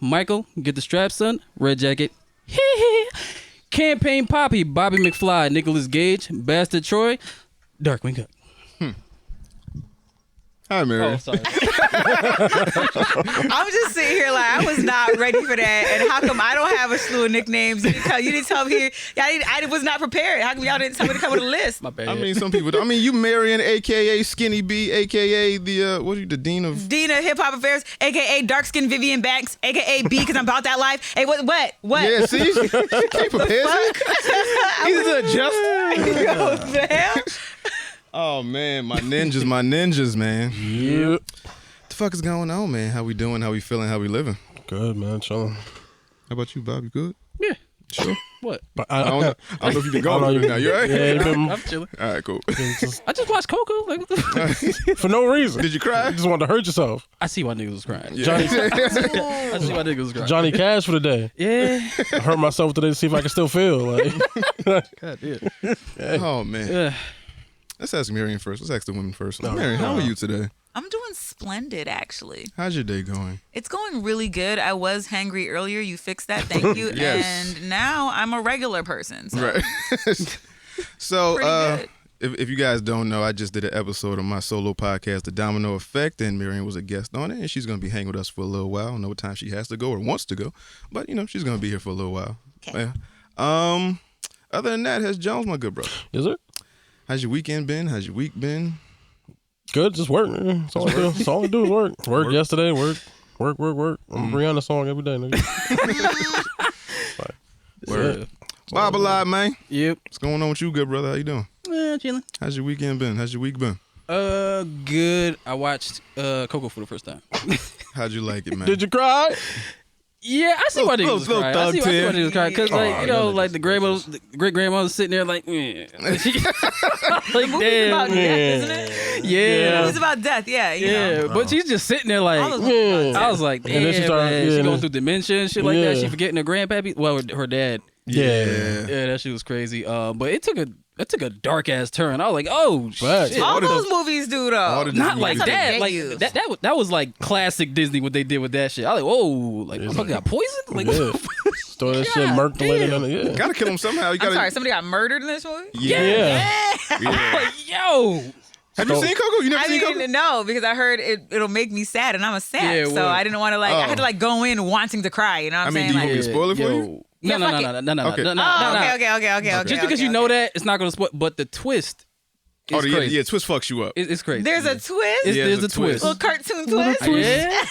Michael, get the strap, son. Red Jacket. Campaign Poppy, Bobby McFly, Nicolas Gage, Bastard Troy, Darkwing Duck. Hi, Marian. Oh, sorry. I'm just sitting here like I was not ready for that. And how come I don't have a slew of nicknames? You didn't tell me here. I was not prepared. How come y'all didn't tell me to come with a list? My bad. I mean, some people. You Marian, aka Skinni Bee, aka the dean of Hip Hop Affairs, aka Dark Skin Vivian Banks, aka B because I'm about that life. Hey, what? Yeah, see, she can't prepare. He's adjust. Yo, the hell? Oh man, my ninjas, man. Yep. What the fuck is going on, man? How we doing? How we feeling? How we living? Good, man. Chilling. How about you, Bob? You good? Yeah. Sure. What? But I don't know if you can go on now. You right? Yeah, I'm chilling. All right, cool. I just watched Coco. Like, what the fuck? for no reason. Did you cry? You just wanted to hurt yourself. I see why niggas was crying. Yeah. Johnny, I see why niggas was crying. Johnny Cash for the day. Yeah. I hurt myself today to see if I can still feel. Like, God damn. Oh man. Yeah. Let's ask Marian first. Let's ask the women first. No. Marian, how are you today? I'm doing splendid, actually. How's your day going? It's going really good. I was hangry earlier. You fixed that. Thank you. Yes. And now I'm a regular person. So Right. So, pretty good. if you guys don't know, I just did an episode of my solo podcast, The Domino Effect, and Marian was a guest on it, and she's going to be hanging with us for a little while. I don't know what time she has to go or wants to go, but, she's going to be here for a little while. Okay. Yeah. Other than that, Hez Jones, my good brother. is it? How's your weekend been? How's your week been? Good, just work, man. That's all I do. That's all I do is work. Work yesterday, work. I'm a Rihanna song every day, nigga. Word. Bob alive, man. Yep. What's going on with you, good brother? How you doing? Chilling. How's your weekend been? How's your week been? Good. I watched Coco for the first time. How'd you like it, man? Did you cry? Yeah, I see why niggas was crying. I see why niggas was crying. Because, like, the great-grandmother sitting there like, like, The movie's damn. about death, isn't it? Yeah. The movie's about death, yeah. You know. But she's just sitting there like, All those movies about I was like, damn, And then she started- man. yeah, She and going then- through dementia and shit like that. Yeah. She forgetting her grandpappy. Well, her dad. Yeah. Yeah, that shit was crazy. But it took a dark ass turn. I was like, oh Facts. shit. All those movies do, though. Not like That's how that. they Like get you. that was like classic Disney what they did with that shit. I was like, whoa, like motherfucker got poisoned? Like Yeah. Stole that shit, murked the lady. Yeah. Gotta kill him somehow. You I'm gotta. sorry, somebody got murdered in this movie? Yeah. like, yo. Have you seen Coco? You never I seen Coco? didn't know because I heard it'll make me sad, and I'm a sad, Yeah, so well, I didn't want to I had to go in wanting to cry. You know what I'm I mean, saying? do you want me to spoil it for you? Yeah, No. Okay. Okay. Just because you know that, it's not gonna spoil. But the twist is crazy. Yeah, twist fucks you up. It's crazy. There's a twist. Yeah, There's a twist. Little cartoon twist. Yeah.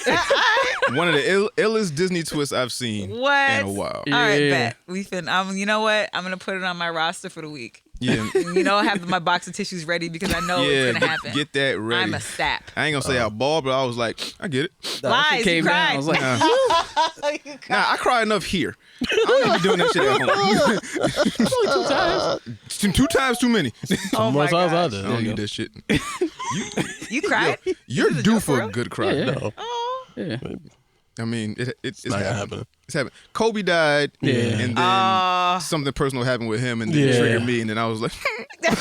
One of the illest Disney twists I've seen What? in a while. All right, Yeah. bet. You know what? I'm gonna put it on my roster for the week. Yeah. Have my box of tissues ready because I know it's gonna happen. Get that ready. I'm a sap. I ain't gonna say I balled, but I was like, I get it. Lies, Shit came you down. cried. I was like, Nah, I cry enough here. I don't need to be doing that shit at home. 2 times too many. Oh More my times I God. did. I don't need that shit. You cried? You're This is a due joke for for a real? good cry. Yeah. No. Oh. yeah. I mean, it's not happening. happening. It's happening. Kobe died, Yeah. and then something personal happened with him, and then it Yeah. triggered me, and then I was like, Damn,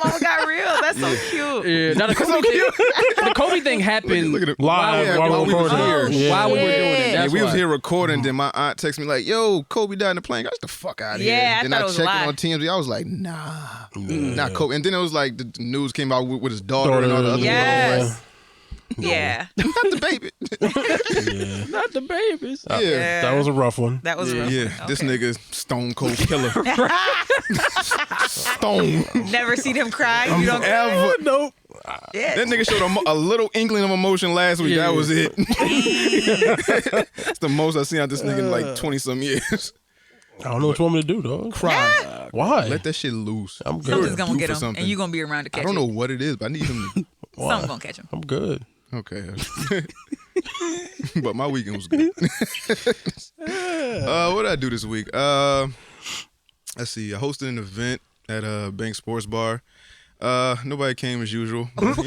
mama got real. That's so cute. Yeah, now the Kobe thing happened Look at it. Live Yeah, while while we was recording. here. Yeah. while we were doing it. Yeah, yeah, That's we was why. here recording, then my aunt texted me like, yo, Kobe died in the plane. Get the fuck out of here. Yeah, I then thought I it was a checked lie. it on TMZ. I was like, nah, not Kobe. And then it was like the news came out with his daughter and all the other Yes. Yeah. people. Not the baby. Yeah. Not the babies. Yeah. That was a rough one. That was rough. Yeah, this Okay. nigga's stone cold killer. Stone. Never seen him cry. You don't Ever. Nope. Yeah. That nigga showed a little inkling of emotion last week. Yeah. That was it. That's the most I've seen out this nigga in like 20-some years. I don't know what you want me to do, dog. Cry. Why? Let that shit loose. I'm good. Something's gonna Due get for him, something. and you gonna be around to catch I don't him. know what it is, but I need him to... Something's gonna catch him. I'm good. Okay. But my weekend was good. What did I do this week? Let's see. I hosted an event at Bank Sports Bar. Nobody came as usual. But,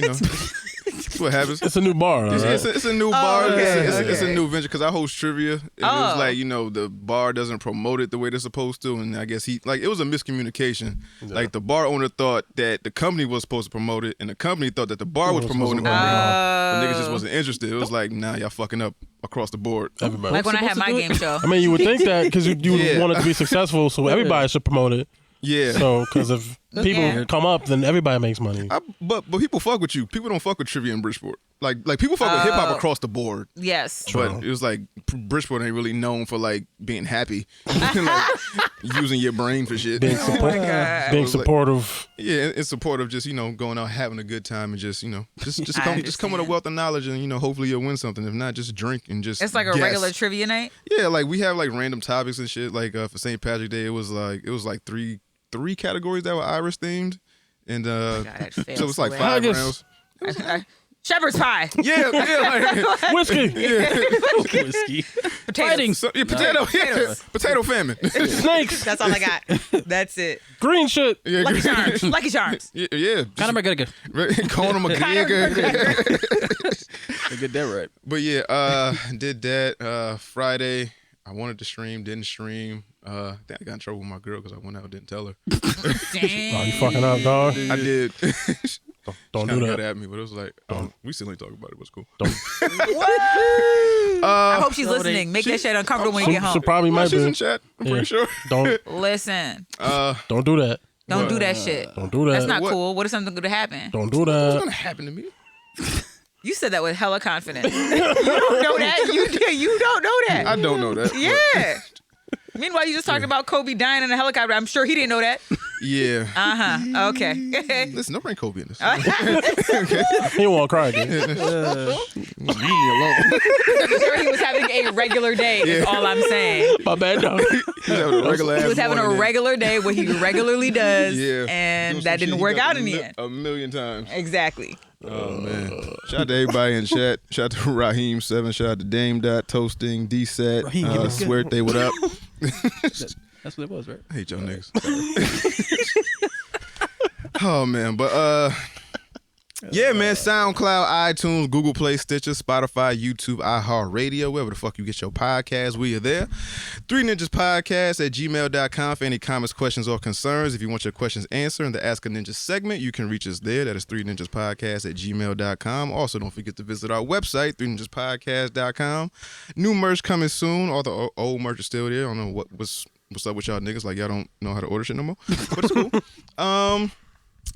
what happens. It's a new bar. Right? It's a new bar. Okay, It's a new venture because I host trivia. And it was like, the bar doesn't promote it the way they're supposed to. And I guess it was a miscommunication. Yeah. Like the bar owner thought that the company was supposed to promote it and the company thought that the bar was promoting it. The niggas just wasn't interested. It was like, nah, y'all fucking up across the board. Everybody. Like when I had my game show. I mean, you would think that because you want it to be successful, so everybody should promote it. Yeah. So, because if people come up, then everybody makes money. But people fuck with you. People don't fuck with trivia in Bridgeport. Like people fuck with hip hop across the board. Yes. But it was like Bridgeport ain't really known for like being happy, like using your brain for shit. Being supportive. Like, it's supportive. Just going out having a good time and just come with a wealth of knowledge and hopefully you'll win something. If not, just drink and just. It's like a regular trivia night. Yeah, like we have like random topics and shit. Like for St. Patrick's Day, it was like three categories that were Irish themed, and so it was like 5 rounds. Shepherd's pie. Yeah, like whiskey. Whiskey. Potatoes. Potato famine. Snakes. That's all I got. That's it. Green shit. Yeah, Lucky Charms. Lucky Charms. Yeah. Conor McGregor. Conor McGregor. Get that right. But yeah, did that Friday. I wanted to stream, didn't stream. I think I got in trouble with my girl because I went out and didn't tell her. Damn. Oh, you fucking up, dog. I did. Don't do do that. that. At me, but it was like, we still ain't talking about it. What's cool? Don't. I hope she's listening. Make that shit uncomfortable when you get home. She probably might she's be in chat. I'm pretty sure. Don't Listen. don't do that. Don't do that shit. Don't do that. That's not cool. What if something could happen? Don't do What's that. gonna happen to me? You said that with hella confidence. You don't know that. You don't know that. I don't know that. Yeah. Meanwhile, you just talking about Kobe dying in a helicopter. I'm sure he didn't know that. Yeah. Okay. Listen, don't bring Kobe in this. He won't cry again. Leave me alone. I'm sure he was having a regular day. Is all I'm saying. My bad, dog. He was having a regular day, what he regularly does, Yeah. and that didn't work out in the end. A million times. Exactly. Oh man! Shout out to everybody in chat. Shout out to Raheem7. Shout out to Dame Dot Toasting DSat. Swear they what up? That's what it was, right? I hate y'all niggas. Oh man, but yeah, man. SoundCloud, iTunes, Google Play, Stitcher, Spotify, YouTube, iHeartRadio, wherever the fuck you get your podcast, we are there. 3ninjaspodcast@gmail.com for any comments, questions, or concerns. If you want your questions answered in the Ask a Ninja segment, you can reach us there. That is 3ninjaspodcast@gmail.com. Also, don't forget to visit our website, 3ninjaspodcast.com. New merch coming soon. All the old merch is still there. I don't know what's up with y'all niggas. Like, y'all don't know how to order shit no more. But it's cool.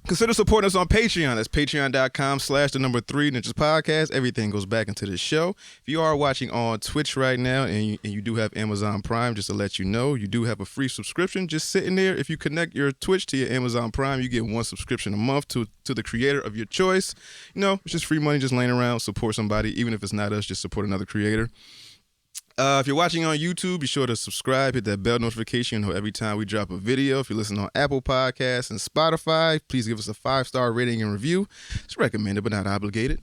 Consider supporting us on Patreon. That's patreon.com/3 Ninjas Podcast. Everything goes back into the show. If you are watching on Twitch right now and you do have Amazon Prime, just to let you know, you do have a free subscription just sitting there. If you connect your Twitch to your Amazon Prime, you get one subscription a month to the creator of your choice. It's just free money just laying around. Support somebody. Even if it's not us, just support another creator. If you're watching on YouTube, be sure to subscribe, hit that bell notification every time we drop a video. If you're listening on Apple Podcasts and Spotify, please give us a 5-star rating and review. It's recommended but not obligated.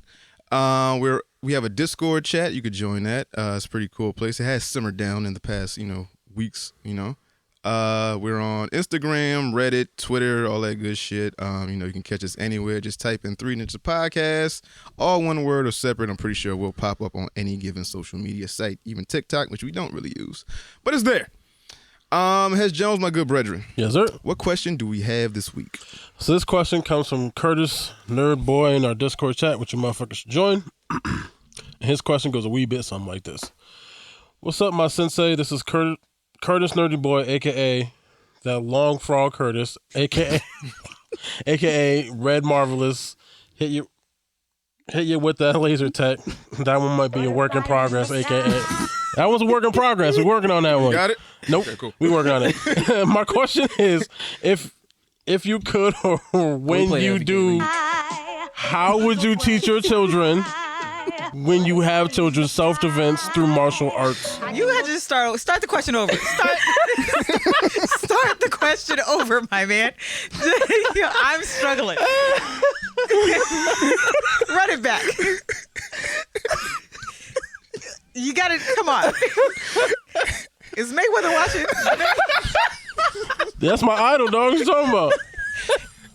We have a Discord chat. You could join that. It's a pretty cool place. It has simmered down in the past, weeks, We're on Instagram, Reddit, Twitter, all that good shit. You can catch us anywhere. Just type in 3 Ninjas Podcast, all one word or separate. I'm pretty sure we'll pop up on any given social media site, even TikTok, which we don't really use, but it's there. Hez Jones, my good brethren. Yes, sir. What question do we have this week? So this question comes from Curtis, Nerd Boy, in our Discord chat, which you motherfuckers should join. And his question goes a wee bit something like this. What's up, my sensei? This is Curtis Nerdy Boy, a.k.a. that long frog Curtis, a.k.a. Red Marvelous. Hit you with that laser tech. That one might be a work in progress, a.k.a. That was a work in progress. We're working on that one. Got it? Nope. Okay, cool. We're working on it. My question is, if you could or when you do, how would you teach your children when you have children self-defense through martial arts? You had to start the question over. Start the question over, my man. I'm struggling. Run it back. You gotta, come on. Is Mayweather watching? That's my idol, dog. What you talking about?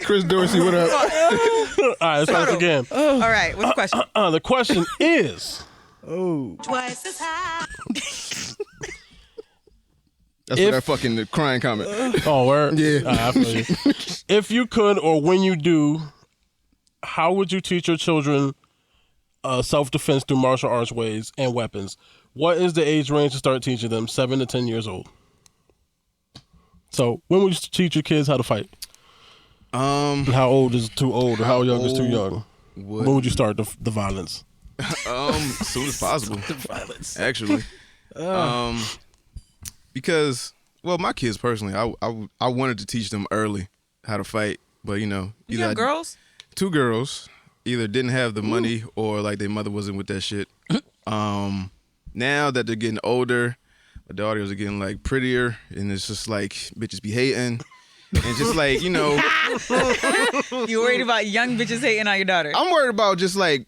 Chris Dorsey, what up? All right, let's try this again. All right, what's the question? The question is, Twice as high. That's what that fucking crying comment. oh, word? Yeah. I feel you. If you could, or when you do, how would you teach your children self-defense through martial arts ways and weapons? What is the age range to start teaching them? 7 to 10 years old. So when would you teach your kids how to fight? And how old is too old, or how young is too young? When would you start the violence? As soon as possible. The violence. Actually. Because, well, my kids personally, I wanted to teach them early how to fight, but you know, You have girls? 2 girls either didn't have the money or like their mother wasn't with that shit. Now that they're getting older, my daughters are getting like prettier, and it's just like bitches be hating, and just like, you know, You worried about young bitches hating on your daughter? I'm worried about just like.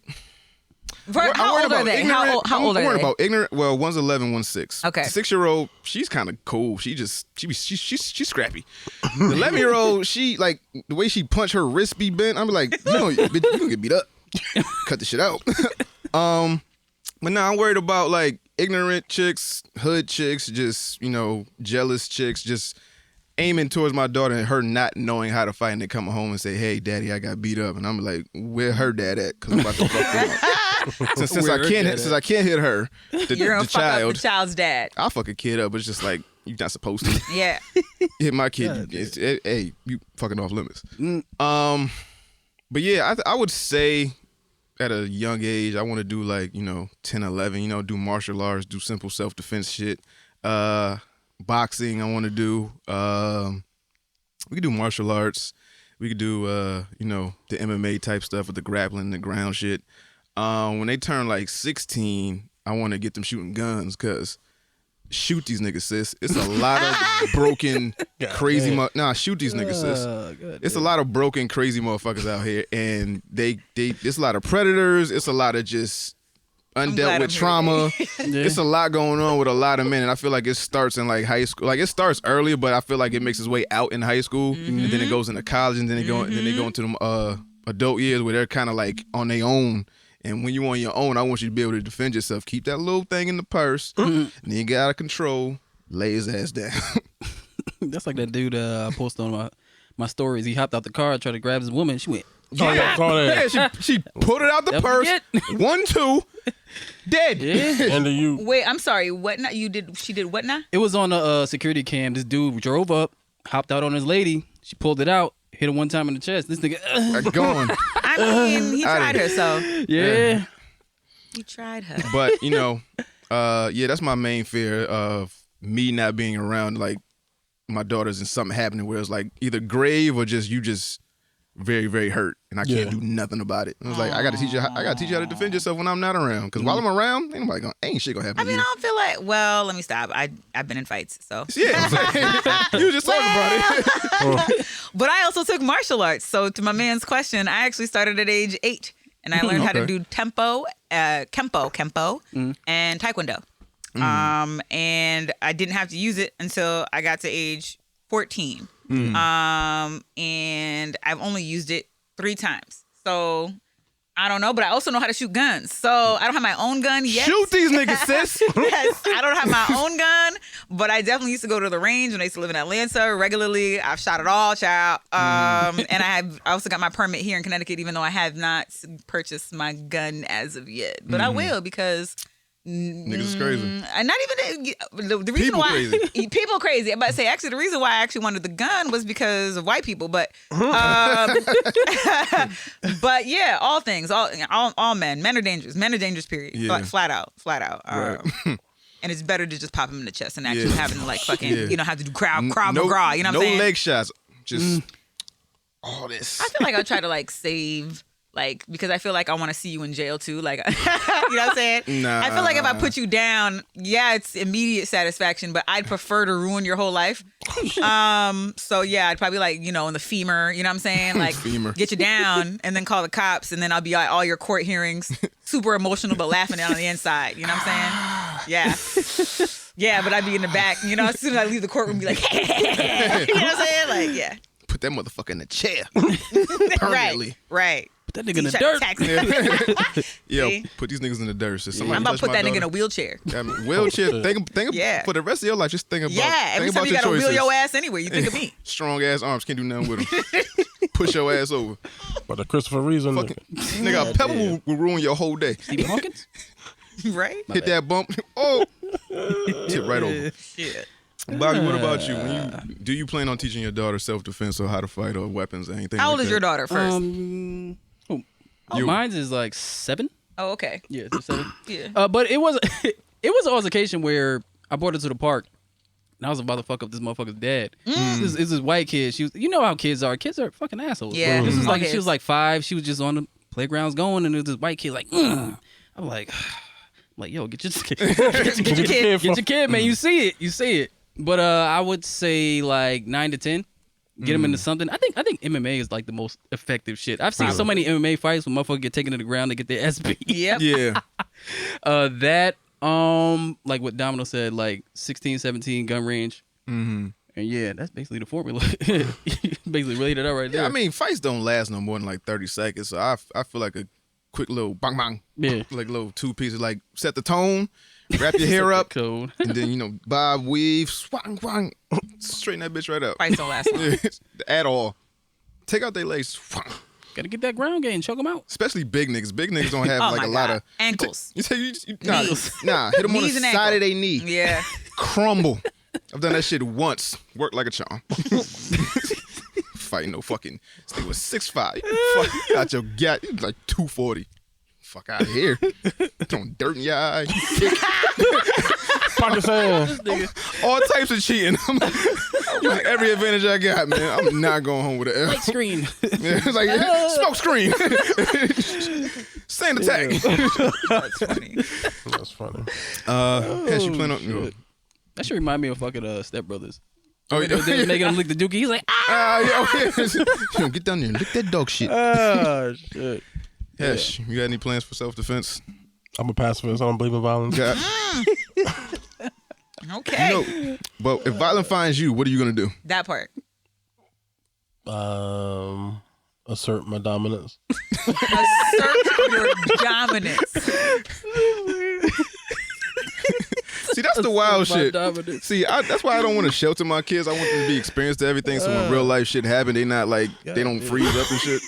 How old are they? How old I'm are worried they? about ignorant. Well, one's 11, one's 6. Okay. The 6-year-old, she's kind of cool. She's scrappy. The 11-year-old, she like the way she punch her wrist be bent. I'm like, bitch, you gonna get beat up. Cut the shit out. But now I'm worried about like ignorant chicks, hood chicks, just, you know, jealous chicks, just aiming towards my daughter and her not knowing how to fight, and they come home and say, "Hey, daddy, I got beat up," and I'm like, "Where her dad at?" Because I'm about to fuck them up. Since I can't hit her, You're gonna the fuck child, up the child's dad. I'll fuck a kid up, but it's just like you're not supposed to Yeah. hit my kid. Hey, you fucking off limits. But yeah, I would say at a young age, I want to do like, you know, 10, 11, you know, do martial arts, do simple self-defense shit. Boxing, I want to do. We could do martial arts. We could do, you know, the MMA type stuff with the grappling, the ground shit. When they turn like 16, I want to get them shooting guns, because shoot these niggas, sis. It's a lot of broken, crazy shoot these niggas, sis. It's a lot of broken, crazy motherfuckers out here, and it's a lot of predators. It's a lot of just undealt with trauma. It's a lot going on with a lot of men, and I feel like it starts in like high school. Like it starts earlier, but I feel like it makes its way out in high school, and then it goes into college, and then they go into the adult years where they're kind of like on their own. And when you're on your own, I want you to be able to defend yourself. Keep that little thing in the purse, and then you get out of control. Lay his ass down. That's like that dude I posted on my stories. He hopped out the car, tried to grab his woman. She went, Yeah, she pulled it out the purse. 1, 2, dead. yeah. And you Wait, I'm sorry. What now? She did what now? It was on a security cam. This dude drove up, hopped out on his lady. She pulled it out, hit her one time in the chest. This nigga, Gone. I mean, he tried her, so yeah. he tried her. But you know, yeah, that's my main fear of me not being around. Like my daughters and something happening where it's like either grave or just you just very, very hurt, and I can't do nothing about it. I was like, I gotta teach you how to defend yourself when I'm not around. Because while I'm around, ain't shit gonna happen. I mean, to I you. don't feel like. Well, let me stop. I've been in fights, so Yeah, you just talking about it. But I also took martial arts. So to my man's question, I actually started at age 8, and I learned how to do kempo, and taekwondo. And I didn't have to use it until I got to age 14. And I've only used it 3 times. So I don't know, but I also know how to shoot guns. So I don't have my own gun yet. Shoot these niggas, sis. Yes, I don't have my own gun, but I definitely used to go to the range when I used to live in Atlanta regularly. I've shot it all, child. And I also got my permit here in Connecticut, even though I have not purchased my gun as of yet. But I will, because Niggas is crazy. And not even the reason People why crazy. people crazy. I'm about to say, actually, the reason why I actually wanted the gun was because of white people. But but yeah, all things, all men are dangerous. Men are dangerous. Period. Yeah. Flat out. Right. And it's better to just pop him in the chest and actually having to like fucking have to do Krav Maga. You know what I'm no saying? No leg shots. Just all this. I feel like I'll try to like save. Like, because I feel like I want to see you in jail too. Like, you know what I'm saying? Nah. I feel like if I put you down, it's immediate satisfaction, but I'd prefer to ruin your whole life. So yeah, I'd probably like, in the femur, you know what I'm saying? Like, Femur. get you down and then call the cops, and then I'll be at all your court hearings, super emotional, but laughing on the inside. You know what I'm saying? Yeah. Yeah, but I'd be in the back, as soon as I leave the courtroom, be like, you know what I'm saying? Like, yeah. put that motherfucker in the chair. Permanently. Right. Put that nigga in the dirt. Yo, See? put these niggas in the dirt. So I'm about to put that nigga in a wheelchair. I mean, wheelchair. Think for the rest of your life. Just think about. Every time you gotta wheel your ass anywhere, you think of me. Strong ass arms can't do nothing with them. Push your ass over. But the Christopher Reason. Nigga, a pebble will ruin your whole day. Steve Hawkins? Right? Hit that bump. Oh, tip right over. Shit. Bobby, what about you? Do you plan on teaching your daughter self-defense or how to fight or weapons or anything? How old like is that? your daughter first? Mine's is like 7. Oh, okay. Yeah, it's 7. Yeah. But it was an altercation where I brought her to the park. And I was about to fuck up this motherfucker's dad. It's this white kid. She was, you know how kids are. Kids are fucking assholes. Yeah. This was like she was like 5. She was just on the playgrounds going, and there was this white kid like, I'm like, yo, get your kid, man. You see it. But I would say like 9 to 10. Get him into something. I think MMA is like the most effective shit. I've seen so many MMA fights when motherfuckers get taken to the ground, they get their ass beat. Yep. Yeah. Like what Domino said, like 16, 17 gun range. Mm-hmm. And yeah, that's basically the formula. Basically laid it out right there. Yeah, I mean, fights don't last no more than like 30 seconds. So I feel like a quick little bang bang. Yeah. Like little 2 pieces, like set the tone, wrap your hair up, code. and then, bob, weave, swang, swang, straighten that bitch right up. Fights don't last long. At all. Take out their legs. Swang. Gotta get that ground game, choke them out. Especially big niggas. Big niggas don't have Oh like my a lot God. of Ankles. Nah, Knees. hit them on the Knees and side ankle. of their knee. Yeah. Crumble. I've done that shit once. Worked like a charm. Fighting no fucking. This thing was 6'5". Fuck, you got your gut. You like 240. Fuck out of here. Throwing dirt in your eye. Pakistan. All types of cheating. Using every advantage I got, man. I'm not going home with an L. Light screen. Yeah, it's like smoke screen. Same attack. That's funny. That's funny. Has you plan on? That should remind me of fucking Step Brothers. Oh, They was making him lick the dookie. He's like, Yeah. Get down there and lick that dog shit. oh shit. Hesh, you got any plans for self-defense? I'm a pacifist. I don't believe in violence. Got, Okay. but if violence finds you, what are you gonna do? That part. Assert my dominance. Assert your dominance. See, that's the wild shit. dominance. See, that's why I don't want to shelter my kids. I want them to be experienced to everything. So when real life shit happen, they not like they don't freeze up and shit.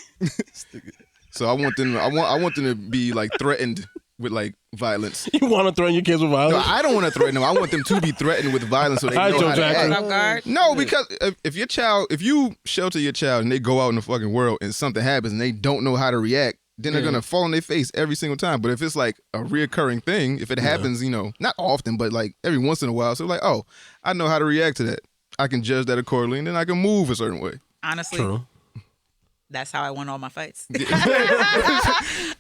So I want them. I want them to be like threatened with like violence. You want to threaten your kids with No, violence? I don't want to threaten them. I want them to be threatened with violence so they know how to Jackson. act. Off guard. No, because if you shelter your child and they go out in the fucking world and something happens and they don't know how to react, then they're gonna fall on their face every single time. But if it's like a reoccurring thing, if it happens, not often, but like every once in a while, so like, oh, I know how to react to that. I can judge that accordingly, and then I can move a certain way. Honestly. True. That's how I won all my fights.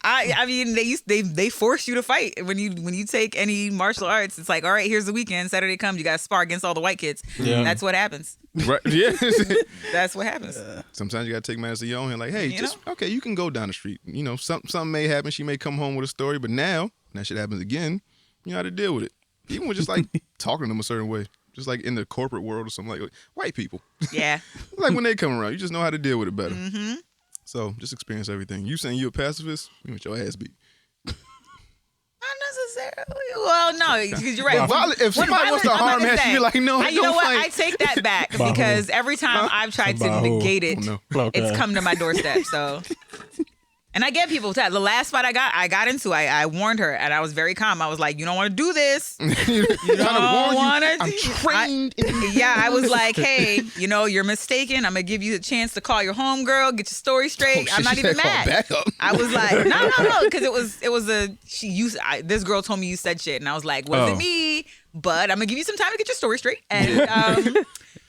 I mean, they force you to fight when you take any martial arts. It's like, all right, here's the weekend. Saturday comes, you got to spar against all the white kids. Yeah. That's what happens. Right? Yeah. That's what happens. Sometimes you gotta take matters to your own hand. Like, hey, You okay, you can go down the street. Something may happen. She may come home with a story, but now that shit happens again, you know how to deal with it. Even with just like talking to them a certain way. Just like in the corporate world or something like white people. Yeah. Like when they come around, you just know how to deal with it better. Mm-hmm. So just experience everything. You saying you a pacifist? You want your ass beat. Not necessarily. Well, no, because you're right. If somebody wants to harm her, she be like, no, you know don't what? fight. I take that back because every time I've tried to About who? negate it, Oh, no. Okay. it's come to my doorstep. So, and I get people that the last fight I got into, I warned her and I was very calm. I was like, you don't want to do this. You don't want to. I'm trained. I was like, hey, you're mistaken. I'm gonna give you the chance to call your homegirl, get your story straight. I'm not even mad. Back up. I was like, no, because it was this girl told me you said shit, and I was like, wasn't me, but I'm gonna give you some time to get your story straight. And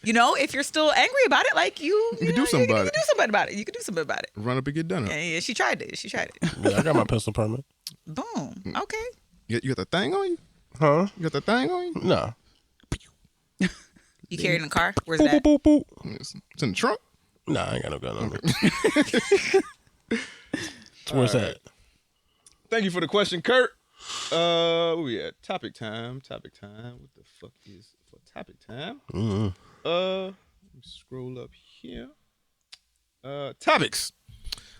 if you're still angry about it, like you can do something about it. You can do something about it. You can do something about it. Run up and get done up. Yeah, she tried it. Yeah, I got my pistol permit. Boom. Okay. You got the thing on you? Huh? You got the thing on you? No. You carry it in the car? Where's Boop, that? boop, boop, boop. It's in the trunk. Nah, I ain't got no gun on me. Where's that? Thank you for the question, Kurt. Where we at? Topic time. What the fuck is for topic time? Mm-hmm. Let me scroll up here. Topics.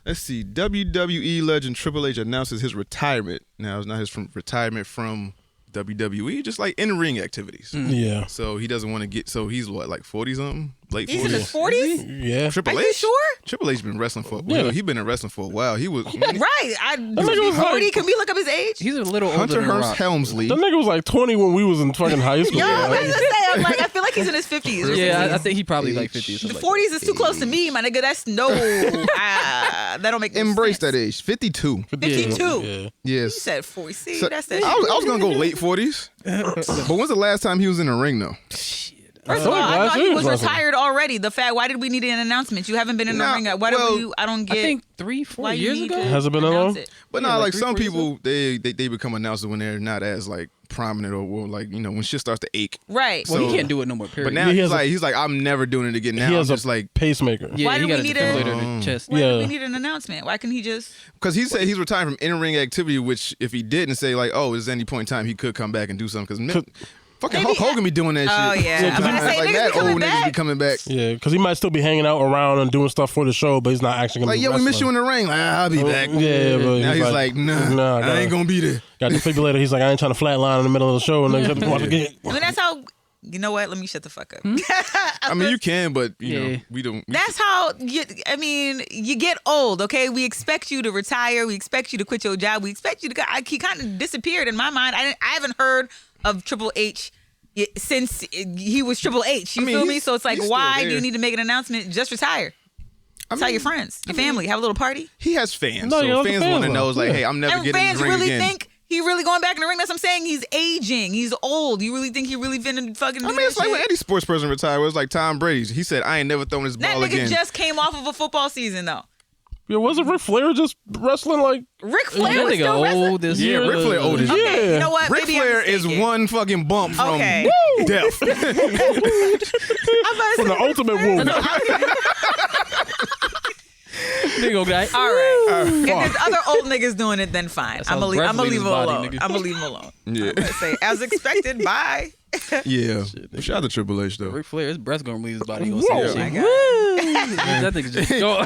Let's see. WWE legend Triple H announces his retirement. Now, it's not his retirement from WWE, just like in-ring activities. Yeah. So he doesn't want to get. So he's what, like 40-something, late 40s. He's in his 40s. Yeah. Triple Are H. you sure? Triple H been wrestling for. Yeah. He's been in wrestling for a while. He was. Right. nigga was 40. like- Can we look up his age? He's a little older Hunter than Hearst Rock. Helmsley. That nigga was like 20 when we was in fucking high school. Yo, I was Like, gonna say, I'm like, I feel like he's in his 50s. Or Yeah, something. I think he probably like 50 or The something. 40s is too close to me, my nigga. That's no. That don't make no Embrace sense. that age. 52. 52. Yeah. Yes. You said 40. See, So, that's that I shit. was gonna go late 40s. But when's the last time he was in a ring though? First of all, I last thought year he was was wrestling. retired already. The fact, why did we need an announcement? You haven't been in the Nah, ring. Why well, do you? I don't get. I think 3-4 why you years need ago. to Has it been that announce long? it. But Yeah, nah, like like some 3-4 years people they become announcers when they're not as like prominent or like, you know, when shit starts to ache. Right. Well, So- he can't do it no more. Period. But now Yeah, he he's like I'm never doing it again. Now He has I'm a just like pacemaker. yeah, Why he do got we a need a- defibrillator in his chest. Why do Yeah. we need an announcement? Why can he just? because he said he's retiring from in-ring activity, which if he didn't say like, oh, is any point in time he could come back and do something because fucking Maybe- Hulk Hogan be doing that Oh, shit. yeah. I'm gonna say, like niggas that be coming old niggas back. be coming back. Yeah, because he might still be hanging out around and doing stuff for the show, but he's not actually gonna Like, be yeah, we miss you wrestling. in the ring. Like, I'll be back. Yeah, but Now he's like, nah, I I ain't gonna be there. got defibrillator. He's like, I ain't trying to flatline in the middle of the show and then watch again. I mean, that's how. You know what? Let me shut the fuck up. I mean, you can, but you Yeah. know, we don't. That's how you. I mean, you get old. Okay, we expect you to retire. We expect you to quit your job. We expect you to. He kind of disappeared in my mind. I haven't heard of Triple H since he was Triple H. You I mean, feel me? he's- So it's like, he's still why do there. you need to make an announcement? Just retire. I Tell mean, your friends, your family, have a little party. He has fans, No, so you know, the fans fans want to are. know. It's like, Yeah. hey, I'm never And getting in fans this ring really again. think he really going back in the ring. That's what I'm saying. He's aging. He's old. You really think he really finna fucking do I mean, that it's like when shit? any sports person retired. It was like Tom Brady. He said, I ain't never throwing this That ball nigga again. just came off of a football season though. Yeah, wasn't Ric Flair just wrestling like? Ric Flair That was nigga still wrestling. old as Yeah, Ric Flair old as shit. Okay, Yeah. you know what? Ric Maybe I'm Flair is mistaken. one fucking bump from Okay. death. I'm about to From the say- ultimate wound. Nigga, guy. All right. If Fuck. there's other old niggas doing it, then fine. That's I'm how gonna breath leave leaves him his body, alone. nigga. I'm gonna leave him alone. Yeah. I'm gonna say, as expected. Bye. Yeah. Shout out to Triple H, though. Ric Flair, his breath's gonna leave his body. He gonna Whoa. say Oh my that God. shit. That nigga just go.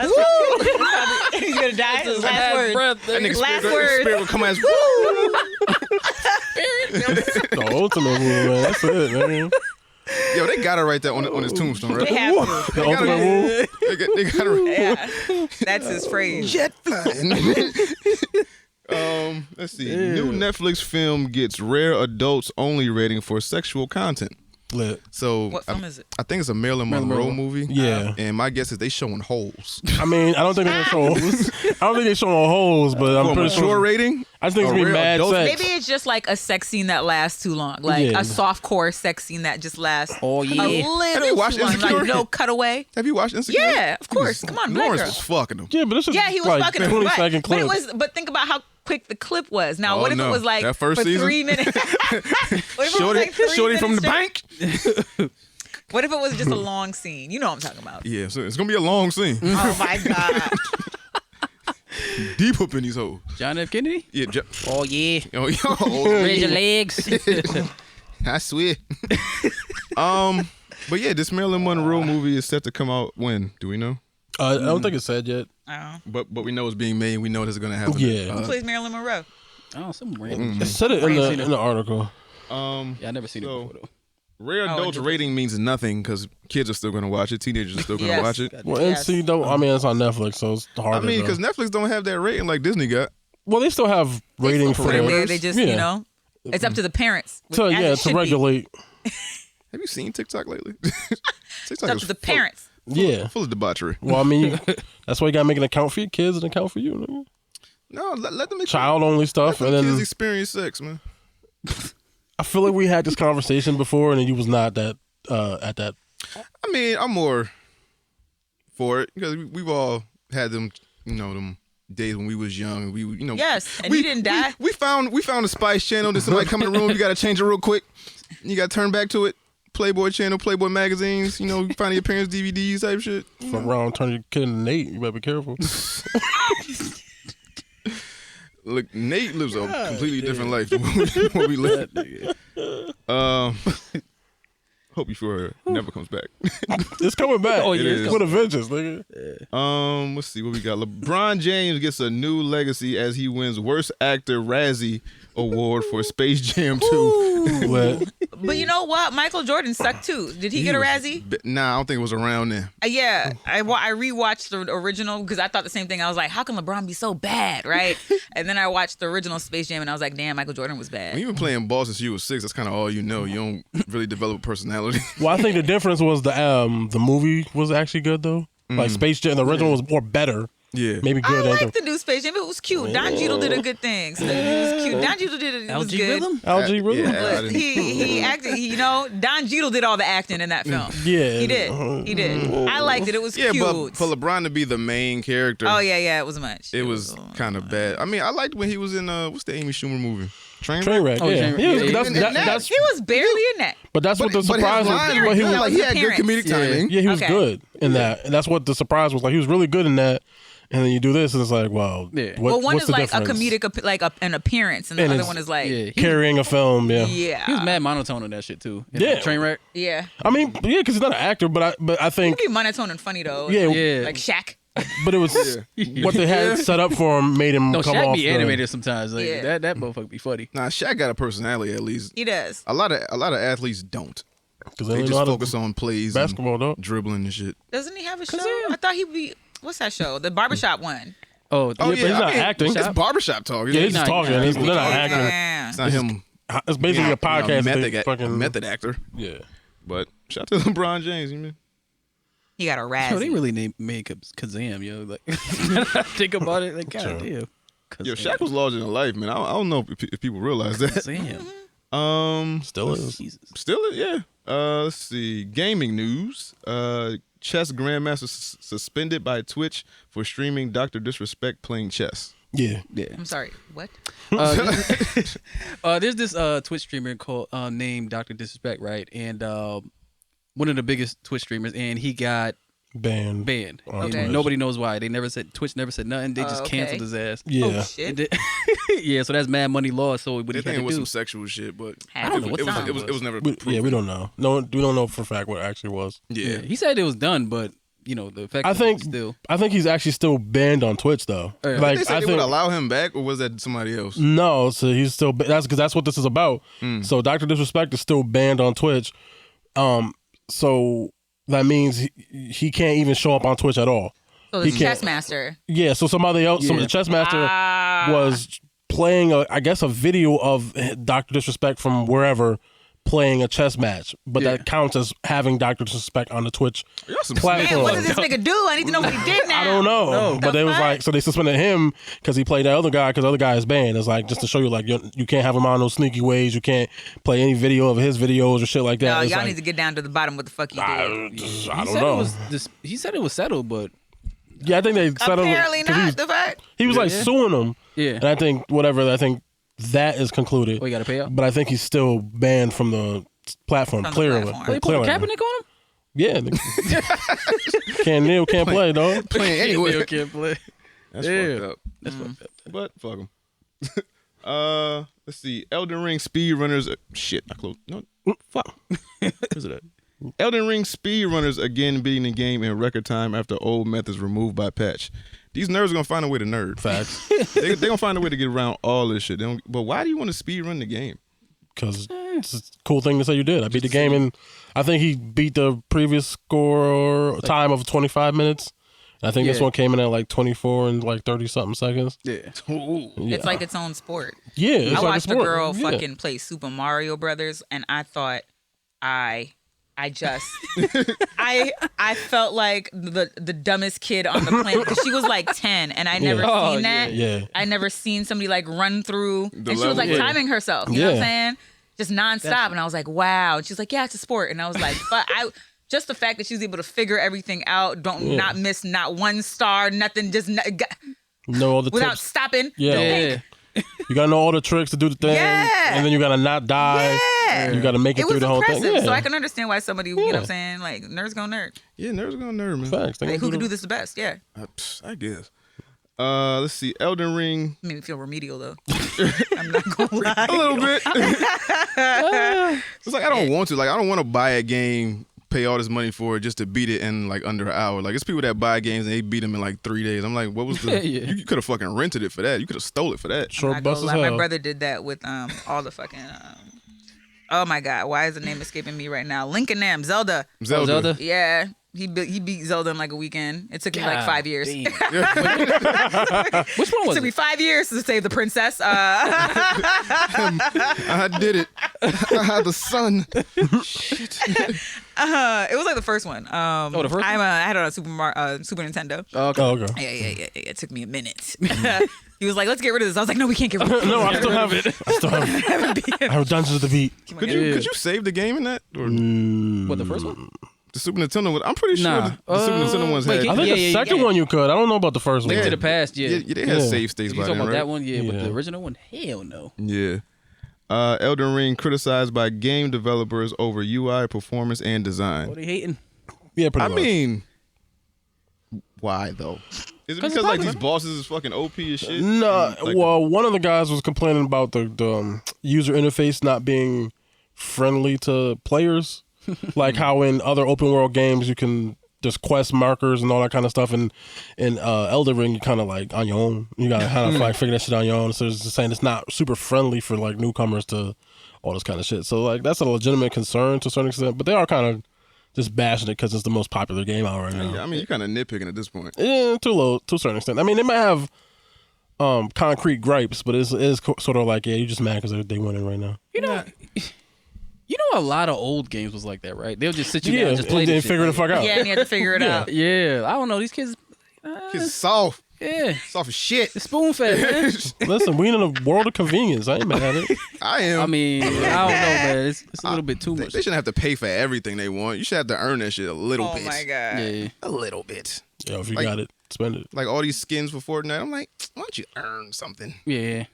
He's gonna die. His last Last word. breath, That nigga. nigga Last spirit, word. spirit will come as The ultimate wound, man. That's it, man. Yo, they got it right there on his tombstone, right? They have to. The ultimate wound. They got it. Yeah. That's his phrase. Jet flying. Let's see. New Netflix film gets rare adults only rating for sexual content. Lit. So What film is it? I think it's a Marilyn Monroe movie. Yeah. And my guess is they showing holes. I mean, I don't think they're showing holes. I don't think they're showing holes, but I'm For a pretty mature sure. rating? I just think it's a gonna be rare mad adult- sex. Maybe it's just like a sex scene that lasts too long, like Yeah. a softcore sex scene that just lasts Oh, yeah. a little Have you watched too long, Insecure? like no cutaway. Have you watched Insecure? Yeah, of course. Come on, Black Lawrence Girl. was fucking him. Yeah, but it's just Yeah, he was like fucking 20-second but clip. but think about how quick the clip was. Now, Oh, what if no. it was like That first for season? 3 minutes? What if it was Shorty, like 3 shorty from the minutes straight? bank. What if it was just a long scene? You know what I'm talking about. Yeah, so it's gonna be a long scene. Oh my god. Deep up in these hoes. John F. Kennedy. Yeah, Oh yeah. oh, yo, Raise your legs. I swear. But yeah, this Marilyn Monroe movie is set to come out when? Do we know? I don't think it's said yet. Oh. But we know it's being made. We know this is gonna happen. Yeah. Who plays Marilyn Monroe? Oh, some random. It said it I ain't in seen the article. Yeah, I never seen So- it before though. Rare Oh, adults and- rating means nothing because kids are still gonna watch it. Teenagers are still gonna Yes. watch it. Well, Yes. NC don't. I mean, it's on Netflix, so it's hard. I mean, because to Netflix don't have that rating like Disney got. well, they still have rating Put for it there. parameters. They just, Yeah. you know, it's up to the parents. to as yeah it to should be. regulate. Have you seen TikTok lately? It's TikTok up is to the parents. Yeah. full of debauchery. Well, I mean, that's why you gotta make an account for your kids and an account for you. Nigga. No, let them Child only let stuff, them and kids then experience sex, man. I feel like we had this conversation before, and you was not that at that. I mean, I'm more for it because we've all had them, them days when we was young and we, Yes, and you didn't die. We found a Spice Channel. Then somebody come in the room, you got to change it real quick. You got to turn back to it. Playboy Channel, Playboy magazines. You find your parents' DVDs type shit. Fuck around, turn your kid into Nate. You better be careful. Look, Nate lives a completely different life than what we live. Hope Euphoria never comes back. It's coming back. Oh, yeah, It's with a vengeance, nigga. Let's see what we got. LeBron James gets a new legacy as he wins Worst Actor Razzie Award for Space Jam 2. What? But you know what? Michael Jordan sucked too. Did he get a Razzie? Nah, I don't think it was around then. Yeah, I rewatched the original because I thought the same thing. I was like, how can LeBron be so bad, right? And then I watched the original Space Jam and I was like, damn, Michael Jordan was bad. When you've been playing ball since you was 6, that's kind of all you know. You don't really develop a personality. Well, I think the difference was the movie was actually good though. Like Space Jam, the original was more better. Yeah. Maybe I good. liked the new Space Jam. It was cute. Don Cheadle did a good thing. So it was cute. Don Cheadle did it. It was LG good. Rhythm? LG really? Yeah, I But didn't- he acted. You know, Don Cheadle did all the acting in that film. Yeah. He did. He did. I liked it. It was Yeah, cute. but for LeBron to be the main character, Oh yeah, it was much. it was kind of bad. I mean, I liked when he was in what's the Amy Schumer movie? Trainwreck. Oh, Yeah. Trainwreck. He was- Yeah, that's- and that- that- that's- He was barely in that. But that's what the surprise his was. lines But were he good. was, Like, he had good Appearance. comedic timing. yeah, he was Okay. good in that, and that's what the surprise was. Like he was really good in that, and then you do this, and it's like, well, Yeah. Well, one what's is the like difference? a comedic, like an appearance, and the And other it's- one is like, Yeah, he, Carrying a film, yeah. yeah. he was mad monotone in that shit too. Yeah. Trainwreck. Yeah. I mean, yeah, because he's not an actor, but I He think, could be monotone and funny though. yeah, Yeah. Like Shaq. but it was what they had set up for him made him No, come Shaq off. be animated sometimes. Like Yeah. that motherfucker be funny. Nah, Shaq got a personality at least. He does. A lot of athletes don't. because They they just know how focus to on plays, basketball, though. and dribbling and shit. Doesn't he have a show? Kazam. I thought he'd be. What's that show? The barbershop one. Oh, Oh but he's not acting. It's barbershop talk. Yeah, he's just Nah, talking. nah, They're not talking. acting. Yeah. It's not him. It's basically a podcast. that they method, fucking method actor. Yeah. But shout out to LeBron James. You mean? He got a Yo, Razzie. they really made Kazam, yo. Like, think about it. Like, God damn. Yo, Kazam. Shaq was larger than life, man. I don't know if people realize that. Kazam. Still is. Jesus. Still, yeah. Let's see. Gaming news. Chess Grandmaster suspended by Twitch for streaming Dr. Disrespect playing chess. Yeah. Yeah. I'm sorry. What? There's this Twitch streamer called named Dr. Disrespect, right? And one of the biggest Twitch streamers, and he got Banned. banned. on And Okay. nobody knows why. Twitch never said nothing. They just Okay. canceled his ass. Yeah. Oh shit. And yeah, so that's mad money lost. So what They he think had it to was do? some sexual shit, but I don't know what it was, time it was. it It was never. We proven. don't know. No, we don't know for a fact what it actually was. Yeah. He said it was done, but you know the effect. I think still. I think he's actually still banned on Twitch though. Oh, yeah. Like They said I they think would allow him back, or was that somebody else? no, so he's still that's because that's what this is about. So Dr. Disrespect is still banned on Twitch. So that means he can't even show up on Twitch at all. So He this can't- chess master. Yeah, so somebody else, some of the chess master was playing I guess a video of Dr. Disrespect from wherever playing a chess match, but Yeah. that counts as having Dr. Disrespect on the Twitch Y'all some Man, platform. what does this nigga do? I need to know what he did now. I don't know, but The they was fuck? like, so they suspended him because he played that other guy because the other guy is banned. It's like just to show you, like you can't have him on those sneaky ways. You can't play any video of his videos or shit like that. No, It's y'all like, need to get down to the bottom what the fuck he did. I don't said know. It was he said it was settled, but Yeah, I think they settled. Apparently 'cause he was- not. The fact. He was like suing him. yeah. And I think I think that is concluded. Oh, you got to pay out. But I think he's still banned from the platform. From the Clearly, platform. Oh, you put a clearly. Kaepernick on him? Yeah, can't kneel, can't play, dog. Playing anyway. Still can't play. That's Yeah. fucked up. That's fucked up. But fuck him. Let's see. Elden Ring speedrunners. Shit, I closed. No, fuck. Where's it at? Elden Ring speedrunners again beating the game in record time after old methods removed by patch. These nerds are gonna find a way to nerd. Facts. They gonna find a way to get around all this shit. But why do you want to speedrun the game? Because it's a cool thing to say you did. I beat the game in, I think he beat the previous score time of 25 minutes. I think this Yeah. one came in at like 24 and like 30 something seconds. Yeah. Yeah. It's like its own sport. Yeah, it's I like a watched a sport. girl Yeah. fucking play Super Mario Brothers, and I thought, I just, I felt like the dumbest kid on the planet. 'Cause she was like 10, and I never Oh, seen that. yeah. I never seen somebody like run through, and she was level. like Yeah. timing herself. You know what I'm Yeah. saying? Just nonstop, and I was like, wow. And she's like, yeah, it's a sport, and I was like, but just the fact that she was able to figure everything out, not miss not one star, nothing, just Know all the without tips. stopping. Yeah. Don't Yeah. think. You gotta know all the tricks to do the thing. Yeah. And then you gotta not die. Yeah. You gotta make it, It through was the whole impressive, thing. Yeah. so I can understand why somebody, you know Yeah. what I'm saying, like nerds gonna nerd. Yeah, nerds are gonna nerd, man. Facts. They Like, gonna who can the- do this the best? Yeah. I guess. Let's see. Elden Ring. Made me feel remedial though. I'm not gonna lie. A little bit. It's like I don't want to. Like I don't want to buy a game, pay all this money for it just to beat it in like under an hour. Like it's people that buy games and they beat them in like 3 days. I'm like, what was the? Yeah. You could have fucking rented it for that. You could have stole it for that. Short I'm not bus as gonna lie. hell. My brother did that with all the fucking. Oh my god, why is the name escaping me right now? Lincoln Nam, Zelda. Zelda. Yeah, he beat Zelda in like a weekend. It took me like 5 years. Damn. Which one It was took me it? 5 years to save the princess. I did it. I had the sun. Shit. It was like the first one. the first one? I had it on Super Nintendo. Okay. Oh, okay. Yeah. It took me a minute. He was like, "Let's get rid of this." I was like, "No, we can't get rid of it." No, I still have it. I have Dungeons of the Beat. Could you save the game in that? Or What, the first one? the Super Nintendo one? I'm pretty sure Nah. the Super Nintendo ones wait, had. I think the second one you could. I don't know about the first one. Link to the Past, yeah. Yeah, they had Yeah. save states You by talking then, about right? that one? Yeah, but Yeah. the original one? Hell no. Yeah. Elden Ring criticized by game developers over UI, performance, and design. What are they hating? Yeah, pretty I much. mean, why though? Is it 'Cause because it's like popular. these bosses is fucking OP as shit? No, Like, well, one of the guys was complaining about the user interface not being friendly to players, like how in other open world games you can just quest markers and all that kind of stuff, and in Elden Ring you kind of like on your own. You gotta kind of like figure that shit on your own. So it's just saying it's not super friendly for like newcomers to all this kind of shit. So like that's a legitimate concern to a certain extent, but they are kind of just bashing it because it's the most popular game out right now. yeah, I mean, you're kind of nitpicking at this point. Yeah, too low to a certain extent. I mean, they might have concrete gripes, but it is sort of like, yeah, you just mad because they winning right now. You know, a lot of old games was like that, right? They'll just sit you down Yeah, and just play and this then shit. figure the fuck out. Yeah, and you had to figure it out. Yeah, I don't know. These kids, It's soft. yeah, Soft as shit. it's spoon fed, man. Listen, we in a world of convenience. I ain't mad at it. I am. I mean, I don't know, man. It's a little bit too They much. shouldn't have to pay for everything they want. You should have to earn that shit a little Oh bit. my god. Yeah, A little bit. Yo, if you Like- got it, spend it. Like all these skins for Fortnite, I'm like, why don't you earn something? yeah.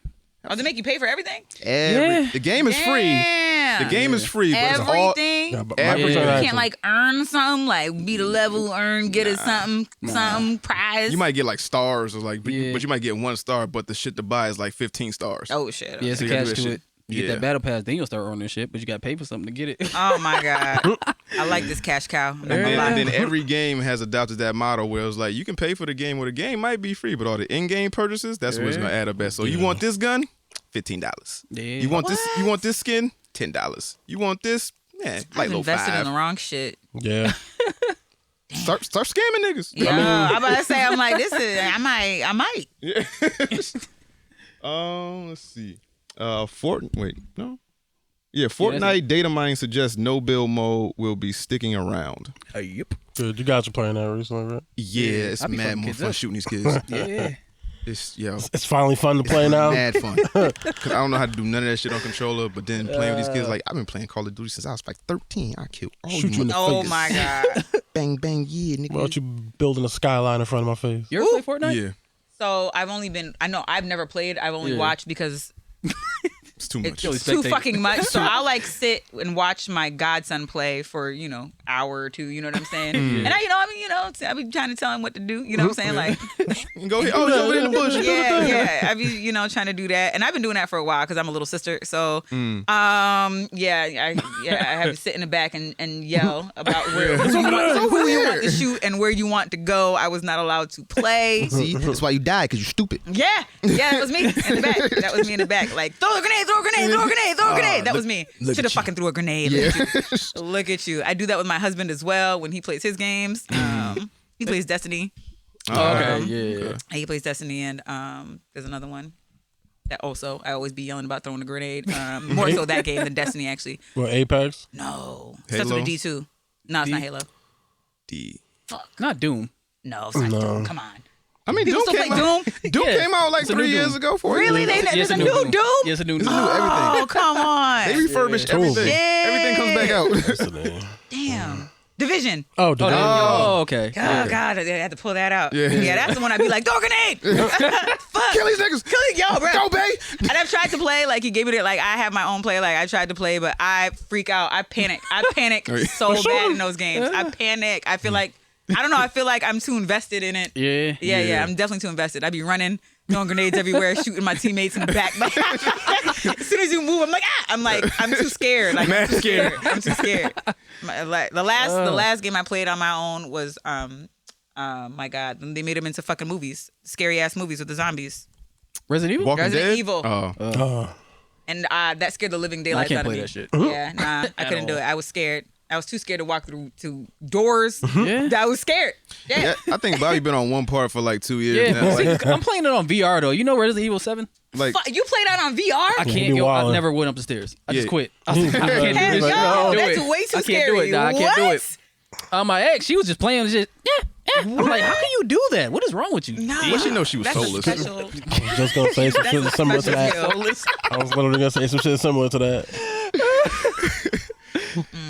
Oh, they make you pay for everything? Yeah. The game is free. Damn. The game is free, but it's all Everything. Yeah, but Everything. You microtransactions- can't like earn something, like beat a level, get a something prize. you might get like stars or like, but, Yeah. but you might get 1 star, but the shit to buy is like 15 stars. Oh shit. Yeah, it's So a you gotta catch do that to shit. it. You get Yeah. that battle pass, then you'll start earning shit, but you got to pay for something to get it. Oh my god. I like this cash cow. I'm not gonna And lie. then every game has adopted that model where it's like you can pay for the game, or the game might be free, but all the in-game purchases, that's what's Yeah. gonna add up best. So you want this gun, $15. Yeah. You want this? You want this skin? $10. You want this? Yeah, like I've low invested in the $5. wrong shit. Yeah. Start scamming niggas. Yeah, I'm about to say, I'm like, this is, I might. Let's see. Fortnite data mining suggests no build mode will be sticking around. Yep. Good. You guys are playing that recently, right? Yeah, it's I be mad fucking more kids fun up. shooting these kids. Yeah. It's It's finally fun to play now. mad fun. Cause I don't know how to do none of that shit on controller, but then playing with these kids, like I've been playing Call of Duty since I was like 13. I killed all Shoot you you in the Oh motherfuckers. my god. Bang bang yeah, nigga. Why don't you building a skyline in front of my face? You ever play Fortnite? Yeah, So I've never played. I've only Yeah. watched because it's too much. it's too spectate. fucking much. So I'll like sit and watch my godson play for, hour or two, you know what I'm saying? And I be trying to tell him what to do, you know what I'm saying? Like, You go here. Oh, he's over there in the bush. yeah. I be, trying to do that. And I've been doing that for a while because I'm a little sister. So, I have to sit in the back and yell about who you want to shoot and where you want to go. I was not allowed to play. See, that's why you died, because you're stupid. Yeah, that was me in the back. That was me in the back. Like, throw a grenade, throw a grenade, throw a grenade, throw a grenade. That was me. look Should have at you. fucking threw a grenade. Look at you. I do that with my husband as well when he plays his games. He plays Destiny. Oh, okay. Yeah. He plays Destiny, and there's another one that also I always be yelling about throwing a grenade. More so that game than Destiny, actually. Well, Apex. No, starts Halo? with a D2. No, it's not Halo. D. Fuck. Not Doom. No, it's not No. Doom. Come on. I mean, People Doom still came play out. Doom? Doom Yeah. came out like It's a 3 new years Doom. ago. 4 Really? years ago. There's a new Doom? Yes, a new It's a new Doom. everything. Oh, come on. They refurbished everything. Yeah. Everything comes back out. What's the name? Damn. Division. Oh, Division. Oh, okay. Oh, God. I had to pull that out. Yeah. Yeah, that's the one I'd be like, throw a grenade. Fuck. Kill these niggas. Kill it, yo, bro. Go, Bay. And I've tried to play, like, he gave me like, I have my own play, like, I tried to play, but I freak out. I panic. I panic so bad in those games. I panic. I feel like I don't know. I feel like I'm too invested in it. Yeah. I'm definitely too invested. I be running, throwing grenades everywhere, shooting my teammates in the back. Like, as soon as you move, I'm too scared. Like, I'm too scared. The last game I played on my own was my God, they made them into fucking movies, scary ass movies with the zombies. Resident Evil. Resident Evil. Oh. And that scared the living daylights out of me. I can't play that shit. Yeah, nah, I couldn't do it. I was scared. I was too scared to walk through to doors. Yeah. I was scared. Yeah. I think Bobby been on one part for like 2 years now. See, Like, I'm playing it on VR though. You know Resident Evil 7? like You played that on VR? I can't go. I never went up the stairs. I just quit. I was like, I can't Hell do this. no, Do that's it. way too I can't scary. do it. Nah, I can't do it. What? My ex, she was just playing shit. I'm like, how can you do that? What is wrong with you? No. well, she knows she was That's a soulless. special. I was just gonna say some shit similar to that. Soulless. I was literally gonna say some shit similar to that.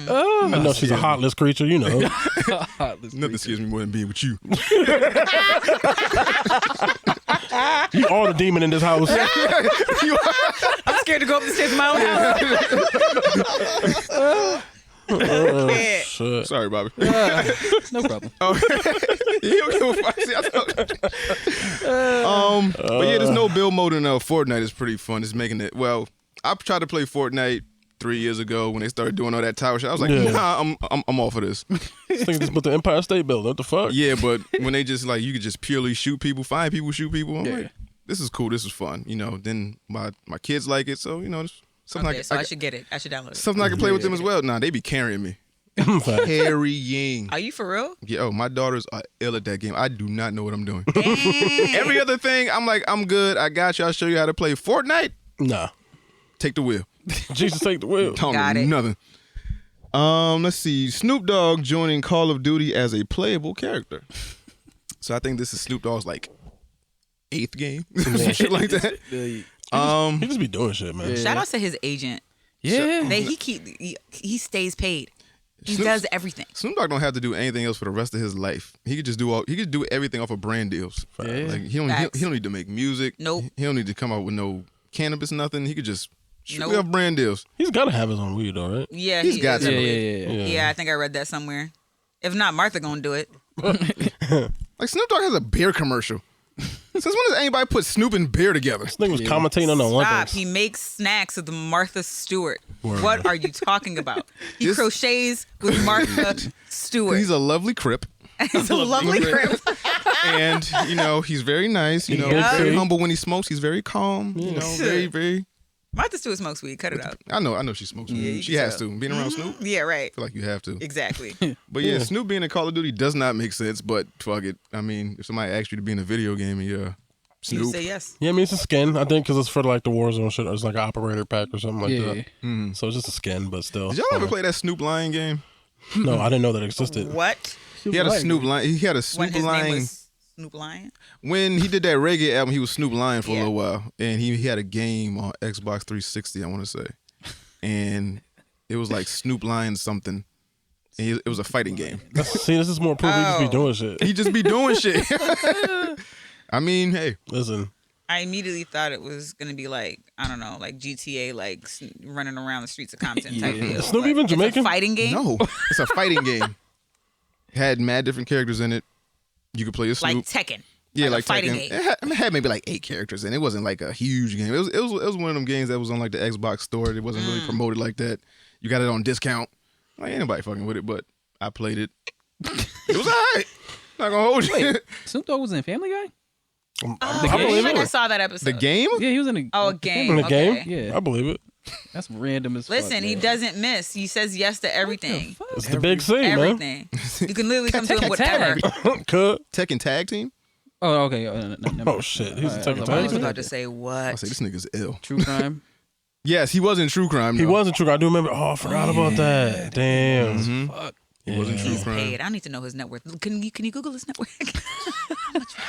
I know she's a heartless creature, you know. Nothing scares me more than being with you. You are the demon in this house. I'm scared to go up the stairs in my own house. Yeah. Shit. Sorry, Bobby. No problem. You don't give a fuck. See, I told you. But yeah, there's no build mode in Fortnite. It's pretty fun. It's making it. Well, I tried to play Fortnite 3 years ago when they started doing all that tower shit. I was like, nah, I'm off of this. This thing just put the Empire State Building. What the fuck? Yeah, but when they just like you could just purely shoot people, find people, shoot people. I'm like, this is cool. This is fun. You know. Then my kids like it, so you know, it's something Okay, so I should get it. I should download it. something I can play with them as well. Nah, they be carrying me. Fact. Carrying. Are you for real? Yeah, my daughters are ill at that game. I do not know what I'm doing. Every other thing, I'm like, I'm good. I got you. I'll show you how to play Fortnite. Nah. Take the wheel. Jesus, take the wheel. Don't Got know it. nothing. Let's see. Snoop Dogg joining Call of Duty as a playable character. So I think this is Snoop Dogg's like 8th game, some shit like that. He just be doing shit, man. Shout out to his agent. Yeah. He stays paid. He Snoop- does everything. Snoop Dogg don't have to do anything else for the rest of his life. He could just do everything off of brand deals. Yeah. Like he don't need to make music. Nope. He don't need to come out with no cannabis, nothing. He could just shoot Nope. off brand deals. He's got to have his own weed, though, right? Yeah, He's he got is. to. Yeah, I think I read that somewhere. If not, Martha gonna do it. Like Snoop Dogg has a beer commercial. Since when does anybody put Snoop and beer together? This nigga was commentating on the Stop. Olympics. He makes snacks with Martha Stewart. Word. What are you talking about? He This- crochets with Martha Stewart. He's a lovely crip. He's a lovely crib. And, you know, he's very nice. You know, Yeah. very humble when he smokes. He's very calm. You know, very, very. Martha Stewart smokes weed. Cut it out. I know she smokes. you She can has tell. to. Being around Snoop, I Yeah, right. feel like you have to. Exactly. But yeah, Snoop being in Call of Duty does not make sense, but fuck it. I mean, if somebody asks you to be in a video game and you're You Snoop, say yes. Yeah, I mean, it's a skin. I think because it's for like the Warzone shit. Or it's like an operator pack or something like Yeah. that. So it's just a skin, but still. did y'all ever play that Snoop Lion game? No, I didn't know that existed. What? He had a Snoop Lion. He had a When Snoop his name Lion. was Snoop Lion? When he did that reggae album, he was Snoop Lion for a Yeah. little while, and he had a game on Xbox 360, I want to say, and it was like Snoop Lion something. And it was a fighting game. See, this is more proof he just be doing shit. He just be doing shit. I mean, hey, Listen, I immediately thought it was gonna be like, I don't know, like GTA, like running around the streets of Compton type deal. Is Snoop But even it's a Jamaican? fighting game? no, it's a fighting game. Had mad different characters in it. You could play a Snoop. Like Tekken. Yeah, a like fighting Tekken. game. It had maybe like 8 characters, and it wasn't like a huge game. It was one of them games that was on like the Xbox store. It wasn't really promoted like that. You got it on discount. Like ain't nobody fucking with it, but I played it. It was alright. Not gonna hold you. Wait, Snoop Dogg was in Family Guy? Oh, I I believe think I it. saw that episode. The game? Yeah, he was in a Oh, a game. In the game? Okay. Yeah. I believe it. That's random as fuck. Listen, he bro. doesn't miss. He says yes to everything. Fuck. It's the big C, man. Everything. You can literally come to him with whatever. Cut. Tekken Tag Team? Oh, okay. Never Oh mind. shit, he's Alright, taking I was I time. was like, about to say I what? say this nigga's ill. True crime. Yes, he was in True Crime. He though. wasn't true. I do remember. Oh, I forgot about that. Damn. Fuck. He was in True He's Crime. paid. I need to know his net worth. Can you Google his net worth?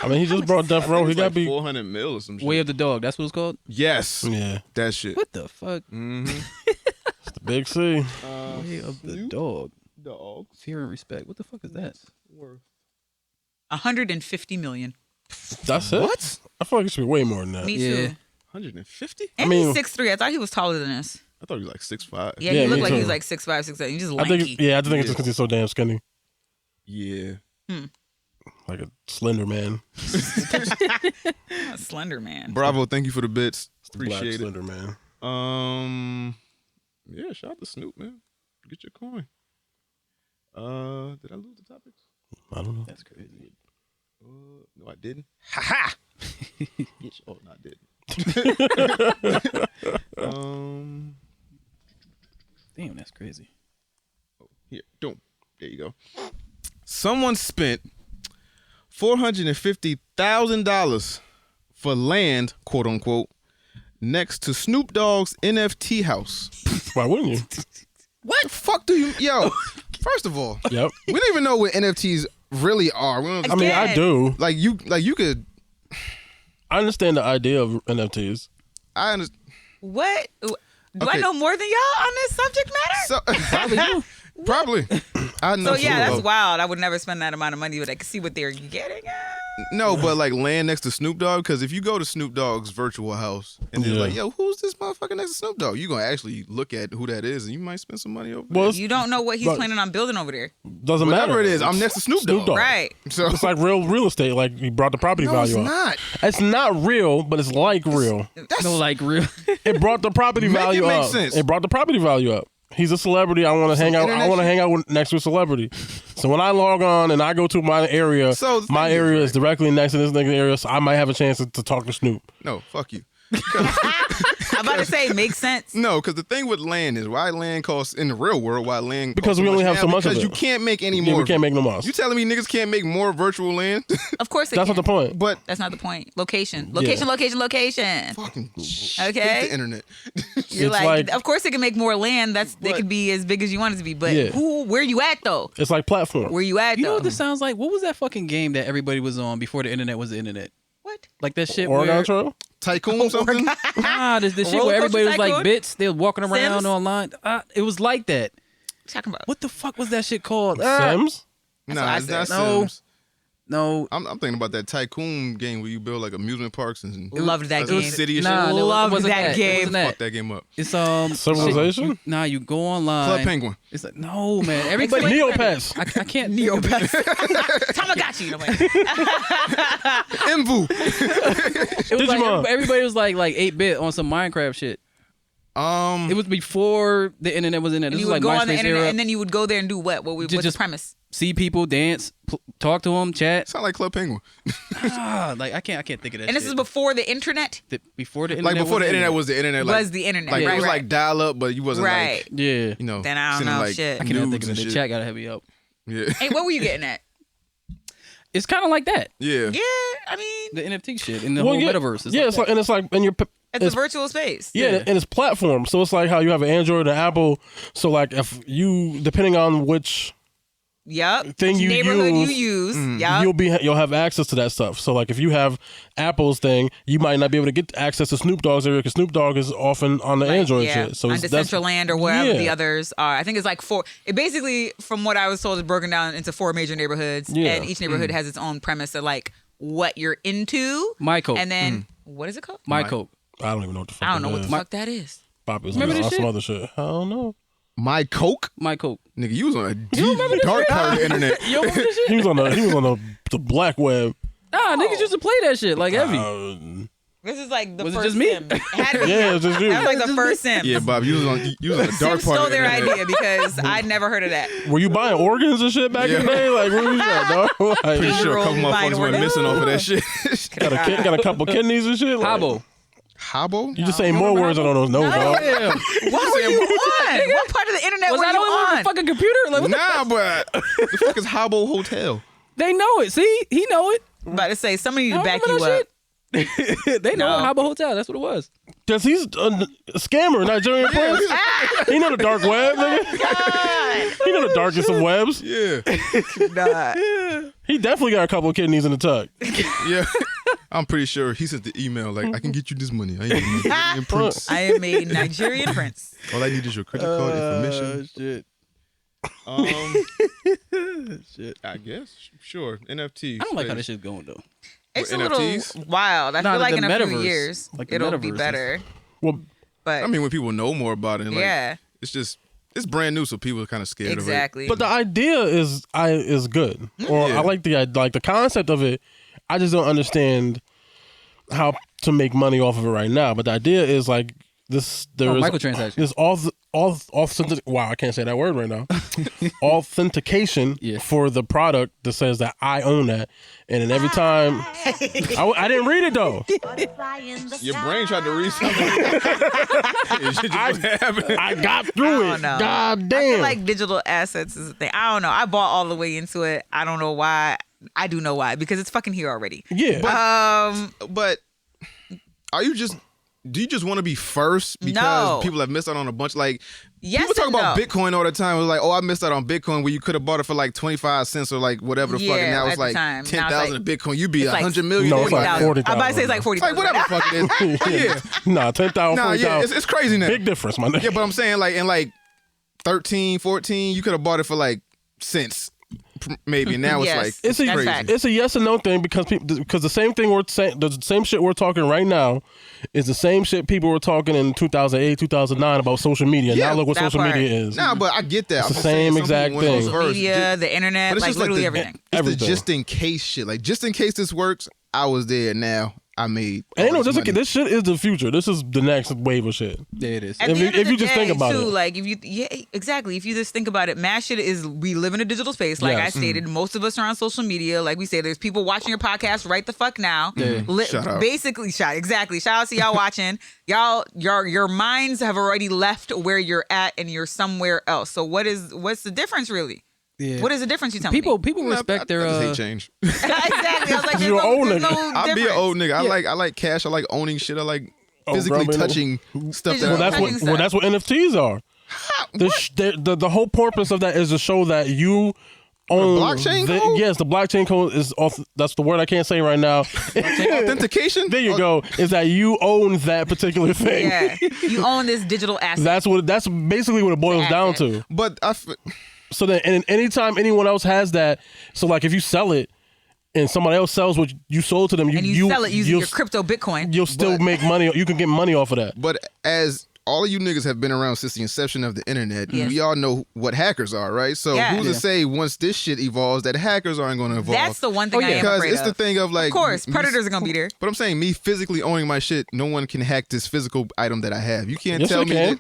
I mean, he just brought Death Row. He It's got to like be. 400 mil or some shit. Way of the Dog. That's what it's called. Yes, Yeah, that shit. What the fuck? it's the big C. Way of the Dog. Dog. Fear and respect. What the fuck is that? 150 million. That's it. What? I feel like it should be way more than that. Me Yeah. too. 150? And mean- he's 6'3". I thought he was taller than this. I thought he was like 6'5". Yeah, Yeah, he looked me like he was too. like 6'5", 6'7". He's just I lanky. think. Yeah, I think it's just because he's so damn skinny. Yeah. Like a Slender Man. Slender Man. Bravo, thank you for the bits. Black Appreciate it. Slender Man. Yeah, shout out to Snoop, man. Get your coin. Did I lose the topics? I don't know. That's crazy. No, I didn't. Ha ha. Oh, no, I didn't. Damn, that's crazy. Here, boom. There you go. Someone spent $450,000 for land, quote unquote, next to Snoop Dogg's NFT house. Why wouldn't you? What the fuck do you? Yo, first of all, Yep. we don't even know what NFTs really are. We don't, I mean, I do. like you could. I understand the idea of NFTs. I understand. What? Do I Okay. know more than y'all on this subject matter? So, probably. I know. So yeah, some that's of- wild. I would never spend that amount of money, but I can see what they're getting at. No, but like land next to Snoop Dogg, because if you go to Snoop Dogg's virtual house and they're Yeah. like, yo, who's this motherfucker next to Snoop Dogg? You're going to actually look at who that is and you might spend some money over Well, there. it's, You don't know what he's But- planning on building over there. doesn't Whatever matter. it is, I'm next to Snoop Dogg. Right. So It's like real estate. Like he brought the property no, it's value up. not. It's not real, but it's like real. That's No, like real. It brought the property Make it value make up. sense. It brought the property value up. He's a celebrity. I want to hang out. I internet want to shit? hang out next to a celebrity. So when I log on and I go to my area, So the my thing is, area right? is directly next to this nigga area, so I might have a chance to talk to Snoop. No, fuck you. I'm about to say, makes sense. No, because the thing with land is why land costs in the real world, why land Because costs we only much have so now, much of because it. you can't make any Yeah, more. we can't make no more. You telling me niggas can't make more virtual land? Of course they That's can. not the point. But That's not the point. Location. Yeah. Location. fucking Okay. the internet. You're It's like, like- of course they can make more land. They But- could be as big as you want it to be. But Yeah. where you at though? It's like platform. Where you at You know though? what this sounds like? What was that fucking game that everybody was on before the internet was the internet? What? Like that shit Oregon where Trail? Tycoon something? nah, this shit Roller where Coaster everybody was like Tycoon? bits. They was walking around Sims? online. It was like that. Talking about? What the fuck was that shit called? Sims? what Nah, I it's not said. No. Sims. No, I'm thinking about that Tycoon game where you build like amusement parks and Loved that like, game. city and Nah, shit. no, it Loved wasn't that It game. wasn't Fuck that. that game up. It's Civilization? shit, you go online. Club Penguin. It's like no man. Everybody. Neopets. I can't. Neopets. Tamagotchi. No, wait. Mvu. It was like Digimon. everybody was like 8-bit on some Minecraft shit. It was before the internet was in there. And This you was would like go on the MySpace internet era. and then you would go there and do what? What's the Just- premise? See people dance, talk to them, chat. Sound like Club Penguin. Like I can't think of that. And this shit. is before the internet? Before the internet. Like before the internet was the internet. Like, Was the internet. like right, it was right. like dial up, but you wasn't Right. like Yeah. you know. Then I don't sending, know like, shit. I cannot think nudes of it. and The shit. chat gotta help me up. Yeah. Hey, what were you getting at? It's kind of like that. Yeah. Yeah, I mean, The NFT shit in the Well, whole yeah, metaverse. Yeah, it's like, and it's like, and you're, it's a virtual space. yeah, and it's platform. So it's like how you have an Android and Apple. So like if you, depending on which Yep. thing Which you neighborhood use, you use. Yep. you'll have access to that stuff. So like if you have Apple's thing, you might not be able to get access to Snoop Dogg's area because Snoop Dogg is often on the Android yeah, shit. So on it's, that's Decentraland or wherever yeah. the others are. I think it's like four. It basically, from what I was told, is broken down into 4 major neighborhoods, Yeah. and each neighborhood has its own premise of like what you're into. My Coke. And then what is it called? My Coke. I don't even know what the fuck. I don't know it what is. the fuck that is. Poppy was Remember on this some shit? other shit. I don't know. My Coke? My Coke. Nigga, you was on a deep, dark part of the internet. You don't remember this shit? He was on the black web. Nah, niggas used to play that shit like heavy. This is like the Was it first just me? sim. It had to be. Yeah, it's just you. That was like the first sim. Yeah, Bob, you was on the dark Sims part stole of the their internet. idea because I'd never heard of that. Were you buying organs and shit back in the Yeah. day? Like, where was that, dog? Like, Pretty sure a couple Roll motherfuckers went mine missing off of that shit. got a couple kidneys and shit. Like, Hobbo. Habbo? You just saying more words I don't know, dog. Yeah. What were you on? What part of the internet Was were I you the one with on? the fucking computer? Like, what the Nah, but the fuck is Habbo Hotel? They know it. See, he know it. I'm about to say, somebody need I to don't back remember you that up. shit. They know No. it. Habbo Hotel. That's what it was. Because he's a scammer, Nigerian prince. He know the dark web, nigga. God. He know the darkest of webs. Yeah. Nah. He definitely got a couple of kidneys in the tuck. Yeah. I'm pretty sure he sent the email like, I can get you this money. I ain't Nigerian prince. I am a Nigerian prince. All I need is your credit card information. Shit. Shit. I guess. Sure. NFT. I don't like how this shit's going though. It's a What, little NFTs? wild. I Nah, feel like the in a few metaverse. years Like the it'll be metaverse is- better. Well, But I mean, when people know more about it, like, yeah. it's just it's brand new, so people are kind of scared Exactly. But the idea is good, or Yeah. I like the concept of it. I just don't understand how to make money off of it right now. But the idea is like this. There is microtransaction. There's authentic. Wow, I can't say that word right now. Authentication for the product that says that I own that, and then every time I didn't read it though. Your brain tried to read something. I got through it. know. God I damn. feel like digital assets is a thing. I don't know. I bought all the way into it. I don't know why. I do know why, because it's fucking here already. Yeah. But are you just? Do you just want to be first because No. people have missed out on a bunch? Like Yes people talk and about no. Bitcoin all the time. It was like, oh, I missed out on Bitcoin where you could have bought it for like 25 cents or like whatever the fuck. And Yeah, now at it's the like time. Now it's 10,000 like- in Bitcoin. You'd be it's like 100 million. No, it's like 40,000. 40,000. I'm about to say it's like 40,000. Like whatever the fuck it is. But yeah. Nah, 10,000, Nah, 40,000. yeah, it's crazy now. Big difference, my nigga. Yeah, but I'm saying like in like 13, 14, you could have bought it for like cents maybe. And now Yes. it's like It's a That's fact. it's a yes and no thing because the same thing we're saying, the same shit we're talking right now is the same shit people were talking in 2008, 2009 about social media. Yeah, now look what that social part. media is. Nah, but I get that. It's I'm the just saying same some exact people went on thing. first. Media, the internet, But it's like just literally the, everything. It's Everything. the just in case shit. Like just in case this works, I was there. Now I made. And all no, this money. this shit is the future. This is the next wave of shit. Yeah, it is. At If the you- end of if you the just think day, about too, it. like if you, yeah, exactly. If you just think about it, mass shit is we live in a digital space. Like Yes. I stated, most of us are on social media. Like we say, there's people watching your podcast right the fuck now. Shout out. Basically, shout out to y'all watching. Y'all, your minds have already left where you're at, and you're somewhere else. So what's the difference really? Yeah. What is the difference? You tell me. People Nah, respect their I just hate change. Exactly. I was like, You're an old there's nigga. no I'll be an difference. old nigga. I like cash. I like owning shit. I like Oh, physically bro, touching stuff. Well, That that's what- NFTs are. The whole purpose of that is to show that you own blockchain code? Yes, the blockchain code is that's the word I can't say right now. authentication. There you go. Is that you own that particular thing? Yeah, you own this digital asset. That's basically what it boils down to. But So then, and anytime anyone else has that, so like if you sell it and somebody else sells what you sold to them, and you sell it using you'll- your crypto Bitcoin. You'll still make money. You can get money off of that. But as all of you niggas have been around since the inception of the internet, Yes. we all know what hackers are, right? So Yeah. who's Yeah. to say once this shit evolves that hackers aren't going to evolve? That's the one thing I am because afraid it's of. the thing of like, Of course, me- predators are gonna be there. But I'm saying me physically owning my shit, no one can hack this physical item that I have. You can't Yes, tell they me can. that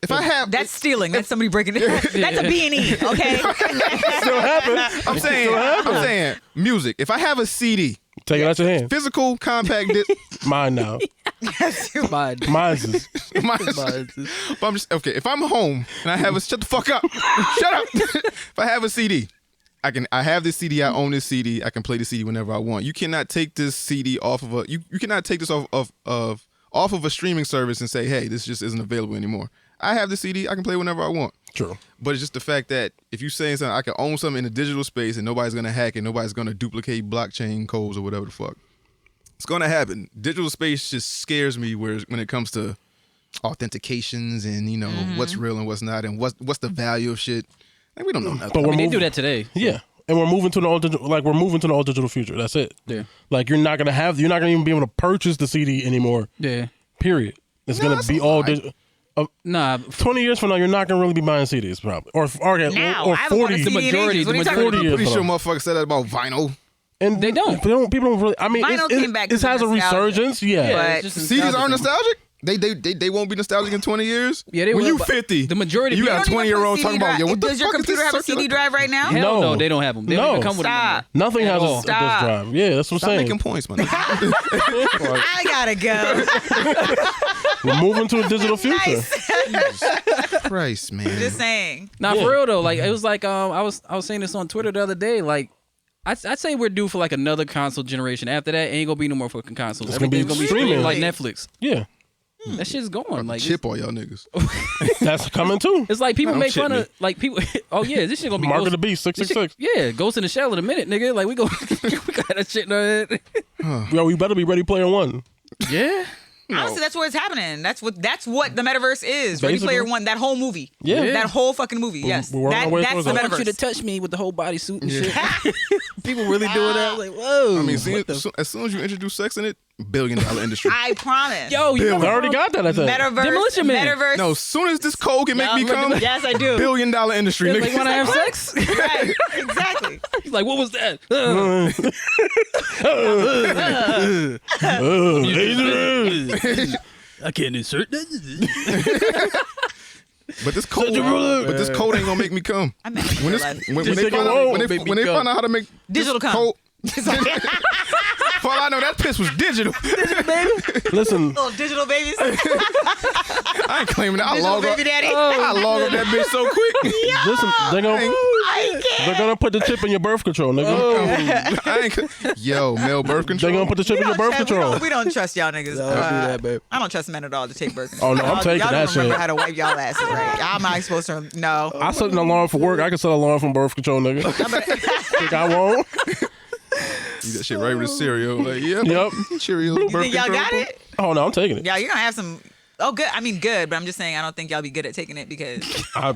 if I have. That's stealing. That's somebody breaking it. That's a B&E, okay? Still happen. I'm saying music. If I have a CD, Take it out your hand. physical compact disc, Mine now. Mine. Mine's is. but I'm just okay. If I'm home and I have a shut the fuck up, shut up. If I have a CD, I have this CD. I own this CD. I can play the CD whenever I want. You cannot take this CD off of you cannot take this off of a streaming service and say, hey, this just isn't available anymore. I have the CD. I can play whenever I want. True. But it's just the fact that if you're saying something, I can own something in the digital space and nobody's gonna hack it, nobody's gonna duplicate blockchain codes or whatever the fuck. It's gonna happen. Digital space just scares me when it comes to authentications and what's real and what's not and what's the value of shit. Like, we don't know nothing. But I mean, they do that today. Yeah. And we're moving to the all digital, like we're moving to the all digital future. That's it. Yeah. Like you're not gonna even be able to purchase the CD anymore. Yeah. Period. It's gonna that's be a all lie. digital. Nah. 20 years from now, you're not gonna really be buying CDs, probably, or Now, or I haven't bought a 40. CD in majority- ages. What are you the talking majority about? is- Pretty sure motherfuckers said that about vinyl. And They don't. People don't really. I mean, Vinyl came back It to has a nostalgia. resurgence. Yeah. But- it's just a CDs nostalgia aren't thing. nostalgic. They won't be nostalgic in 20 years. Yeah, they when will, you but 50, the majority you of got a people- 20-year-old talking about, yo, what the Does your fuck is computer this have a CD circular? drive right now? Hell No. no, they don't have them. They don't No. even come with them. Stop. Nothing At has all. a disk drive. Yeah, that's what I'm Stop saying. making points, man. I gotta go. We're moving to a digital future. Nice. Christ, man. Just saying. Nah, Yeah. for real though. Like it was like I was saying this on Twitter the other day. Like I'd say we're due for like another console generation. After that, ain't gonna be no more fucking consoles. It's gonna be Everything's gonna be streaming. streaming like Netflix. Yeah, That shit's going. Like Chip all y'all niggas. that's coming too. it's like people Don't make shit fun me. of like people. Oh yeah, this shit gonna be Mark of Ghost- the Beast this shit- 666. Yeah, Ghost in the Shell in a minute, nigga. Like we go, we got that shit. Yo, we better be Ready Player One. Yeah, Honestly, that's where it's happening. That's what the metaverse is. Ready Basically. Player One, that whole movie. Yeah. That whole fucking movie. Yes. we're on our way That's towards the that. I want you to metaverse. touch me with the whole bodysuit and shit. People really doing that. Like, whoa. I mean, What as soon as you introduce sex in it, $1 billion industry. I promise. Yo, you I know already got that, I think. Metaverse. Demolition Man. Metaverse. No, as soon as this code can make me come, Yes, I do. $1 billion industry. like, Nigga. want to have sex? Right. Exactly. He's like, what was that? I can't insert that. But this code ain't gonna make me come. I meant When they find out how to make Digital this cum. code, for all I know, that piss was digital. Listen, Little digital babies. I ain't claiming that. I Digital log up. baby daddy. I log up that bitch so quick. listen, they're gonna put the chip in your birth control, nigga. I ain't. Yo, male birth They're control. gonna put the chip in your birth control. We don't trust y'all niggas. Don't do that, babe. I don't trust men at all to take birth control. Oh, no, I'm taking y'all that don't remember shit. how to wipe y'all asses, right? How am I supposed to? No. I set an alarm for work. I can set an alarm from birth control, nigga. Think I won't? Eat that shit right with the cereal. Like, yeah. Yep. Cheerios. You birth think y'all control. got it? Oh no, I'm taking it. Yeah, you're gonna have some. Oh, good. I mean, good, but I'm just saying I don't think y'all be good at taking it because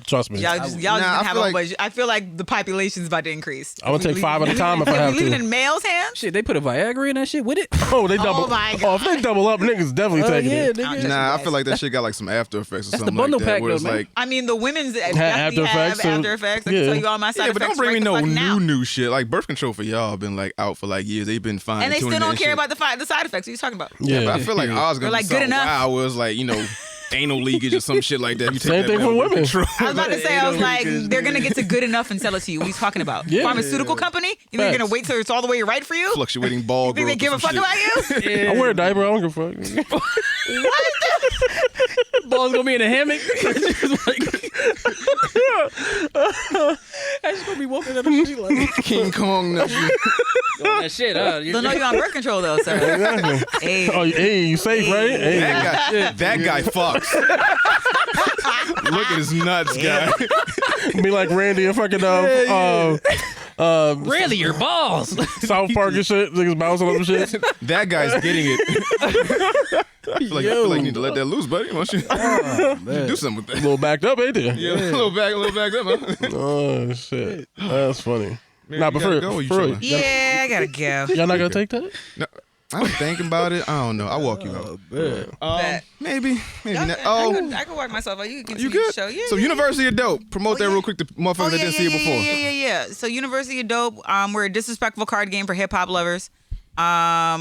Trust me. y'all just gonna have feel a whole like- bunch. I feel like the population's about to increase. I'm gonna take 5 at a time if I have If we leave it to. in males' hands. Shit, they put a Viagra in that shit with it. Oh, they double. my Oh, if they double up, niggas definitely taking yeah, it. nigga. Nah, I feel like that shit got like some after effects or That's the something bundle like that. pack, Where though, it's man. like, I mean, the women's After definitely have Effects, so- after effects. I yeah. can tell you all my side yeah, but effects don't bring me right no the fuck now. new shit. Like birth control for y'all been like out for like years. They've been fine. And they still don't care about the side effects. What are you talking about? Yeah, but I feel like ours They're gonna like, be good something enough. wild where it's like, you know, anal leakage or some shit like that. You take Same that thing male for birth women. control. I was about to say, I was like, they're gonna get to good enough and sell it to you. What are you talking about? Yeah. Pharmaceutical company? You think they're gonna Facts. wait till it's all the way right for you? Fluctuating ball You think they growth give or a fuck some shit. about you? I wear a diaper. I don't give a fuck. Ball's gonna be in a hammock. Just like, I just gonna be walking down the street like King Kong. No, that shit. Don't know you're on birth control though, sir. Exactly. Hey. Oh, hey, you safe, right? Hey. that guy fucks. Look at his nuts, guy. Be like Randy and fucking really your balls. South Park and shit. Niggas bouncing up and shit. That guy's getting it. I feel like you need to let that loose, buddy. Why don't you do something with A that? little backed up, ain't there? Yeah, a little back up, huh? Oh shit, that's funny. Man, Nah, you but gotta for go, you for real, chillin'? Yeah, I gotta go. y'all not gonna take that? No, I'm thinking about it. I don't know. I'll walk you out. Bet. Maybe not. I could work myself out. You can You continue good? the show. Yeah. So University of Dope. Promote that yeah. real quick to motherfuckers that didn't see it before. Yeah. So University of Dope, we're a disrespectful card game for hip hop lovers. I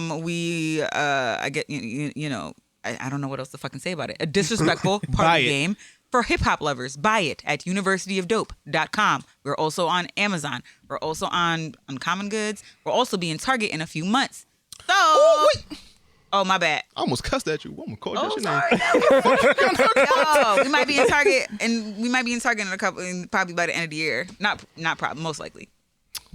get you know, I don't know what else to fucking say about it. A disrespectful Buy party it. game for hip hop lovers. Buy it at universityofdope.com. We're also on Amazon. We're also on Uncommon Goods. We'll also be in Target in a few months. So Oh, my bad. I almost cussed at you. Woman, called that your name. Sorry. Yo, we might be in Target, in a couple, probably by the end of the year. Not probably, most likely.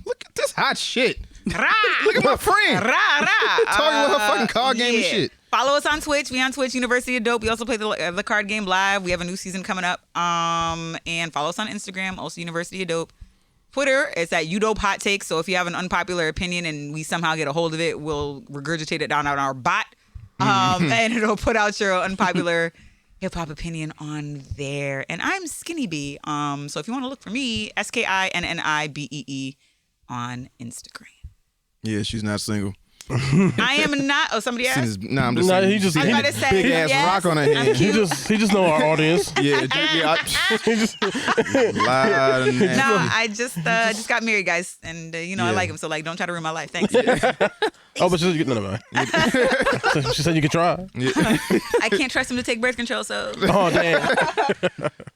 Look at this hot shit. Rah! Look at my friend. Rah, rah. Talking with her fucking card game and shit. Follow us on Twitch. We on Twitch, University of Dope. We also play the card game live. We have a new season coming up. And follow us on Instagram, also University of Dope. Twitter, it's at UDope Hot Takes. So if you have an unpopular opinion and we somehow get a hold of it, we'll regurgitate it down on our bot. And it'll put out your unpopular hip hop opinion on there. And I'm Skinni Bee. So if you want to look for me, SKINNIBEE on Instagram. Yeah, she's not single. I am not. Oh, somebody asked. Nah, I'm just Nah, saying. he just- she I was got about to say, big ass yes, rock on her I'm hand. cute. He just know our audience. Yeah, He just loud and nasty. No, I just got married, guys, and I Yeah. like him. So like, don't try to ruin my life. Thanks. oh, but she's none of mine. She said you could try. Yeah. I can't trust him to take birth control. So Oh damn.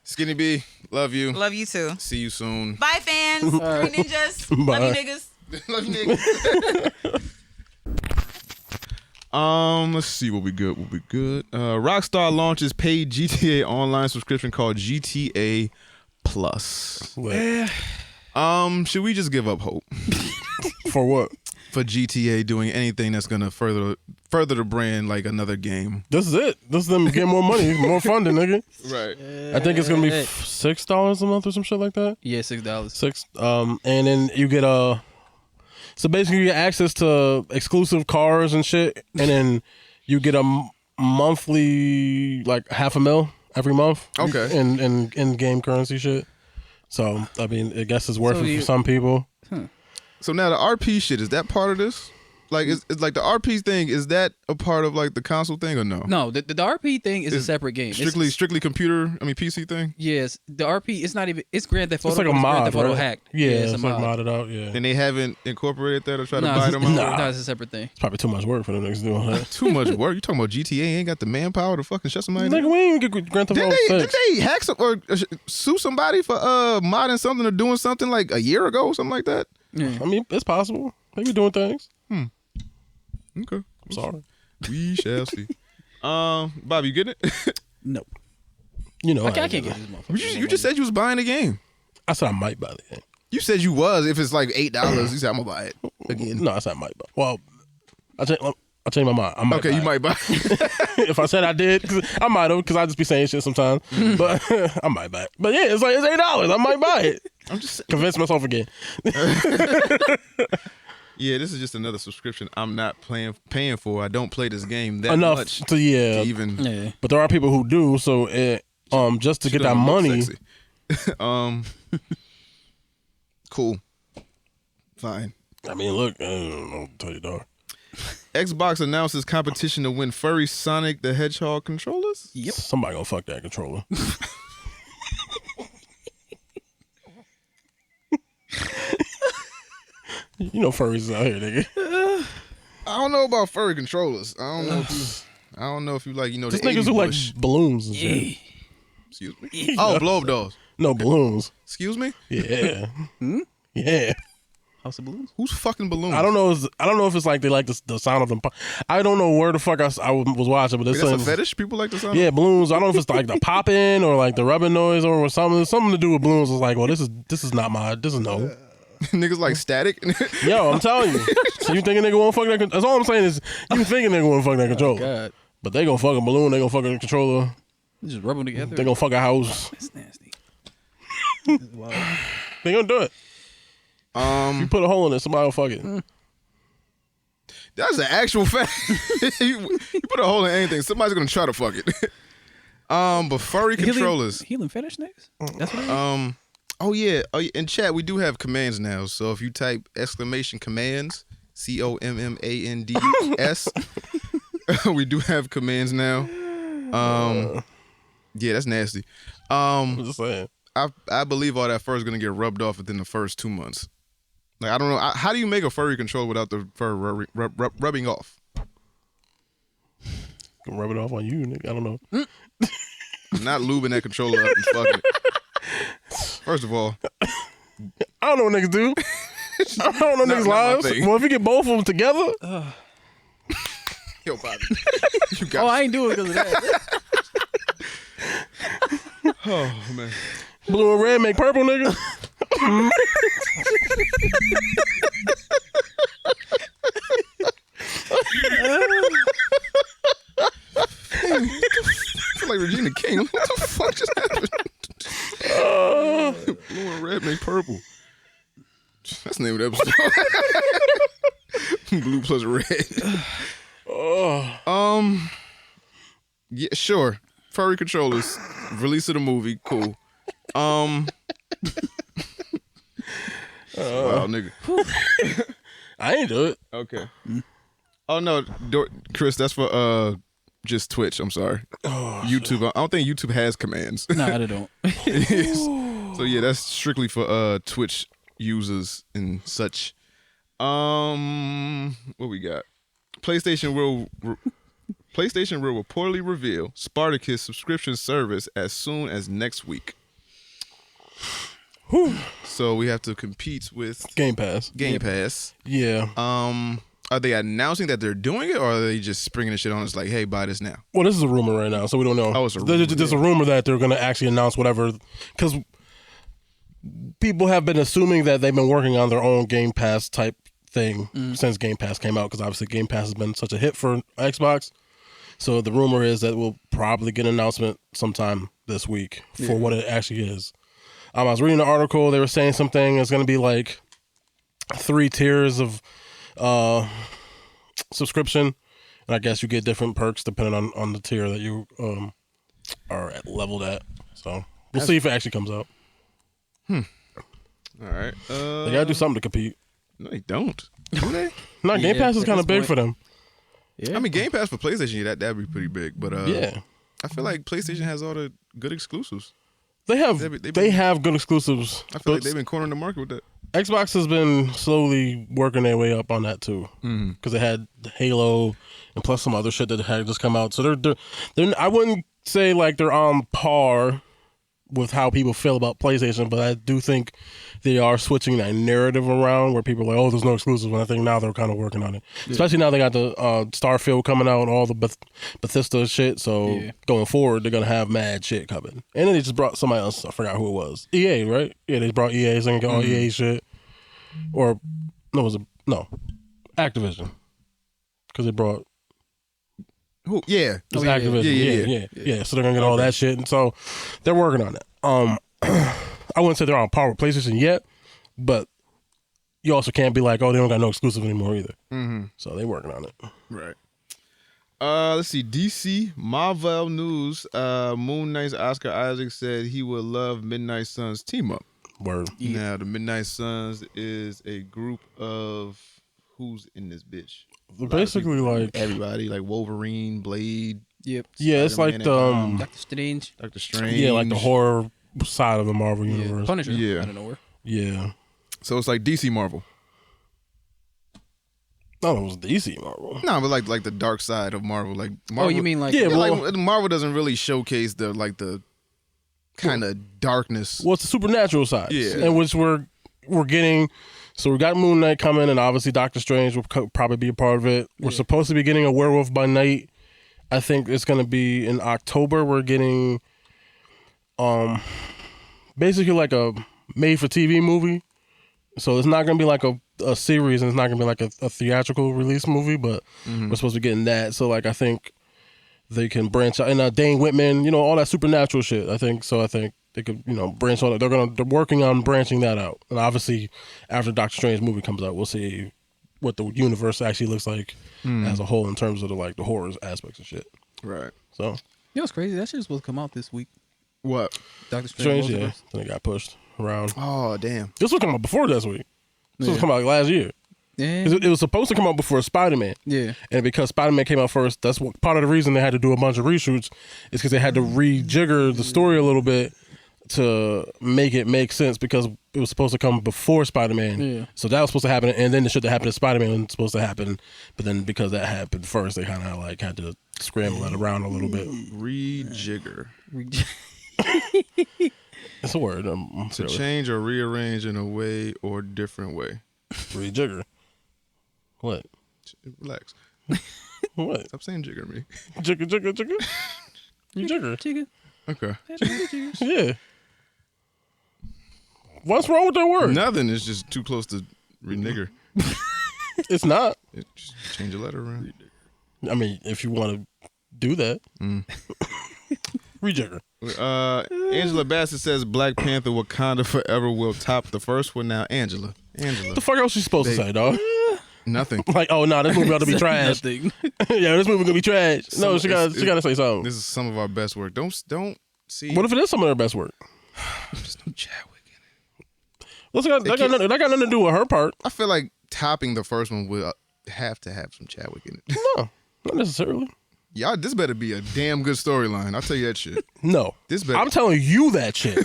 Skinni Bee, love you. love you too. See you soon. Bye, fans. Three ninjas. Bye. Love you, niggas. Love you, nigga. Let's see what we good. Rockstar launches paid GTA online subscription called GTA Plus. What? Should we just give up hope For what? for GTA doing anything that's gonna further the brand like another game? This is it. This is them getting more money, more funding, nigga. Right. I think it's gonna be $6 a month or some shit like that. Yeah, $6. And then you get so basically you get access to exclusive cars and shit, and then you get a monthly, like $500,000 every month. Okay. In game currency shit. So I mean, I guess it's worth it for some people. So now the RP shit, is that part of this? Like, is like the RP thing, is that a part of like the console thing or no? No, the RP thing is a separate game. Strictly PC thing? Yes, the RP, it's not even, it's Grand Theft Auto. It's like a mod, Grand Theft Auto right? hacked. Yeah, it's it's a like mod. modded out, yeah. And they haven't incorporated that or tried to buy them out? No, it's a separate thing. It's probably too much work for them niggas to do all that. Too much work? You talking about GTA ain't got the manpower to fucking shut somebody down? Nigga, we ain't even get Grand Theft Auto 6. Did they hack some, or sue somebody for modding something or doing something like a year ago or something like that? Yeah. I mean, it's possible. They be doing things. Okay. I'm sorry. We shall see. Bob, you getting it? Nope. You know, I can't get this motherfucker. You just said you was buying the game. I said I might buy the game. You said you was. If it's like $8, you said I'm gonna buy it again. No, I said I might buy. Well, I'll change my mind. I might Okay, buy you it. might buy it. If I said I did, cause I might have, because I just be saying shit sometimes. But I might buy it. But yeah, it's like it's $8. I might buy it. I'm just Convince myself again. Yeah, this is just another subscription I'm not paying for. I don't play this game that Enough much to even. Yeah. But there are people who do. So just to She get that doesn't look money. sexy. Cool. Fine. I mean, look, I don't know what to tell you, dog. Xbox announces competition to win Furry Sonic the Hedgehog controllers. Yep. Somebody gonna fuck that controller. You know furries out here, nigga. I don't know about furry controllers. I don't know if you like, the Just niggas 80s who like bush. balloons and shit. Excuse me. Oh, blow up dolls. No, balloons. Excuse me. Yeah. Yeah. House of Balloons? Who's fucking balloons? I don't know if it's like they like the sound of them. I don't know where the fuck I was watching, but Wait, this that's a fetish. People like the sound. Yeah, balloons. I don't know if it's like the popping or like the rubbing noise or something to do with balloons. It's like, well, this is not my. This is no. Niggas like static. Yo, I'm telling you. So you think a nigga won't fuck that? That's all I'm saying is you think a nigga won't fuck that controller. God. But they gonna fuck a balloon. They gonna fuck a controller. You just rub them together. They gonna fuck a house. That's nasty. They gonna do it. You put a hole in it, somebody will fuck it. That's an actual fact. you put a hole in anything, somebody's gonna try to fuck it. But furry controllers. Healing fetish niggas? That's what it is? Oh yeah. In chat we do have commands now. So if you type _commands, COMMANDS, we do have commands now. Yeah, that's nasty. I'm just saying. I believe all that fur is gonna get rubbed off within the first 2 months. Like I don't know. How do you make a furry controller without the fur rubbing off? Can rub it off on you, nigga. I don't know. I'm not lubing that controller up and fucking it. First of all, I don't know what niggas do. I don't know niggas' not my lives. thing. Well, if you get both of them together, yo, Bobby, you got. Oh, I ain't doing it because of that. Oh man. blue and red make purple, nigga. I feel like Regina King. What the fuck just happened? Blue and red make purple. That's the name of the episode. Blue plus red. Yeah, sure. Furry controllers. Release of the movie. Cool. Wow, nigga. I ain't do it. Okay. Oh no, Chris, that's for just Twitch. I'm sorry. YouTube. Shit. I don't think YouTube has commands. No, I don't. Yes. So yeah, that's strictly for Twitch users and such. What we got? PlayStation will reportedly reveal Spartacus subscription service as soon as next week. So we have to compete with Game Pass. Game Pass. Yeah. Are they announcing that they're doing it, or are they just springing the shit on us like, hey, buy this now? Well, this is a rumor right now, so we don't know. Oh, it's a rumor. There's a rumor that they're going to actually announce whatever, because people have been assuming that they've been working on their own Game Pass type thing since Game Pass came out, because obviously Game Pass has been such a hit for Xbox. So the rumor is that we'll probably get an announcement sometime this week for what it actually is. I was reading an article. They were saying something. It's going to be like 3 tiers of subscription. And I guess you get different perks depending on the tier that you are leveled at. So we'll see if it actually comes out. All right. They gotta do something to compete. No, they don't. Do they? No, Game Pass is at kind this of big point. for them. Yeah. I mean, Game Pass for PlayStation, that'd be pretty big. But Yeah, I feel like PlayStation has all the good exclusives. they have They have good exclusives. I feel like but they've been cornering the market with that. Xbox has been slowly working their way up on that too, because they had Halo and plus some other shit that had just come out. So they're I wouldn't say like they're on par with how people feel about PlayStation, but I do think they are switching that narrative around where people are like, oh, there's no exclusives. And I think now they're kind of working on it, especially now they got the Starfield coming out and all the Bethesda shit. So going forward, they're gonna have mad shit coming. And then they just brought somebody else. I forgot who it was. EA, right? Yeah, they brought EA, so they can get all EA shit. Or no, Activision, because they brought. Who? Yeah. It's Activision. Yeah. So they're gonna get all that shit, and so they're working on it. I wouldn't say they're on par with PlayStation yet, but you also can't be like, oh, they don't got no exclusive anymore either. So they're working on it. Right. Let's see. DC Marvel News. Moon Knight's Oscar Isaac said he would love Midnight Suns team up. Word. Now the Midnight Suns is a group of who's in this bitch. Basically, like everybody, like Wolverine, Blade. Yep. Yeah, it's like the Doctor Strange. Doctor Strange. yeah, like the horror side of the Marvel universe. Punisher. Yeah. Out of nowhere. Yeah. So it's like DC Marvel. No, it was DC Marvel. No, but like the dark side of Marvel. Like Marvel, Oh, you mean like Yeah, yeah, well- like Marvel doesn't really showcase the kind of darkness. Well, it's the supernatural side, Yeah. and which we're getting. So we got Moon Knight coming, and obviously Doctor Strange will probably be a part of it. We're supposed to be getting a Werewolf by Night. I think it's going to be in October. We're getting, basically like a made-for-TV movie. So it's not going to be like a series, and it's not going to be like a theatrical release movie. But we're supposed to be getting that. So like I think they can branch out, and Dane Whitman, all that supernatural shit. I think they could, branch out. They're working on branching that out. And obviously, after Doctor Strange movie comes out, we'll see what the universe actually looks like as a whole in terms of the horror aspects of shit. Right. So You know what's crazy? That shit was supposed to come out this week. What? Doctor Strange, Strange. yeah. Then it got pushed around. Oh damn. This was coming out before this week. This was coming out last year. Yeah. 'Cause it was supposed to come out before Spider-Man. Yeah. And because Spider-Man came out first, that's what part of the reason they had to do a bunch of reshoots is because they had to rejigger the story a little bit to make it make sense, because it was supposed to come before Spider-Man. Yeah. So that was supposed to happen, and then the shit that happened to Spider-Man was supposed to happen. But then because that happened first, they kind of like had to scramble it around a little bit. Rejigger. It's a word. To change or rearrange in a way or different way. Rejigger. What? Relax. What? Stop saying jigger me. Jigger. You jigger. Chicken. Okay. Yeah. What's wrong with that word? Nothing. It's just too close to renigger. It's not. Just change a letter around. I mean, if you want to do that. Rejigger. Angela Bassett says Black Panther Wakanda Forever will top the first one. Now, Angela. What the fuck else she supposed to say, dog? Nothing. Like, oh no, this movie about to be trash. Nothing. Yeah, this movie gonna be trash. No, she got to say something. This is some of our best work. Don't see. What if it is some of their best work? Just no Chadwick in it. What's that got nothing to do with her part? I feel like topping the first one will have to have some Chadwick in it. No, not necessarily. Y'all, this better be a damn good storyline. I'll tell you that shit. No, This better. I'm telling you that shit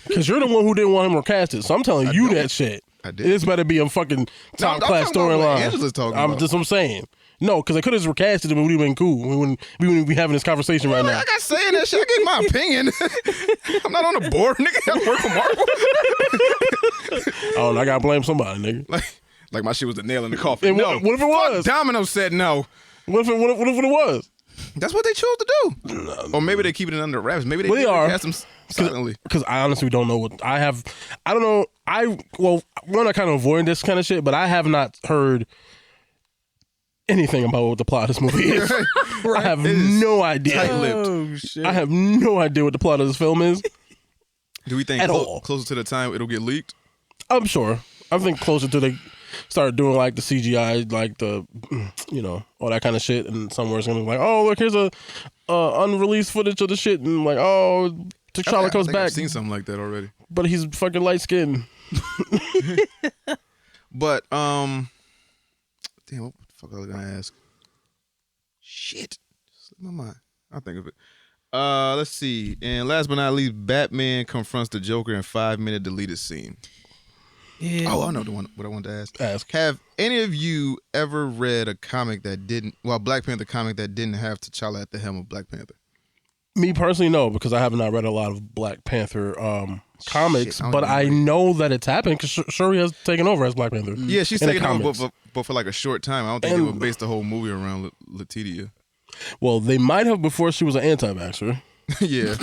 because you're the one who didn't want him recasted. So I'm telling you that shit. I did. This better be a fucking top class I'm talking about what storyline. Angela's talking about. That's what I'm saying. No, because I could have just recasted him and we would have been cool. We wouldn't be having this conversation right now. I got saying that shit. I gave my opinion. I'm not on the board, nigga. I work for Marvel. Oh, and I gotta blame somebody, nigga. Like my shit was the nail in the coffin. And No. what if it was? Domino said no. What if it was? That's what they chose to do. Or maybe they're keeping it under wraps. Maybe they Well, they are. cast them silently. Because I honestly don't know what I have. I don't know. I kind of avoid this kind of shit, but I have not heard anything about what the plot of this movie is. I have no idea. Tight-lipped. Oh shit. I have no idea what the plot of this film is. Do we think At all. closer to the time it'll get leaked? I'm sure. I think closer to start doing like the CGI, like the, all that kind of shit, and somewhere it's gonna be like, oh look, here's a unreleased footage of the shit, and like, oh, T'Challa comes back. I've seen something like that already. But he's fucking light skinned. But damn, what the fuck I was gonna ask? Shit, slipped my mind. I'll think of it. Let's see. And last but not least, Batman confronts the Joker in 5-minute deleted scene. Yeah. Oh, I know what I wanted to ask. Have any of you ever read a comic that didn't, Black Panther comic that didn't have T'Challa at the helm of Black Panther? Me personally, no, because I have not read a lot of Black Panther comics, Shit, but I know that it's happened because Shuri has taken over as Black Panther. Yeah, she's taken over, but for like a short time. I don't think they would base the whole movie around Letitia. Well, they might have before she was an anti-vaxxer. Yeah.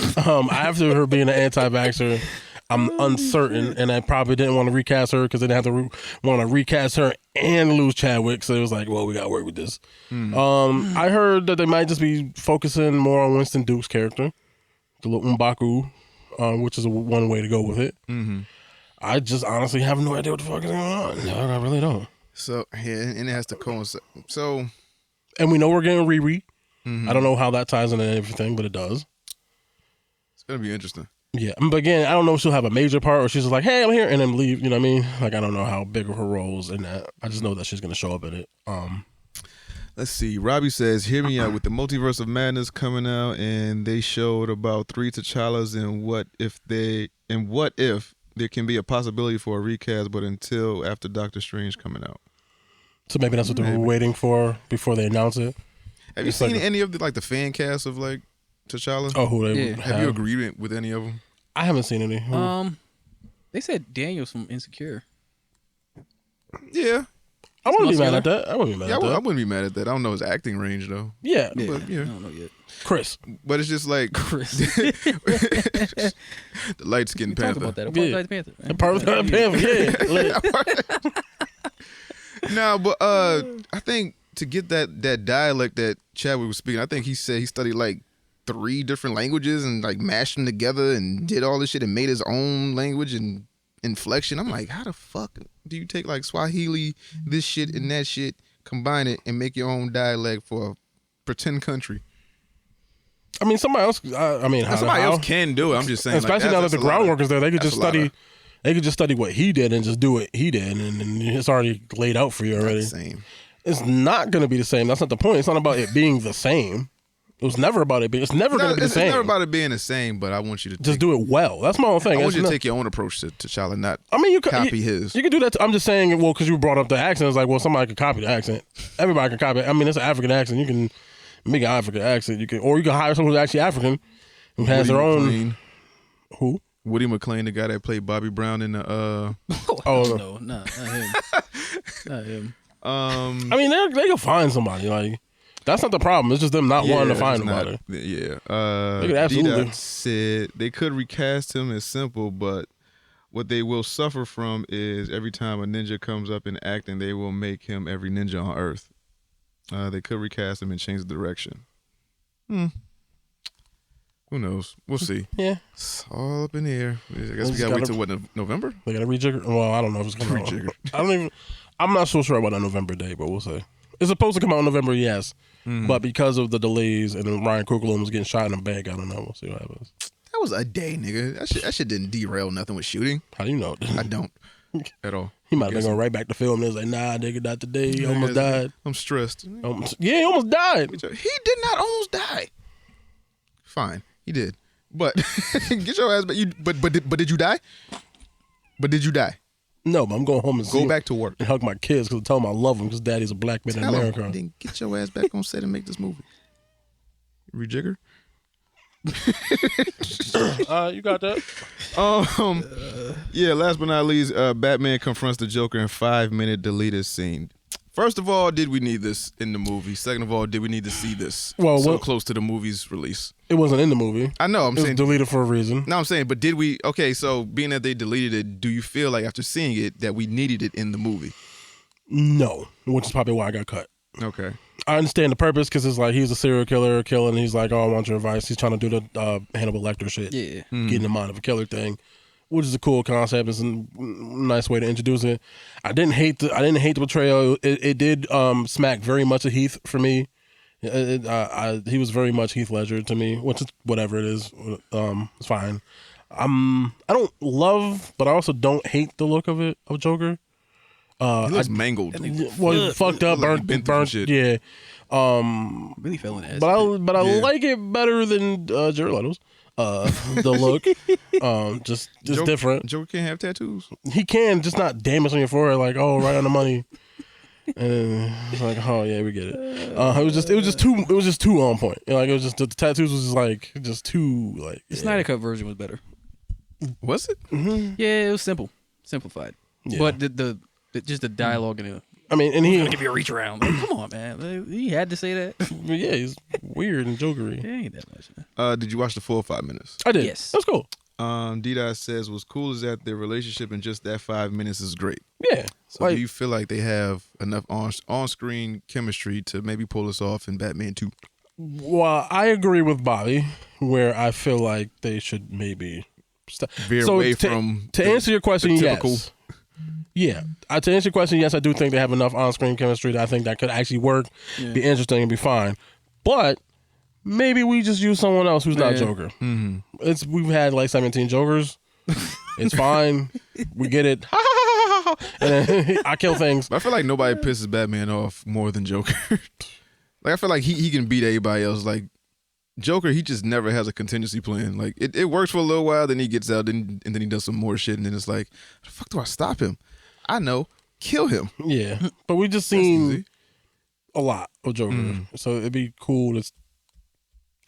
After her being an anti-vaxxer, I'm uncertain, and I probably didn't want to recast her because they didn't have to want to recast her and lose Chadwick. So it was like, well, we got to work with this. I heard that they might just be focusing more on Winston Duke's character, the little M'Baku, which is one way to go with it. Mm-hmm. I just honestly have no idea what the fuck is going on. No, I really don't. So, yeah, and it has to coincide. So, and we know we're getting Riri. Mm-hmm. I don't know how that ties into everything, but it does. It's going to be interesting. Yeah, but again, I don't know if she'll have a major part or she's just like, hey, I'm here, and then leave, you know what I mean? Like, I don't know how big of her role is in that. I just know that she's going to show up in it. Let's see. Robbie says, hear me out. With the Multiverse of Madness coming out, and they showed about 3 T'Challas, and what if there can be a possibility for a recast, but until after Doctor Strange coming out. So maybe that's what they were waiting for before they announce it. Have you seen any of the fan cast of like T'Challa? Oh, who they have you agreed with any of them? I haven't seen any. They said Daniel's from Insecure. Yeah. I wouldn't be mad at that. I wouldn't be mad at that. I don't know his acting range though. Yeah. But, yeah. I don't know yet. Chris. But it's just like Chris. The light skinned Panther. Talk about that. Like Panther. Part of the Panther, yeah. No, but I think to get that dialect that Chadwick was speaking, I think he said he studied like 3 different languages and like mashed them together and did all this shit and made his own language and inflection. I'm like, how the fuck do you take like Swahili, this shit and that shit, combine it and make your own dialect for a pretend country? I mean, somebody else. Somebody else can do it. I'm just saying, especially now that the groundwork is there, they could just study. They could just study what he did and just do what he did, and it's already laid out for you already. Not the same. It's not going to be the same. That's not the point. It's not about it being the same. It was never about it being. It's never going to be the same. It's never about it being the same. But I want you to just do it well. That's my whole thing. I want you to take your own approach to T'Challa, not copy his. You can do that. I'm just saying. Well, because you brought up the accent, it's like, well, somebody could copy the accent. Everybody can copy it. I mean, it's an African accent. You can make an African accent. You can hire someone who's actually African who has their own. Who? Woody McClain, the guy that played Bobby Brown in the no, not him. Not him. I mean, they can find somebody. Like, that's not the problem. It's just them not wanting to find somebody. Yeah. They could absolutely. D-Dot said they could recast him as simple, but what they will suffer from is every time a ninja comes up in acting, they will make him every ninja on Earth. They could recast him and change the direction. Who knows? We'll see. Yeah. It's all up in the air. I guess we gotta wait till what, November? They gotta rejigger. Well, I don't know if it's gonna rejigger. I'm not so sure about that November date, but we'll see. It's supposed to come out in November, yes. But because of the delays and then Ryan Coogler was getting shot in the back, I don't know. We'll see what happens. That was a day, nigga. That shit didn't derail nothing with shooting. How do you know? I don't. At all. He might have been going right back to film. And was like, nah, nigga, not today. He almost died. I'm stressed. He almost died. He did not almost die. Fine. He did. But get your ass back. But did you die? But did you die? No, but I'm going home and go back to work and hug my kids because I tell them I love them because daddy's a black man in America. Then get your ass back on set and make this movie. Rejigger. You got that? Yeah. Last but not least, Batman confronts the Joker in 5-minute deleted scene. First of all, did we need this in the movie? Second of all, did we need to see this so close to the movie's release? It wasn't in the movie. I know. It was deleted for a reason. No, I'm saying, but did we? Okay, so being that they deleted it, do you feel like after seeing it that we needed it in the movie? No, which is probably why I got cut. Okay. I understand the purpose because it's like he's a serial killer killing. He's like, oh, I want your advice. He's trying to do the Hannibal Lecter shit. Yeah. Getting the mind of a killer thing. which is a cool concept. It's a nice way to introduce it. I didn't hate the portrayal. It did smack very much of Heath for me. He was very much Heath Ledger to me, which is whatever it is. It's fine. I don't love, but I also don't hate the look of Joker. He looks mangled. Fucked up, burnt. Shit. Yeah. Really fell in ass. But I like it better than Jared Leto's. The look, just different. Joker can't have tattoos. He can, just not damage on your forehead, like right on the money. And it's like, oh yeah, we get it. It was just too on point. Like it was just the tattoos was just too like. The Snyder Cut version was better. Was it? Mm-hmm. Yeah, it was simplified. Yeah. But the just the dialogue in it. I mean, and he Gonna give you a reach around. Like, come on, man. He had to say that. yeah, he's weird and jokery. It ain't that much. Did you watch the full 5 minutes? I did. Yes. That's cool. D-Dot says, what's cool is that their relationship in just that 5 minutes is great. Yeah. So do you feel like they have enough on-screen chemistry to maybe pull us off in Batman 2? Well, I agree with Bobby, where I feel like they should maybe veer away from to answer your question, typical. yes. Yeah. To answer your question, yes, I do think they have enough on-screen chemistry that I think that could actually work, be interesting, and be fine. But maybe we just use someone else who's not Joker. Mm-hmm. We've had like 17 Jokers. It's fine. We get it. And then I kill things. I feel like nobody pisses Batman off more than Joker. Like I feel like he can beat everybody else. Like Joker, he just never has a contingency plan. Like it works for a little while, then he gets out, and then he does some more shit, and then it's like, how the fuck do I stop him? I know, kill him. Yeah, but we just seen a lot of Joker, so it'd be cool to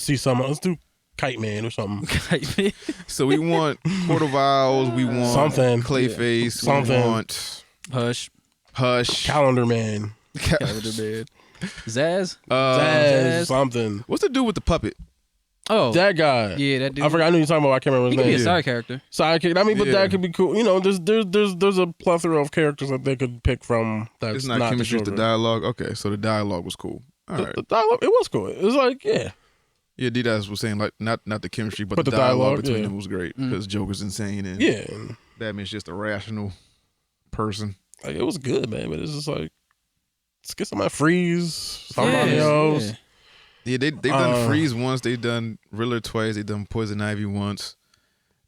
see someone. Let's do Kite Man or something. So we want Court of Owls, we want something, Clayface, something. We want Hush, Calendar Man, Zaz, something. What's the dude with the puppet? Oh, that guy. Yeah, that dude. I forgot. I knew you were talking about. I can't remember his He could name. be a side character. Sidekick. I mean, but that could be cool. You know, there's a plethora of characters that they could pick from. That's It's not chemistry, it's the dialogue. Okay, so the dialogue was cool. All right. The dialogue, it was cool. It was like, yeah. Yeah, D-Daz was saying like not the chemistry, but the dialogue between them was great because Joker's insane and Batman's just a rational person. Like it was good, man. But it's just like, let's get somebody Freeze, somebody else. Yeah, they've done Freeze once. They've done Riddler twice. They've done Poison Ivy once.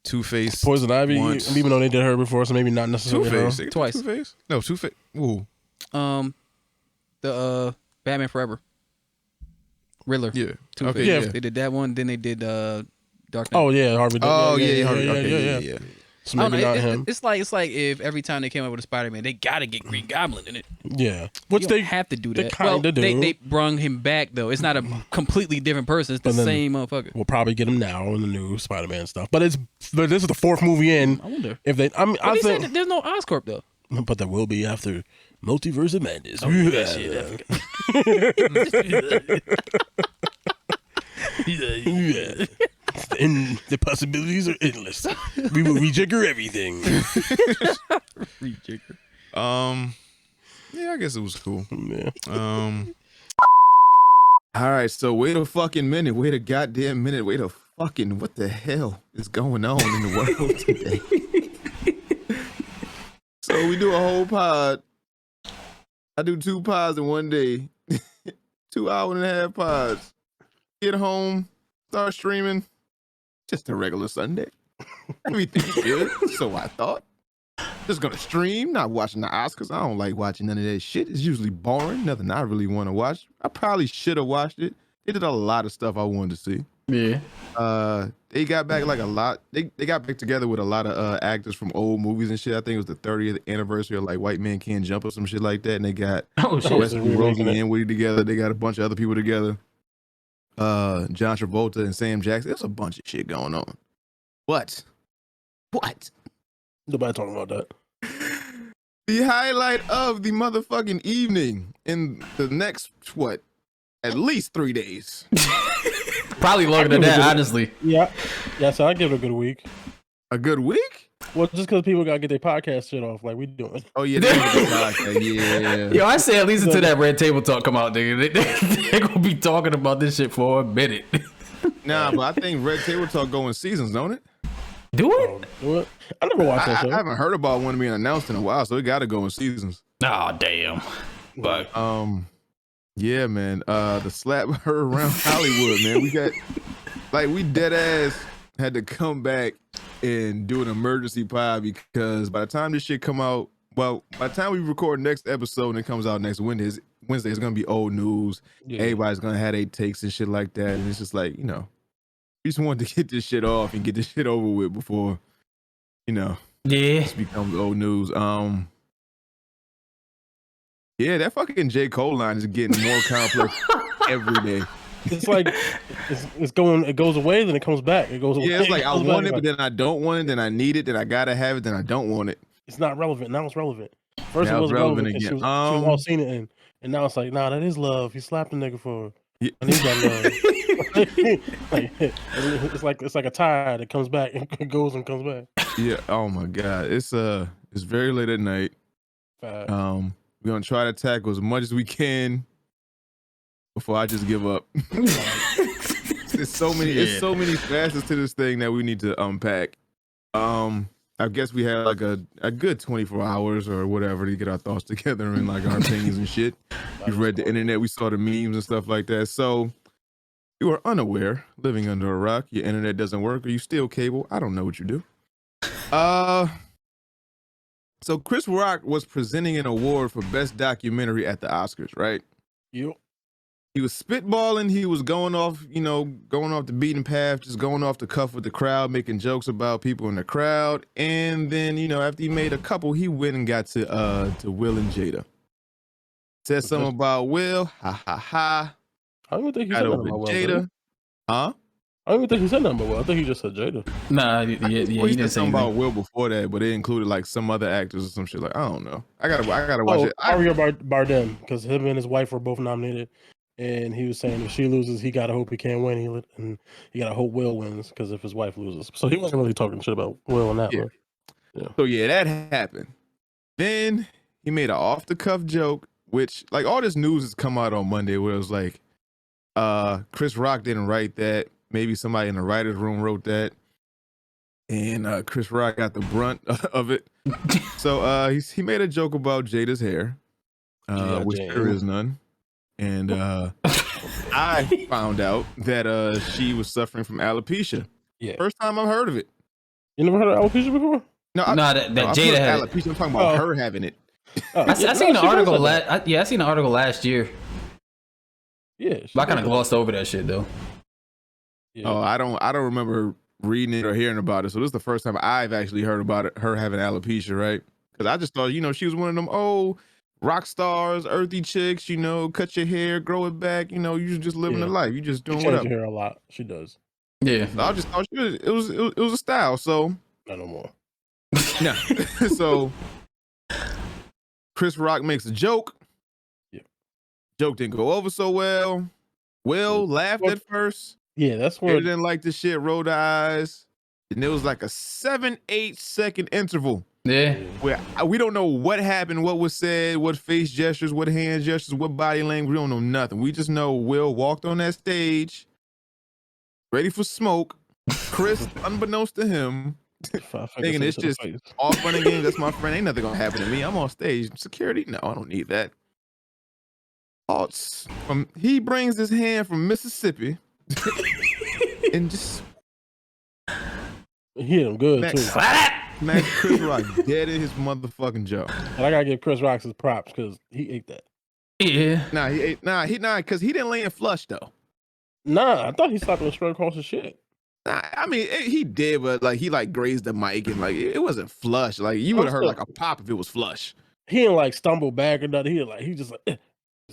Two-Face Poison Ivy, once. even though they did her before, so maybe not necessarily Two-Face. her. Twice. Two-Face? No, Two-Face. Ooh. The Batman Forever. Riddler. Yeah. Two-Face. Okay, yeah. They did that one. Then they did Dark Knight. Oh yeah, Harvey. Oh yeah. yeah. So maybe not him. It's like if every time they came up with a Spider-Man, they gotta get Green Goblin in it. Yeah, Which they have to do that. They kind of do. They brung him back though. It's not a completely different person. It's the same motherfucker. We'll probably get him now in the new Spider-Man stuff. But this is the fourth movie in. I wonder if they. I mean, I think there's no Oscorp though. But there will be after Multiverse of Madness. And the possibilities are endless. We will rejigger everything. Rejigger. Yeah, I guess it was cool. Yeah. All right, so wait a fucking minute. Wait a goddamn minute. Wait a fucking what the hell is going on in the world today? So we do a whole pod. I do 2 pods in one day. 2 hour-and-a-half pods. Get home, start streaming. Just a regular Sunday. Everything's good, so I thought. Just gonna stream, not watching the Oscars. I don't like watching none of that shit. It's usually boring, nothing I really want to watch. I probably should have watched it. They did a lot of stuff I wanted to see. Yeah. They got back like a lot. They got back together with a lot of actors from old movies and shit. I think it was the 30th anniversary of like White Man Can't Jump or some shit like that. And they got Wesley Rosen and Woody together. They got a bunch of other people together. John Travolta and Sam Jackson. There's a bunch of shit going on. What? Nobody talking about that. The highlight of the motherfucking evening in the next, at least 3 days. Probably longer than that, honestly. Yeah. So I give it a good week. A good week? Well, just because people gotta get their podcast shit off, like we doing. Oh yeah, yeah. Yo, I say at least until that Red Table Talk come out, nigga. They gonna be talking about this shit for a minute. Nah, but I think Red Table Talk go in seasons, don't it? Do it? Do it? I never watched that I show. haven't heard about one being announced in a while, so it got to go in seasons. Oh, damn. But Yeah, man. The slap her around Hollywood, man. We got we dead ass had to come back and do an emergency pod because by the time this shit come out, well, by the time we record next episode and it comes out next Wednesday, it's gonna be old news. Yeah. Everybody's gonna have their takes and shit like that, and it's just like, we just wanted to get this shit off and get this shit over with before, yeah. this becomes old news. Yeah, that fucking J. Cole line is getting more complex every day. It's like it goes away, then it comes back. It goes away. Yeah, it's like I comes want back. it, but then I don't want it, then I need it, then I gotta have it, then I don't want it. It's not relevant. Now it's relevant. First Now it it's wasn't relevant because again. she was all seen it in. And now it's like, nah, that is love. He slapped a nigga for her. Yeah. I need that love. it's like a tide that comes back and goes and comes back. Yeah. Oh my god. It's very late at night. We're gonna try to tackle as much as we can before I just give up. It's so many facets to this thing that we need to unpack. I guess we had like a good 24 hours or whatever to get our thoughts together and like our opinions and shit. We've read the internet, we saw the memes and stuff like that. So you are unaware, living under a rock, your internet doesn't work, or you steal cable. I don't know what you do. So Chris Rock was presenting an award for best documentary at the Oscars, right? Yep. He was spitballing. He was going off the beaten path, just going off the cuff with the crowd, making jokes about people in the crowd. And then, after he made a couple, he went and got to Will and Jada. Said something about Will, ha ha ha. I don't even think he said nothing about Will. Jada. Huh? I don't even think he said nothing about Will. I think he just said Jada. Nah, he didn't say something about Will before that, but it included like some other actors or some shit. Like, I don't know. I gotta watch it. Mario Bardem, because him and his wife were both nominated. And he was saying if she loses, he gotta hope he can't win. And he gotta hope Will wins because if his wife loses, so he wasn't really talking shit about Will on that one. Yeah. So yeah, that happened. Then he made an off the cuff joke, which like all this news has come out on Monday, where it was like, Chris Rock didn't write that. Maybe somebody in the writer's room wrote that, and Chris Rock got the brunt of it. So he made a joke about Jada's hair, which there is none. And I found out that she was suffering from alopecia. Yeah. First time I've heard of it. You never heard of alopecia before? No, that Jada had alopecia. I'm talking about her having it. I seen the article I seen the article last year. Yeah. But I kind of glossed over that shit though. Yeah. Oh, I don't remember reading it or hearing about it. So this is the first time I've actually heard about it, her having alopecia, right? Because I just thought, she was one of them rock stars, earthy chicks, cut your hair, grow it back, you just living the life. You just doing whatever. She her hair a lot. She does. Yeah. So I just thought it was a style. So not no more. No. So Chris Rock makes a joke. Yeah. Joke didn't go over so well. Will laughed at first. Yeah, that's where He didn't like the shit, rolled the eyes. And it was like a 7-8 second interval. Yeah. Where we don't know what happened, what was said, what face gestures, what hand gestures, what body language. We don't know nothing. We just know Will walked on that stage, ready for smoke. Chris, unbeknownst to him, thinking it's just all fun and games. That's my friend. Ain't nothing gonna happen to me. I'm on stage. Security? No, I don't need that. He brings his hand from Mississippi and just he hit him good too. Smack Chris Rock dead in his motherfucking jaw. And I gotta give Chris Rock his props because he ate that. Yeah. Because he didn't land flush though. Nah, I thought he slapped him straight across his shit. Nah, I mean he did, but like he like grazed the mic and like it wasn't flush. Like you would have heard like a pop if it was flush. He didn't like stumble back or nothing. He just like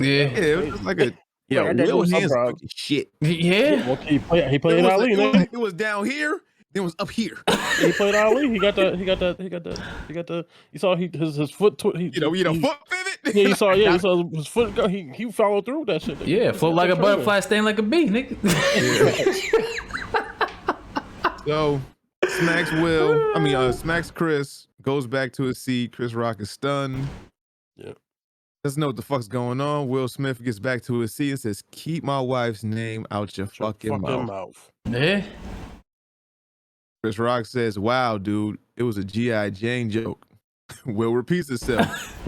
it was like a Will hands fucking shit. Yeah. Well, he played Ali. It was down here. It was up here. He played Ali. He got the. You saw his foot. Foot pivot. Yeah, you saw his foot go. He followed through with that shit. Yeah, float like a butterfly, sting like a bee, nigga. So smacks Chris, goes back to his seat. Chris Rock is stunned. Yeah. Doesn't know what the fuck's going on. Will Smith gets back to his seat and says, "Keep my wife's name out your fucking mouth." Yeah. Chris Rock says, "Wow, dude, it was a G.I. Jane joke. Will repeats itself.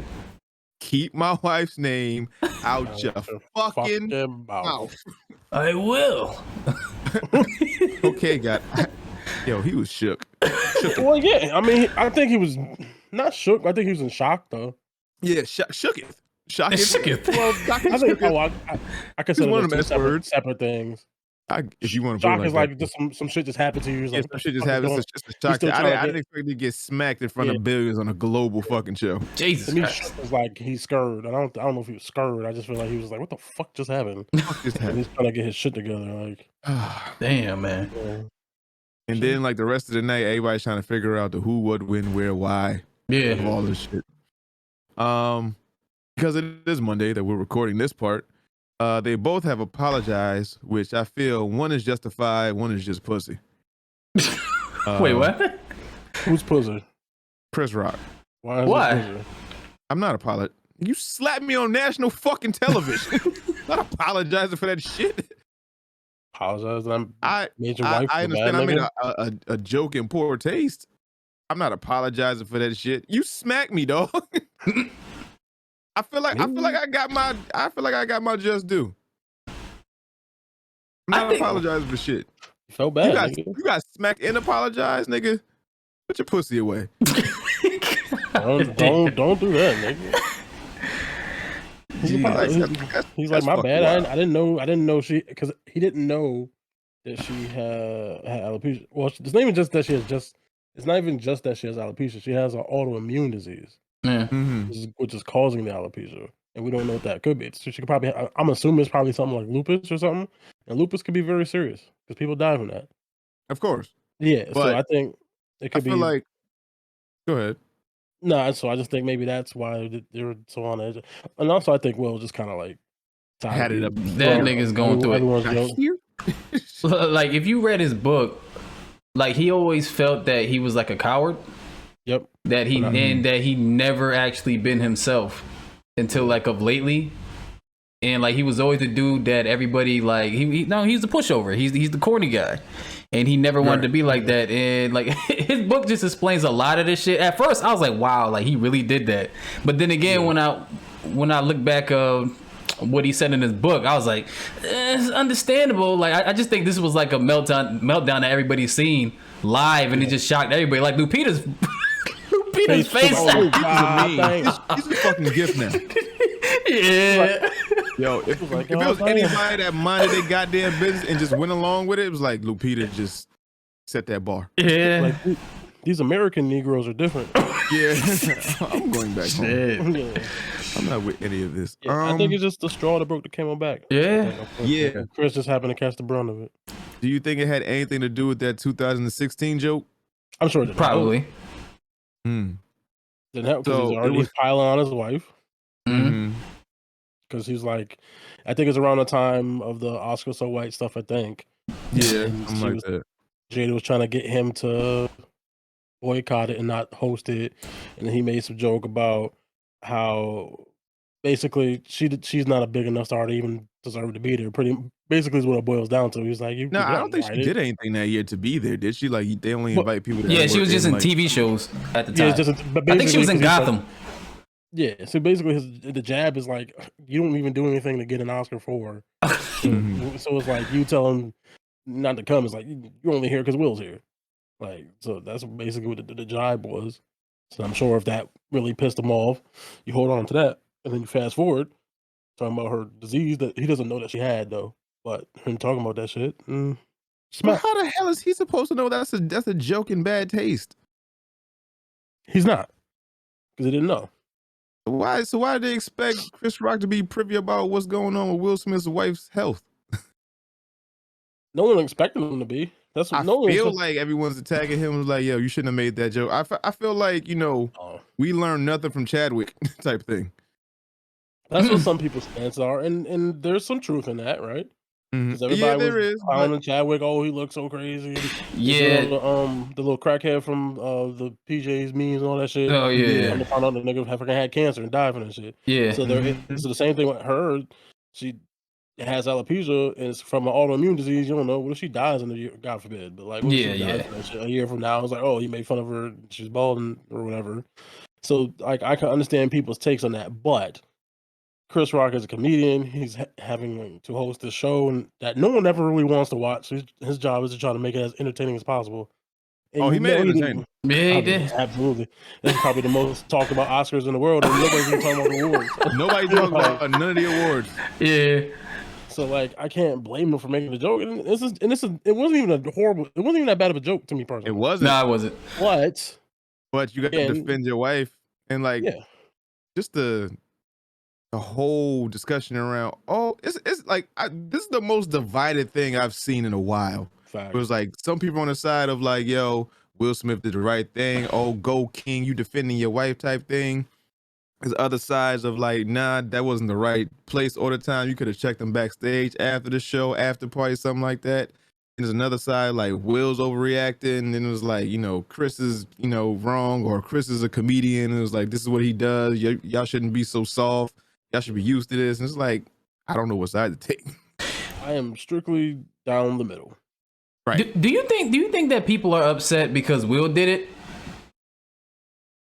Keep my wife's name out your fucking mouth." I will. Okay, God. Yo, he was shook. Well, yeah. I mean, I think he was not shook. I think he was in shock, though. Yeah, shooketh. Shooketh. Well, I think I consider one of those them two words. separate things. If you want to put Shock it is like like that. just some shit just happened to you. Yeah, some shit just happened. It's just a shock. still I trying to didn't get- expect to get smacked in front of billions on a global fucking show. Jesus To me, Christ. shook was like he's scared. I don't know if he was scared. I just feel like he was like, "What the fuck just happened?" Just And he's trying to get his shit together. Like, Damn, man. yeah. And then like the rest of the night, everybody's trying to figure out the who, what, when, where, why, of Yeah. all this shit. Because it is Monday that we're recording this part. They both have apologized, which I feel one is justified, one is just pussy. Wait, what? Who's pussy? Chris Rock. Why? Is Why? he pussy? I'm not apologizing. You slapped me on national fucking television. Not apologizing for that shit. Apologize. That I made your wife I a bad understand. I nigga? made a joke in poor taste. I'm not apologizing for that shit. You smacked me, dog. I feel like I got my just due. I'm not apologizing for shit. You felt bad. You got smacked and apologized, nigga. Put your pussy away. Don't do that, nigga. He's like, my bad. I didn't know she, because he didn't know that she had alopecia. Well, it's not even just that she has it's not even just that she has alopecia. She has an autoimmune disease, Yeah. which is causing the alopecia, and we don't know what that could be. So she could probably, I'm assuming it's probably something like lupus or something, and lupus could be very serious because people die from that. Of course. Yeah, so But I think it could I feel be like. Go ahead. No, so I just think maybe that's why they were so on edge. And also, I think Will just kind of like Had it up. That nigga's going through it. Everyone's Here? Like, if you read his book, like, he always felt that he was like a coward. Yep. That he never actually been himself until like of lately. And like, he was always the dude that everybody like, he's the pushover. He's the corny guy. And he never wanted to be like that. And like, his book just explains a lot of this shit. At first, I was like, wow, like he really did that. But then again, when I look back what he said in his book, I was like, it's understandable. Like, I just think this was like a meltdown that everybody's seen live, and it just shocked everybody. Like Lupita's face. Oh, God, He's a fucking gift now. Yeah. Yo, if it was anybody that minded their goddamn business and just went along with it, it was like Lupita just set that bar. Yeah. Like, these American Negroes are different. Yeah, I'm going back home. Yeah. I'm not with any of this. I think it's just the straw that broke the camel back. Yeah. Yeah. Chris just happened to catch the brunt of it. Do you think it had anything to do with that 2016 joke? I'm sure it did. Probably. Hmm. Didn't help because So he's already piling on his wife. Mm-hmm. Because he's like, I think it's around the time of the Oscar So White stuff, I think. Yeah, And something like that. Jada was trying to get him to boycott it and not host it. And then he made some joke about how basically she's not a big enough star to even deserve to be there. Basically is what it boils down to. He's like, No, I don't think she did anything that year to be there, did she? Like, they only invite people to Yeah, she was just in like, TV shows at the time. Yeah, I think she was in Gotham. Yeah, so basically the jab is like, you don't even do anything to get an Oscar for. So it's like, you tell him not to come. It's like, you're only here because Will's here. Like, so that's basically what the jibe was. So I'm sure if that really pissed him off, you hold on to that. And then you fast forward, talking about her disease that he doesn't know that she had, though. But him talking about that shit, Well, smack. how the hell is he supposed to know that's a joke in bad taste? He's not. Because he didn't know. Why? So why did they expect Chris Rock to be privy about what's going on with Will Smith's wife's health? No one expected him to be. That's what I no one feel expect- like everyone's attacking him. Like, yo, you shouldn't have made that joke. I feel like, we learned nothing from Chadwick type thing. That's what some people's stance are, and there's some truth in that, right? Because everybody was clowning Chadwick. Oh, he looks so crazy. Yeah. The little crackhead from the PJ's memes and all that shit. Oh, yeah. And to find out the nigga had cancer and died from that shit. Yeah. So so the same thing with her. has alopecia and it's from an autoimmune disease, you don't know. What if she dies in a year? God forbid. But like, what if she dies in that shit a year from now? It's like, oh, he made fun of her. She's bald or whatever. So like, I can understand people's takes on that. But Chris Rock is a comedian. He's having to host this show and that no one ever really wants to watch. So his job is to try to make it as entertaining as possible. And he made it entertaining. Yeah, he did. Absolutely. That's probably the most talked about Oscars in the world, and nobody's even talking about the awards. Nobody's talking about none of the awards. Yeah. So like, I can't blame him for making the joke. And it wasn't even it wasn't even that bad of a joke to me personally. It wasn't. No, it wasn't. But you got to defend your wife and like just the whole discussion around. Oh, it's like this is the most divided thing I've seen in a while. It was like some people on the side of like, yo, Will Smith did the right thing. Oh, go King, you defending your wife type thing. There's other sides of like, nah, that wasn't the right place or the time. You could have checked them backstage after the show, after party, something like that. And there's another side like Will's overreacting, and then it was like, Chris is, wrong, or Chris is a comedian. And it was like, this is what he does. Y'all shouldn't be so soft. Y'all should be used to this. And it's like, I don't know what side to take. I am strictly down the middle. Right. Do you think that people are upset because Will did it?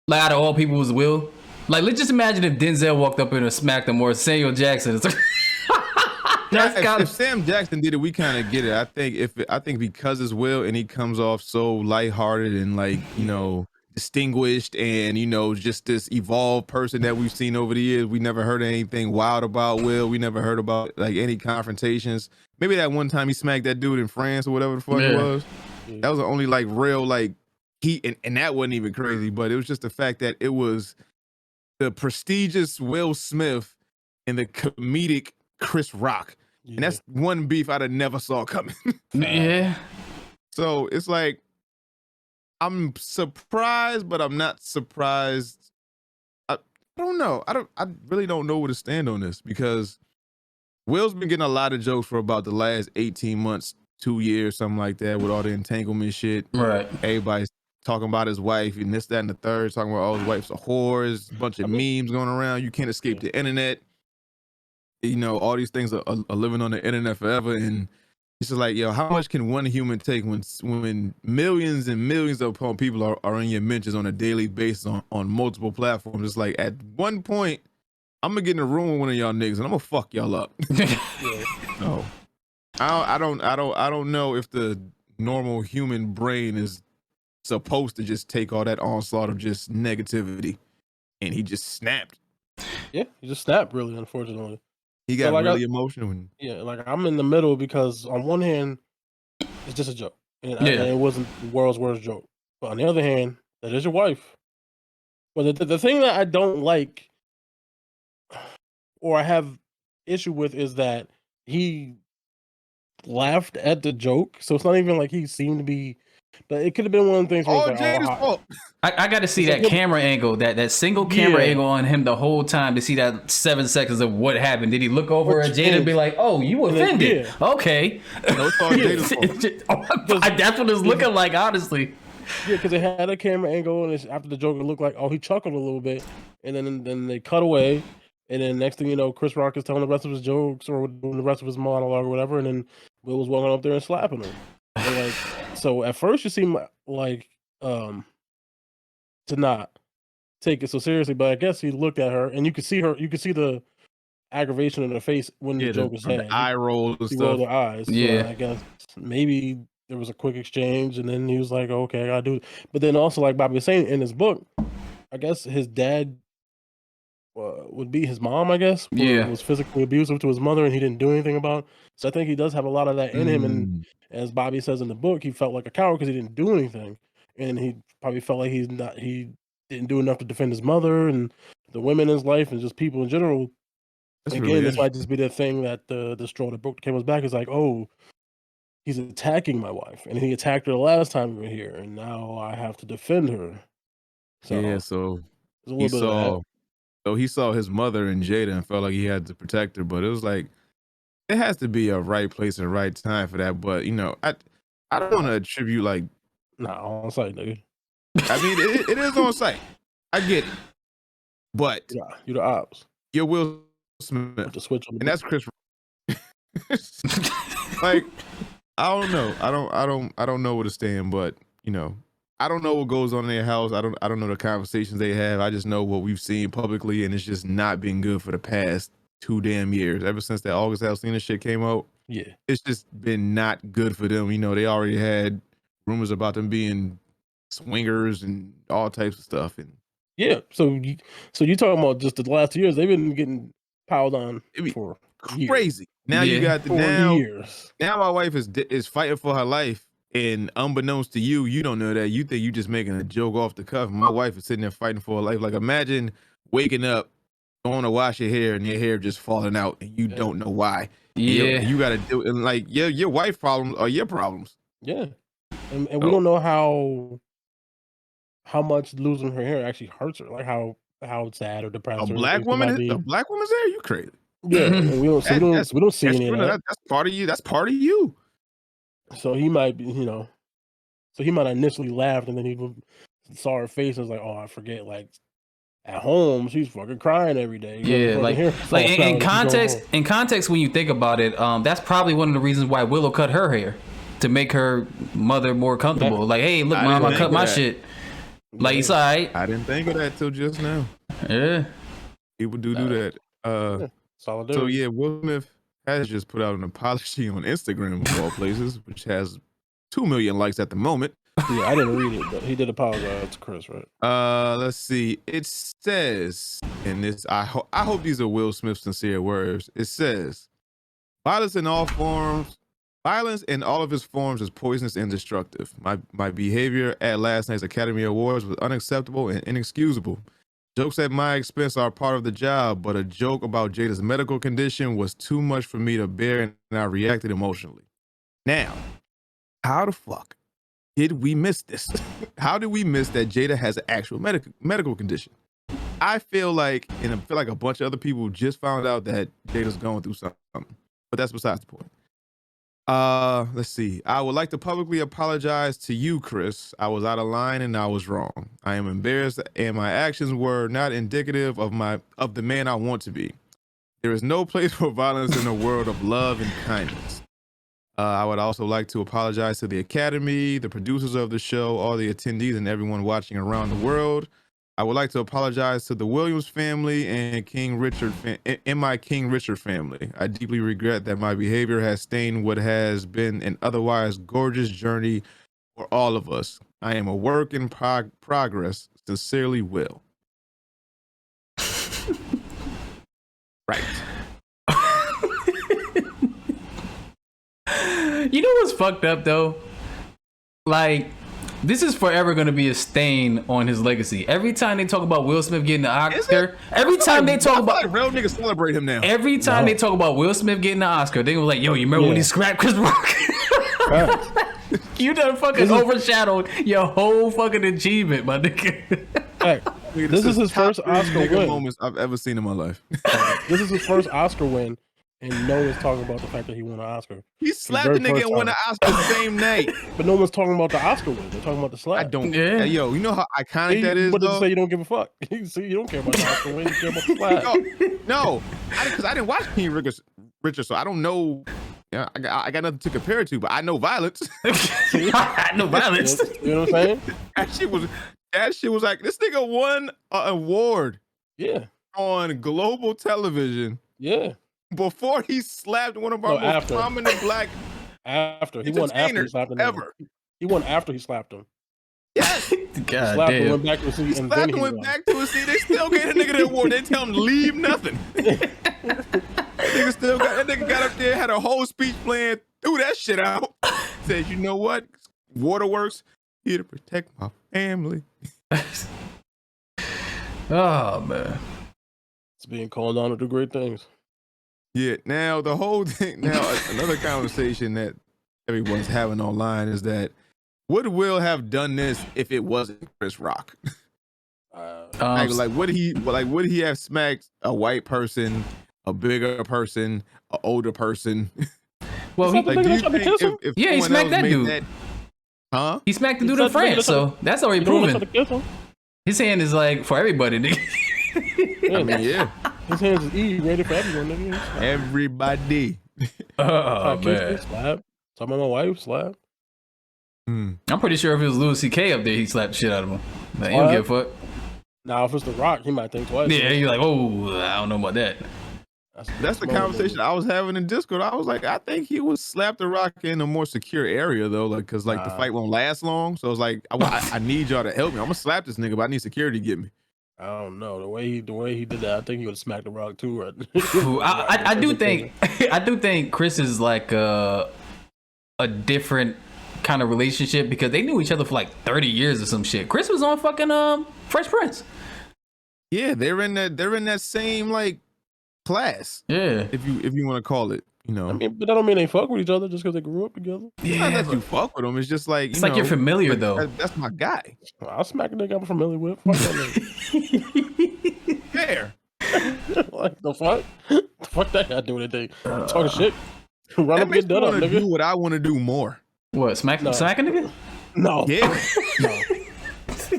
Like out of all people was Will? Like let's just imagine if Denzel walked up in and smacked him, or Samuel Jackson. It's like if Sam Jackson did it, we kind of get it. I think because it's Will and he comes off so lighthearted and like, distinguished and, just this evolved person that we've seen over the years. We never heard anything wild about Will. We never heard about like any confrontations. Maybe that one time he smacked that dude in France or whatever the fuck it was. That was the only like real like heat, and that wasn't even crazy, but it was just the fact that it was the prestigious Will Smith and the comedic Chris Rock. And that's one beef I'd have never saw coming. Yeah. So it's like, I'm surprised, but I'm not surprised. I don't know. I really don't know where to stand on this, because Will's been getting a lot of jokes for about the last 18 months, 2 years, something like that, with all the entanglement shit. Right. Everybody's talking about his wife and this, that, and the third, talking about, oh, his wife's a whore. There's a bunch of memes going around. You can't escape the internet. All these things are living on the internet forever. And it's just like, yo, how much can one human take when millions and millions of people are in your mentions on a daily basis on multiple platforms? It's like, at one point, I'm gonna get in a room with one of y'all niggas and I'm gonna fuck y'all up. No, I don't know if the normal human brain is supposed to just take all that onslaught of just negativity, and he just snapped. Yeah, he just snapped, really, unfortunately. He got really emotional. Like I'm in the middle, because on one hand, it's just a joke, and it wasn't the world's worst joke. But on the other hand, that is your wife. But the thing that I don't like, or I have issue with, is that he laughed at the joke. So it's not even like he seemed to be. But it could have been one of the things where Jada's fault. I got to see that camera angle, that single camera angle on him the whole time, to see that 7 seconds of what happened. Did he look over at Jada and be like, "Oh, you offended"? Okay. No, it's all Jada's fault. That's what it's looking like, honestly. Yeah, because it had a camera angle, and after the joke, it looked like, oh, he chuckled a little bit, and then they cut away, and then next thing you know, Chris Rock is telling the rest of his jokes or doing the rest of his monologue or whatever, and then Will was walking up there and slapping him. And like, so at first you seem like to not take it so seriously, but I guess he looked at her, and you could see the aggravation in her face when the joke was had. The eye rolls and stuff. stuff. Rolled her eyes. Yeah, so I guess maybe there was a quick exchange, and then he was like, "Okay, I gotta do it." But then also, like Bobby was saying in his book, I guess his dad would be his mom. I guess was physically abusive to his mother, and he didn't do anything about it. So I think he does have a lot of that in him, and as Bobby says in the book, he felt like a coward because he didn't do anything, and he probably felt like he didn't do enough to defend his mother and the women in his life and just people in general. Again, really this might just be the thing that the straw that broke the camel's back is like, oh, he's attacking my wife, and he attacked her the last time we were here, and now I have to defend her. So he saw his mother and Jada and felt like he had to protect her, but it was like, it has to be a right place and right time for that. But I don't want to attribute like, on site, nigga. I mean, it is on site. I get it, but you're the ops. You're Will Smith, to switch on and that's Chris. Like, I don't know. I don't know where to stand, but you know, I don't know what goes on in their house. I don't know the conversations they have. I just know what we've seen publicly, and it's just not been good for the past 2 damn years. Ever since that August Alsina shit came out, Yeah. it's just been not good for them. You know, they already had rumors about them being swingers and all types of stuff, and Yeah. So you talking about just the last 2 years? They've been getting piled on It'd be for years. crazy. Now you got the For years. now my wife is fighting for her life, and unbeknownst to you, you don't know that. You think you just making a joke off the cuff. My wife is sitting there fighting for her life. Like, imagine waking up, going to wash your hair, and your hair just falling out, and you don't know why. Yeah. You got to do it. And like, your wife problems are your problems. Yeah. And we don't know how much losing her hair actually hurts her. Like how sad or depressed A her black she woman, might be. a black woman's hair? You crazy? Yeah, and we don't see any of that. That's part of you. That's part of you. So he might be, so he might have initially laughed, and then he saw her face and was like, "Oh, I forget." Like at home, she's fucking crying every day. Yeah, like in context, when you think about it, that's probably one of the reasons why Willow cut her hair, to make her mother more comfortable. Like, hey, look, mom, I cut my shit. Like, it's all right. I didn't think of that till just now. Yeah, people do that. So yeah, Will Smith has just put out an apology on Instagram of all places, which has 2 million likes at the moment. Yeah, I didn't read it, but he did apologize to Chris, right? Let's see. It says in this, I hope these are Will Smith's sincere words. It says, violence in all of its forms is poisonous and destructive. My behavior at last night's Academy Awards was unacceptable and inexcusable. Jokes at my expense are part of the job, but a joke about Jada's medical condition was too much for me to bear, and I reacted emotionally. Now, how the fuck did we miss this? How did we miss that Jada has an actual medical condition? I feel like, and I feel like a bunch of other people just found out that Jada's going through something, but that's besides the point. Let's see. I would like to publicly apologize to you, Chris. I was out of line and I was wrong. I am embarrassed, and my actions were not indicative of the man I want to be. There is no place for violence in a world of love and kindness. I would also like to apologize to the Academy, the producers of the show, all the attendees, and everyone watching around the world. I would like to apologize to the Williams family and my King Richard family. I deeply regret that my behavior has stained what has been an otherwise gorgeous journey for all of us. I am a work in progress. Sincerely, Will. Right. You know what's fucked up though? Like, this is forever going to be a stain on his legacy. Every time they talk about Will Smith getting the Oscar, every time they talk about real niggas celebrate him now. Every time they talk about Will Smith getting the Oscar, they were like, "Yo, you remember when he scrapped Chris Rock?" You done fucking overshadowed your whole fucking achievement, my nigga. Hey, this is his first Oscar win moments I've ever seen in my life. This is his first Oscar win. And no one's talking about the fact that he won an Oscar. He slapped the nigga and won an Oscar the same night. But no one's talking about the Oscar win. They're talking about the slap. I don't. Yeah. Yo, you know how iconic that is, but though? say you don't give a fuck. See, you don't care about the Oscar win. You care about the slap. No, because I didn't watch King Richard, so I don't know. Yeah, I got nothing to compare it to, but I know violence. I know violence. You know what I'm saying? That shit was like, this nigga won an award. Yeah. On global television. Yeah. Before he slapped one of our most prominent black he won after he slapped him. Ever. He won after he slapped him. Yes. God slapped damn. Him, went back to his seat, and then he went back to his seat. They still gave a nigga the award. They tell him to leave nothing. That nigga got up there, had a whole speech plan, threw that shit out. Said, you know what? Waterworks here to protect my family. Oh man. It's being called on to do great things. Yeah, now the whole thing, another conversation that everyone's having online is that would Will have done this if it wasn't Chris Rock? Would he have smacked a white person, a bigger person, an older person? Well, he smacked that dude. Huh? He smacked the dude in France, so that's already proven. His hand is like for everybody, nigga. I mean, yeah. His hands is E rated for everyone, nigga. Everybody. Oh Kiss me, man, slap. Talking about my wife, slap. I'm pretty sure if it was Louis C.K. up there, he'd slap the shit out of him. Like, he don't give a fuck. Now, if it's The Rock, he might think twice. Yeah, he's like, oh, I don't know about that. That's the conversation I was having in Discord. I was like, I think he would slap the Rock in a more secure area though, like because like the fight won't last long. So it's like I need y'all to help me. I'm gonna slap this nigga, but I need security to get me. I don't know the way he did that. I think he would smack the Rock too. Right? I do think Chris is like a different kind of relationship because they knew each other for like 30 years or some shit. Chris was on fucking Fresh Prince. Yeah, they're in that same like class. Yeah, if you want to call it, you know. I mean, but that don't mean they fuck with each other just because they grew up together. Yeah, not that you fuck with them. It's just like it's like you're familiar though. That's my guy. I'll smack a nigga I'm familiar with. Fuck that nigga. Fair. Like the fuck? The fuck that guy doing anything? Talking shit. Run That up, makes get me done up, want to nigga. do what I want to do more. What smack a nigga? No. Yeah. No.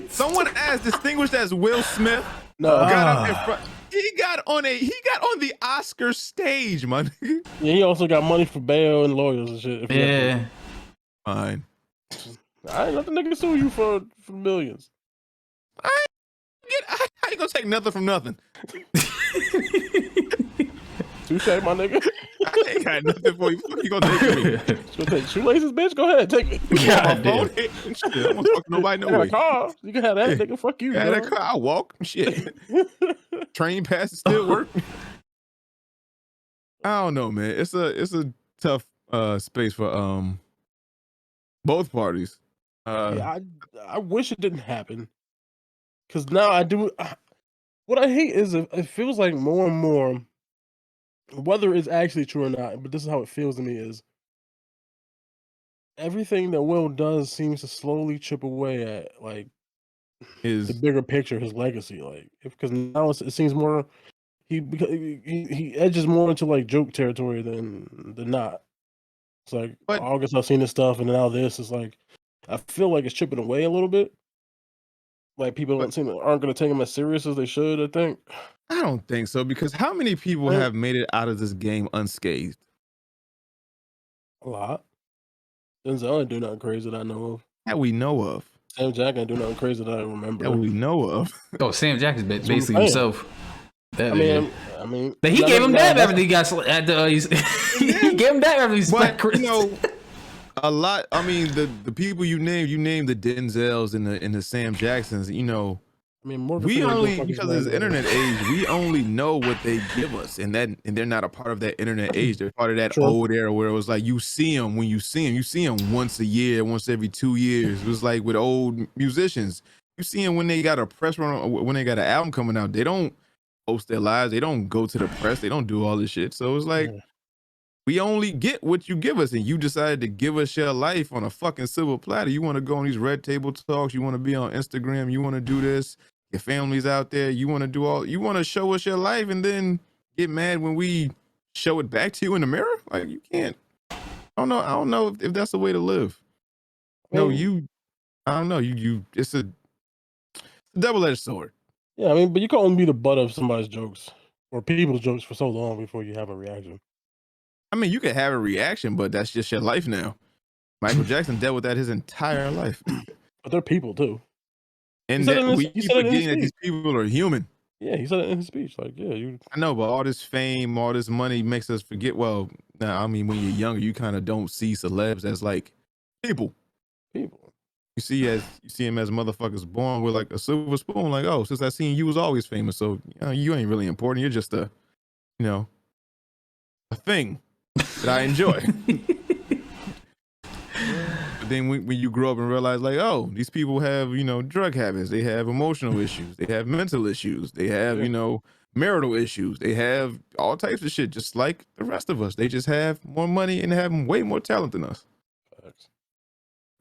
Someone as distinguished as Will Smith No. got up in front. He got on the Oscar stage, my nigga. Yeah, he also got money for bail and lawyers and shit. Yeah. Fine. I ain't let the nigga sue you for millions. I ain't gonna take nothing from nothing. Touche, my nigga. I ain't got nothing for you. Fuck you gonna take from me? Go take shoelaces, bitch. Go ahead, take it. God damn. Shit, I don't fuck nobody no You got way. a car. You can have that, nigga. Fuck you. Yeah, bro. that car, I walk. Shit. Train passes still work. I don't know, man. It's a tough space for both parties. Yeah, I wish it didn't happen. Cause now I do. What I hate is it feels like more and more, whether it's actually true or not, but this is how it feels to me, is everything that Will does seems to slowly chip away at like the bigger picture, his legacy. Like, because now it seems more he edges more into like joke territory than not. It's like August, I've seen this stuff, and now this is like I feel like it's chipping away a little bit. Like people aren't going to take him as serious as they should. I think. I don't think so, because how many people have made it out of this game unscathed? A lot. Denzel ain't do nothing crazy that I know of. That we know of. Sam Jack ain't do nothing crazy that I remember. That we know of. Oh, Sam Jack is basically himself. I mean, but he gave him that after he got at the. He gave him that after he split Chris. You know, a lot. I mean, the people you named the Denzels and the Sam Jacksons. You know, I mean, more we only because of this internet age, we only know what they give us, and they're not a part of that internet age. They're part of that old era where it was like you see them when you see them once a year, once every 2 years. It was like with old musicians, you see them when they got a press run, when they got an album coming out. They don't post their lives, they don't go to the press, they don't do all this shit. So it's like we only get what you give us, and you decided to give us your life on a fucking silver platter. You want to go on these red table talks, you want to be on Instagram, you want to do this. Your family's out there. You want to show us your life and then get mad when we show it back to you in the mirror? Like, you can't. I don't know if that's the way to live. No, I don't know. It's a double-edged sword. Yeah, I mean, but you can only be the butt of somebody's jokes or people's jokes for so long before you have a reaction. I mean, you can have a reaction, but that's just your life now. Michael Jackson dealt with that his entire life. But they're people too. And we keep forgetting that these people are human. Yeah, he said it in his speech. Like, yeah, I know, but all this fame, all this money makes us forget. Well, now, I mean, when you're younger, you kind of don't see celebs as like people. You see him as motherfuckers born with like a silver spoon. Like, oh, since I seen you was always famous, so you ain't really important. You're just a thing that I enjoy. Then when you grow up and realize like, oh, these people have, drug habits, they have emotional issues, they have mental issues, they have, marital issues, they have all types of shit, just like the rest of us. They just have more money and have way more talent than us.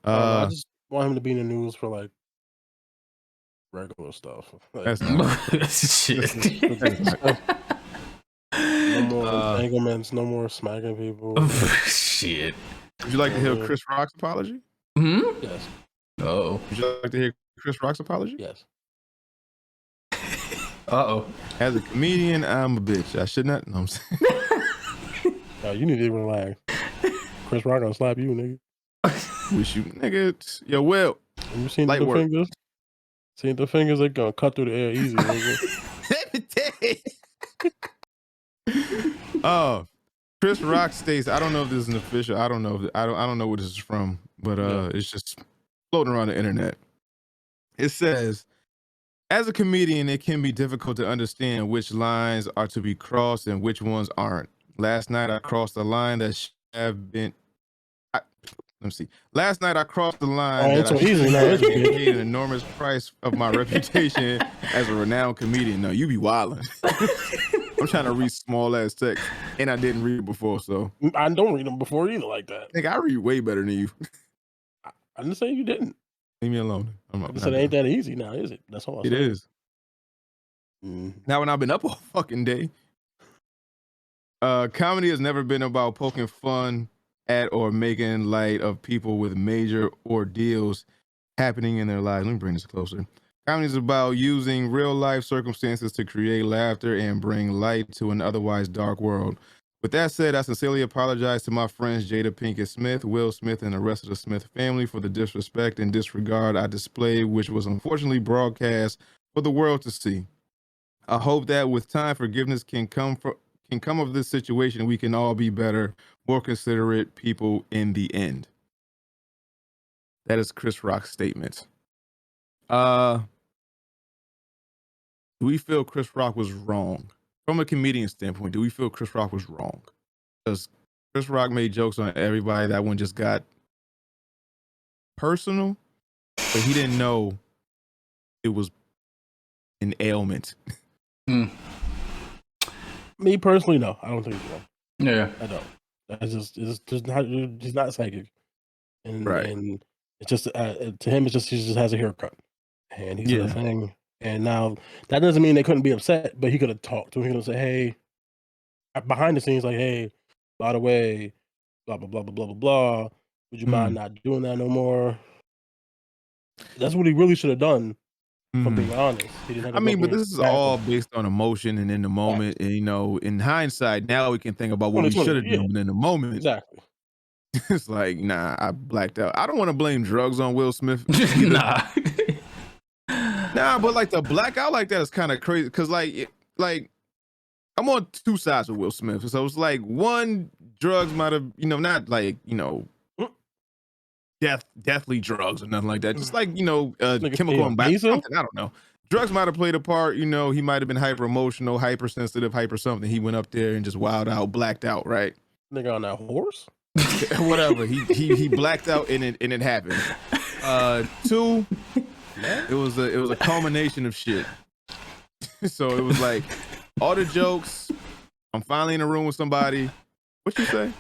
I just want him to be in the news for like regular stuff. Like, that's not shit. No more entanglements, no more smacking people. Shit. Would you like to hear Chris Rock's apology? Mm-hmm. Yes. Oh. Would you like to hear Chris Rock's apology? Yes. Uh-oh. As a comedian, I'm a bitch. I should not. No, I'm saying. No, you need to relax. Chris Rock gonna slap you, nigga. Wish you, nigga. Yo, Will. Have you seen Light the work. fingers? Seen the fingers? They gonna cut through the air easy, nigga. Oh, Chris Rock states. I don't know if this is an official. I don't know. I don't know where this is from, but it's just floating around the internet. It says, as a comedian, it can be difficult to understand which lines are to be crossed and which ones aren't. Last night, I crossed a line that should have been. Let me see. Last night, I crossed the line that I should have paid an enormous price of my reputation as a renowned comedian. No, you be wilding. I'm trying to read small ass text, and I didn't read it before, so I don't read them before either like that. Nigga, I read way better than you. I didn't say you didn't. Leave me alone. I said it ain't that easy now, is it? That's all I said. It is. Mm. Now, when I've been up all fucking day, comedy has never been about poking fun at or making light of people with major ordeals happening in their lives. Let me bring this closer. Comedy is about using real life circumstances to create laughter and bring light to an otherwise dark world. With that said, I sincerely apologize to my friends Jada Pinkett Smith, Will Smith, and the rest of the Smith family for the disrespect and disregard I displayed, which was unfortunately broadcast for the world to see. I hope that with time, forgiveness can come of this situation, and we can all be better, more considerate people in the end. That is Chris Rock's statement. Do we feel Chris Rock was wrong? From a comedian standpoint, do we feel Chris Rock was wrong? Because Chris Rock made jokes on everybody. That one just got personal, but he didn't know it was an ailment. Me personally, no. I don't think it's wrong. Yeah. I don't. It's just not. He's not psychic, and Right. and it's just to him. It's just he just has a haircut, and he's a thing. And now that doesn't mean they couldn't be upset, but he could have talked to him. He could have said, "Hey," behind the scenes, like, "Hey, by the way, blah blah blah blah blah blah blah. Would you mind not doing that no more?" That's what he really should have done. From being honest, he didn't have to but this is all based on emotion and in the moment. And, you know, in hindsight, now we can think about what we should have done. But in the moment, exactly. It's like, nah, I blacked out. I don't want to blame drugs on Will Smith. Nah. Nah, but like the blackout like that is kind of crazy because like I'm on two sides with Will Smith. So it's like one, drugs might have, you know, not like, you know, deathly drugs or nothing like that. Just like, you know, chemical imbalance. I don't know. Drugs might have played a part. You know, he might have been hyper emotional, hypersensitive, hyper something. He went up there and just wilded out, blacked out, right? Nigga on that horse. Whatever. He blacked out and it happened. Two, it was a culmination of shit. So it was like all the jokes. I'm finally in a room with somebody. What you say?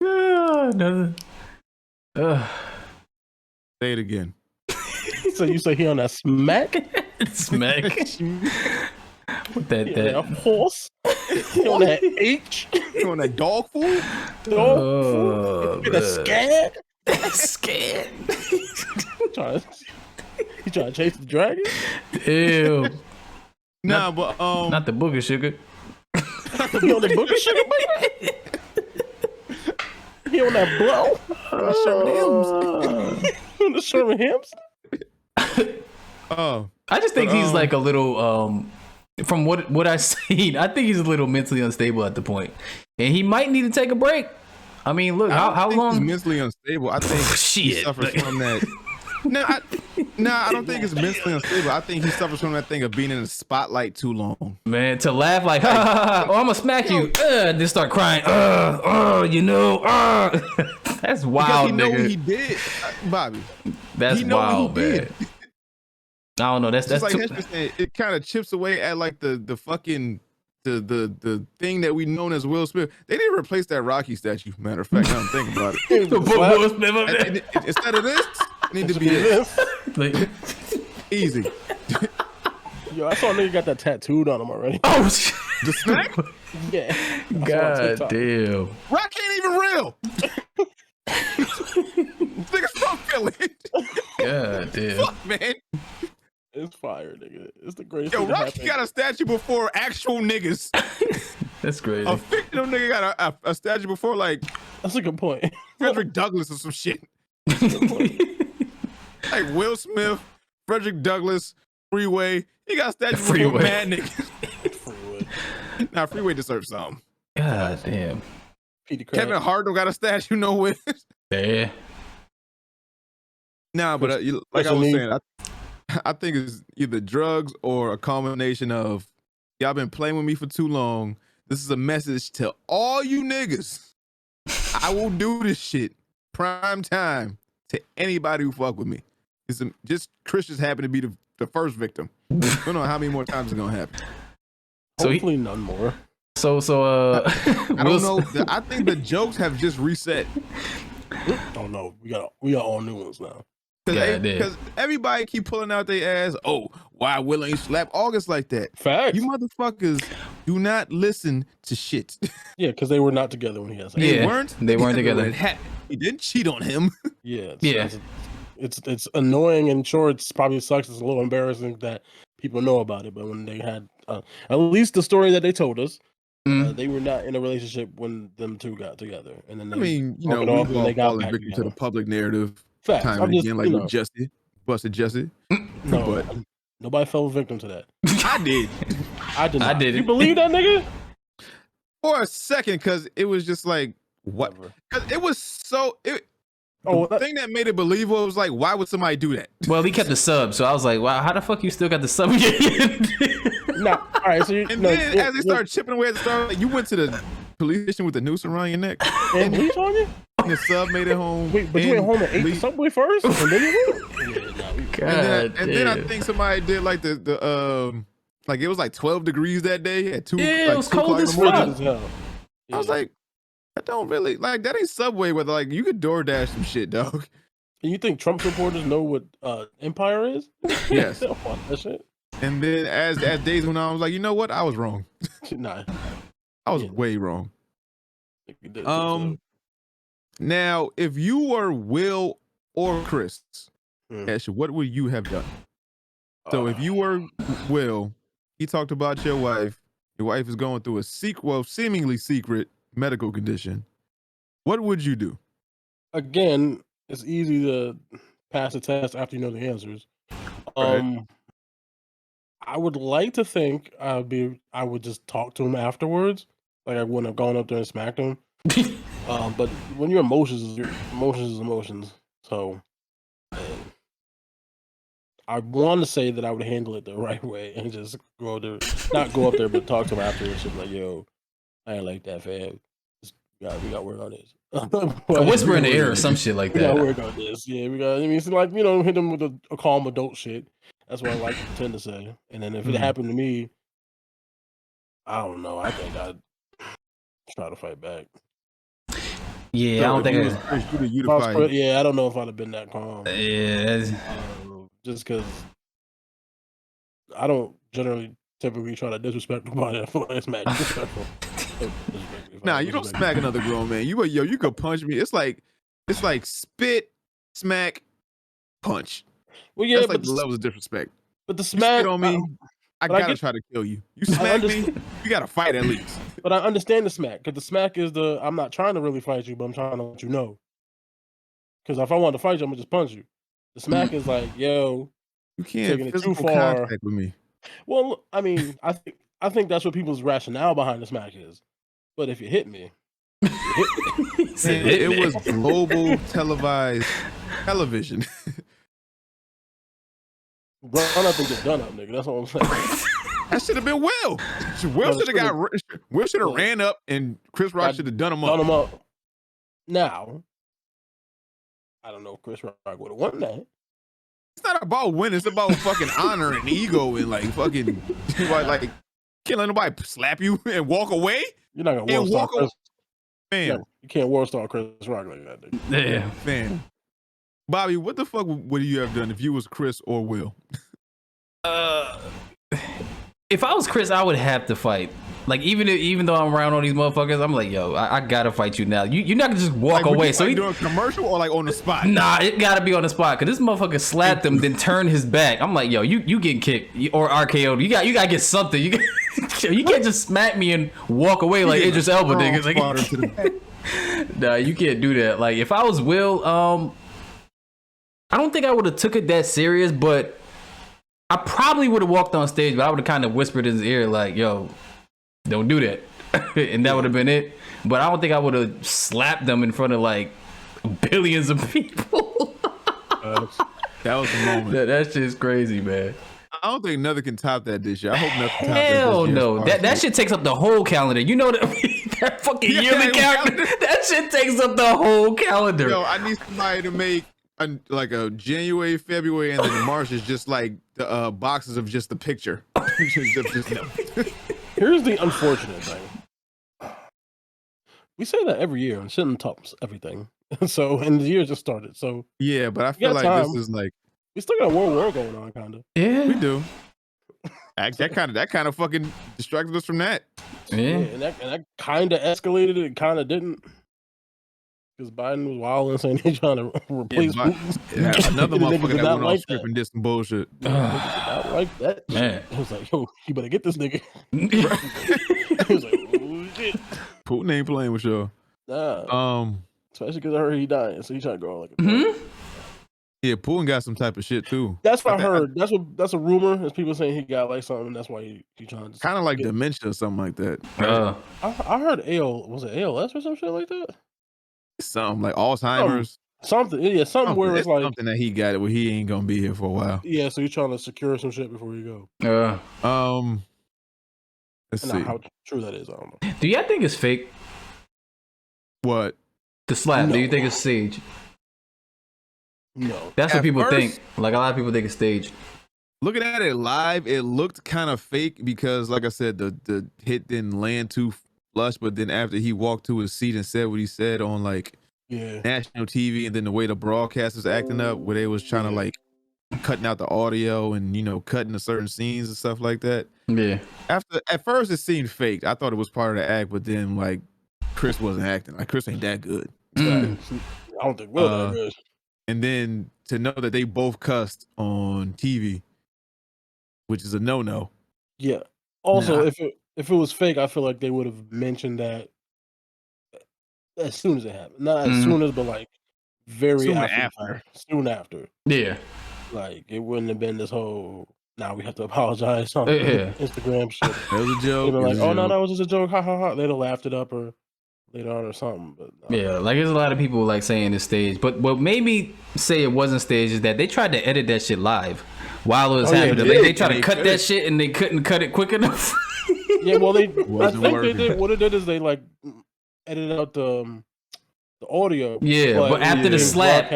Nothing. Say it again. So you say he on that smack? Smack. What that horse? He on that H? He on that dog food? Dog food? Scared? Scared. He trying to chase the dragon? Ew. Nah, but not the booger sugar. He on the booger sugar, baby? He on that blow? On the Sherman Hams? Oh, I just think he's like a little from what I've seen, I think he's a little mentally unstable at the point. And he might need to take a break. I mean, look, how long? He's mentally unstable. I think he suffers from that. I don't think it's mentally unstable. I think he suffers from that thing of being in the spotlight too long. Man, to laugh like, ha, ha, ha, oh, I'm gonna smack you, then start crying, you know, that's wild, because he nigga. know what he did, Bobby. That's wild, man. I don't know. That's like it kind of chips away at like the fucking the thing that we known as Will Smith. They didn't replace that Rocky statue. Matter of fact, now I'm thinking about it. Will Smith up there. Instead of this, it need to be this. Easy. Yo, I saw a nigga got that tattooed on him already. Oh, the snack? Yeah. God damn. Rock ain't even real. Niggas from Philly. God damn. Fuck, man. It's fire, nigga. It's the greatest. Yo, Rocky got a statue before actual niggas. That's crazy. A fictional nigga got a statue before like That's a good point. Frederick Douglass or some shit. Like Will Smith, Frederick Douglass, Freeway. He got statues before Freeway. mad niggas. Nah, Freeway deserves something. God damn. Kevin Hart don't got a statue nowhere. Yeah. Nah, but like I was saying, I think it's either drugs or a combination of y'all been playing with me for too long. This is a message to all you niggas. I will do this shit prime time to anybody who fuck with me. It's just Chris just happened to be the first victim. I don't know how many more times it's gonna happen. Hopefully none more. So I don't know. I think the jokes have just reset. Oh no, we got all new ones now. Because everybody keep pulling out their ass. Oh, why Will ain't slap August like that? Facts. You motherfuckers do not listen to shit. Yeah, because they were not together when he has. Yeah. They weren't together. together. He didn't cheat on him. Yeah. Yeah. It's annoying and sure it's probably sucks. It's a little embarrassing that people know about it, but when they had at least the story that they told us, they were not in a relationship when them two got together, and then We've all fallen victim to the public narrative. Facts. Time and again, like with Jesse, busted Jesse. No, but nobody fell victim to that. I did. I did. I did. You believe that nigga? For a second, because it was just like what? Because it was so. The thing that made it believable was like, why would somebody do that? Well, he kept the sub, so I was like, wow, how the fuck you still got the sub? No, all right. So then as they started chipping away at the start, like, you went to the police station with the noose around your neck. And police on you? And the sub made it home. Wait, but you went home and ate the Subway first, and then you went? And then I think somebody did like the like it was like 12 degrees that day at 2. Yeah, like it was 2 cold as fuck. I was like, I don't really like that. Ain't Subway, whether like you could DoorDash some shit, dog. And you think Trump supporters know what Empire is? Yes. They don't want that shit. And then as days went on, I was like, you know what? I was wrong. Nah, I was way wrong. Now, if you were Will or Chris, Ash, what would you have done? So if you were Will, he talked about your wife. Your wife is going through a seemingly secret medical condition. What would you do? Again, it's easy to pass the test after you know the answers. Right. I would like to think I would just talk to him afterwards. Like I wouldn't have gone up there and smacked him. But when your emotions is emotions. So I want to say that I would handle it the right way and just not go up there, but talk to him afterwards. And like, yo, I ain't like that, fam. We got work on this. A whisper in the ear or some shit like that. We got work on this. Yeah, we got. I mean, it's like hit him with a calm adult shit. That's what I like to tend to say. And then if it happened to me, I don't know. I think I'd try to fight back. Yeah, I don't think I don't know if I'd have been that calm. Yeah, just because I don't generally typically try to disrespect nobody. I feel like it's mad disrespectful. Nah, you don't smack another grown man. You could punch me. It's like spit, smack, punch. Well, yeah, that's like the levels of disrespect. But the smack on me, I gotta try to kill you. You smack me, you gotta fight at least. But I understand the smack, because the smack is I'm not trying to really fight you, but I'm trying to let you know. Because if I want to fight you, I'm gonna just punch you. The smack is like, yo, you can't taking it too far contact with me. Well, I mean, I think that's what people's rationale behind the smack is. But if you hit me, it was global televised television. Run up and get done up, nigga. That's what I'm saying. That should have been Will. Will should have ran up, and Chris Rock should have done him up. Now, I don't know if Chris Rock would have won that. It's not about winning. It's about fucking honor and ego and like fucking like can't let nobody slap you and walk away. You're not gonna walk away. Man, you can't war star Chris Rock like that, nigga. Yeah, man. Bobby, what the fuck would you have done if you was Chris or Will? If I was Chris, I would have to fight. Like even though I'm around all these motherfuckers, I'm like, yo, I gotta fight you now. You're not gonna just walk away. So doing a commercial or like on the spot? Nah, it gotta be on the spot because this motherfucker slapped him, then turned his back. I'm like, yo, you getting kicked or RKO'd. You gotta get something. You can't just smack me and walk away like Idris Elba, nigga. Like, nah, you can't do that. Like, if I was Will, I don't think I would have took it that serious, but I probably would have walked on stage, but I would have kind of whispered in his ear, like, yo, don't do that. And that would have been it. But I don't think I would have slapped them in front of, like, billions of people. That was the moment. That's just crazy, man. I don't think nothing can top that this year. I hope nothing tops that Hell this year. no. That shit takes up the whole calendar. You know that that fucking yearly calendar? That shit takes up the whole calendar. Yo, I need somebody to make a January, February, and then March is just like the boxes of just the picture. Here's the unfortunate thing. We say that every year and shouldn't tops everything. So, and the year just started. So yeah, but I feel like this is like we still got World War going on, kind of. Yeah, we do. That kind of fucking distracted us from that. Yeah, and that kind of escalated. It kind of didn't. Because Biden was wild and saying he's trying to replace another motherfucker that went off script and did some bullshit. I like that. Man. I was like, yo, you better get this nigga. He was like, oh shit. Putin ain't playing with y'all. Nah. Especially because I heard he dying, so he trying to go on like a yeah, Putin got some type of shit too. That's what I heard. That's a rumor. There's people saying he got like something. That's why he trying to kind of like dementia or something like that. I heard was it ALS or some shit like that? Something like Alzheimer's. Something where it's like something that he got it where he ain't gonna be here for a while. Yeah, so he's trying to secure some shit before you go. Let's see how true that is. I don't know. Do y'all think it's fake? What? The slap? No. Do you think it's staged? No. That's what people think. Like a lot of people think it's staged. Looking at it live, it looked kind of fake because, like I said, the hit didn't land too flush. But then after he walked to his seat and said what he said on like national TV, and then the way the broadcasters acting up, where they was trying to like cutting out the audio and cutting the certain scenes and stuff like that. Yeah. At first it seemed fake. I thought it was part of the act, but then like Chris wasn't acting. Like Chris ain't that good. I don't think Will that good. And then to know that they both cussed on TV, which is a no-no. Yeah. Also, if it was fake, I feel like they would have mentioned that as soon as it happened. Not as soon as, but like very soon after. Yeah. Like it wouldn't have been this whole we have to apologize on Instagram shit. It was a joke. They'd be like, oh no, that was just a joke. Ha ha ha. They'd have laughed it up or later on or something. But yeah, like there's a lot of people like saying it's staged. But what made me say it wasn't staged is that they tried to edit that shit live while it was happening. Yeah, they tried to cut that shit and they couldn't cut it quick enough. Yeah, well I think they did. What it did is they like edited out the audio. Yeah, but after the slap,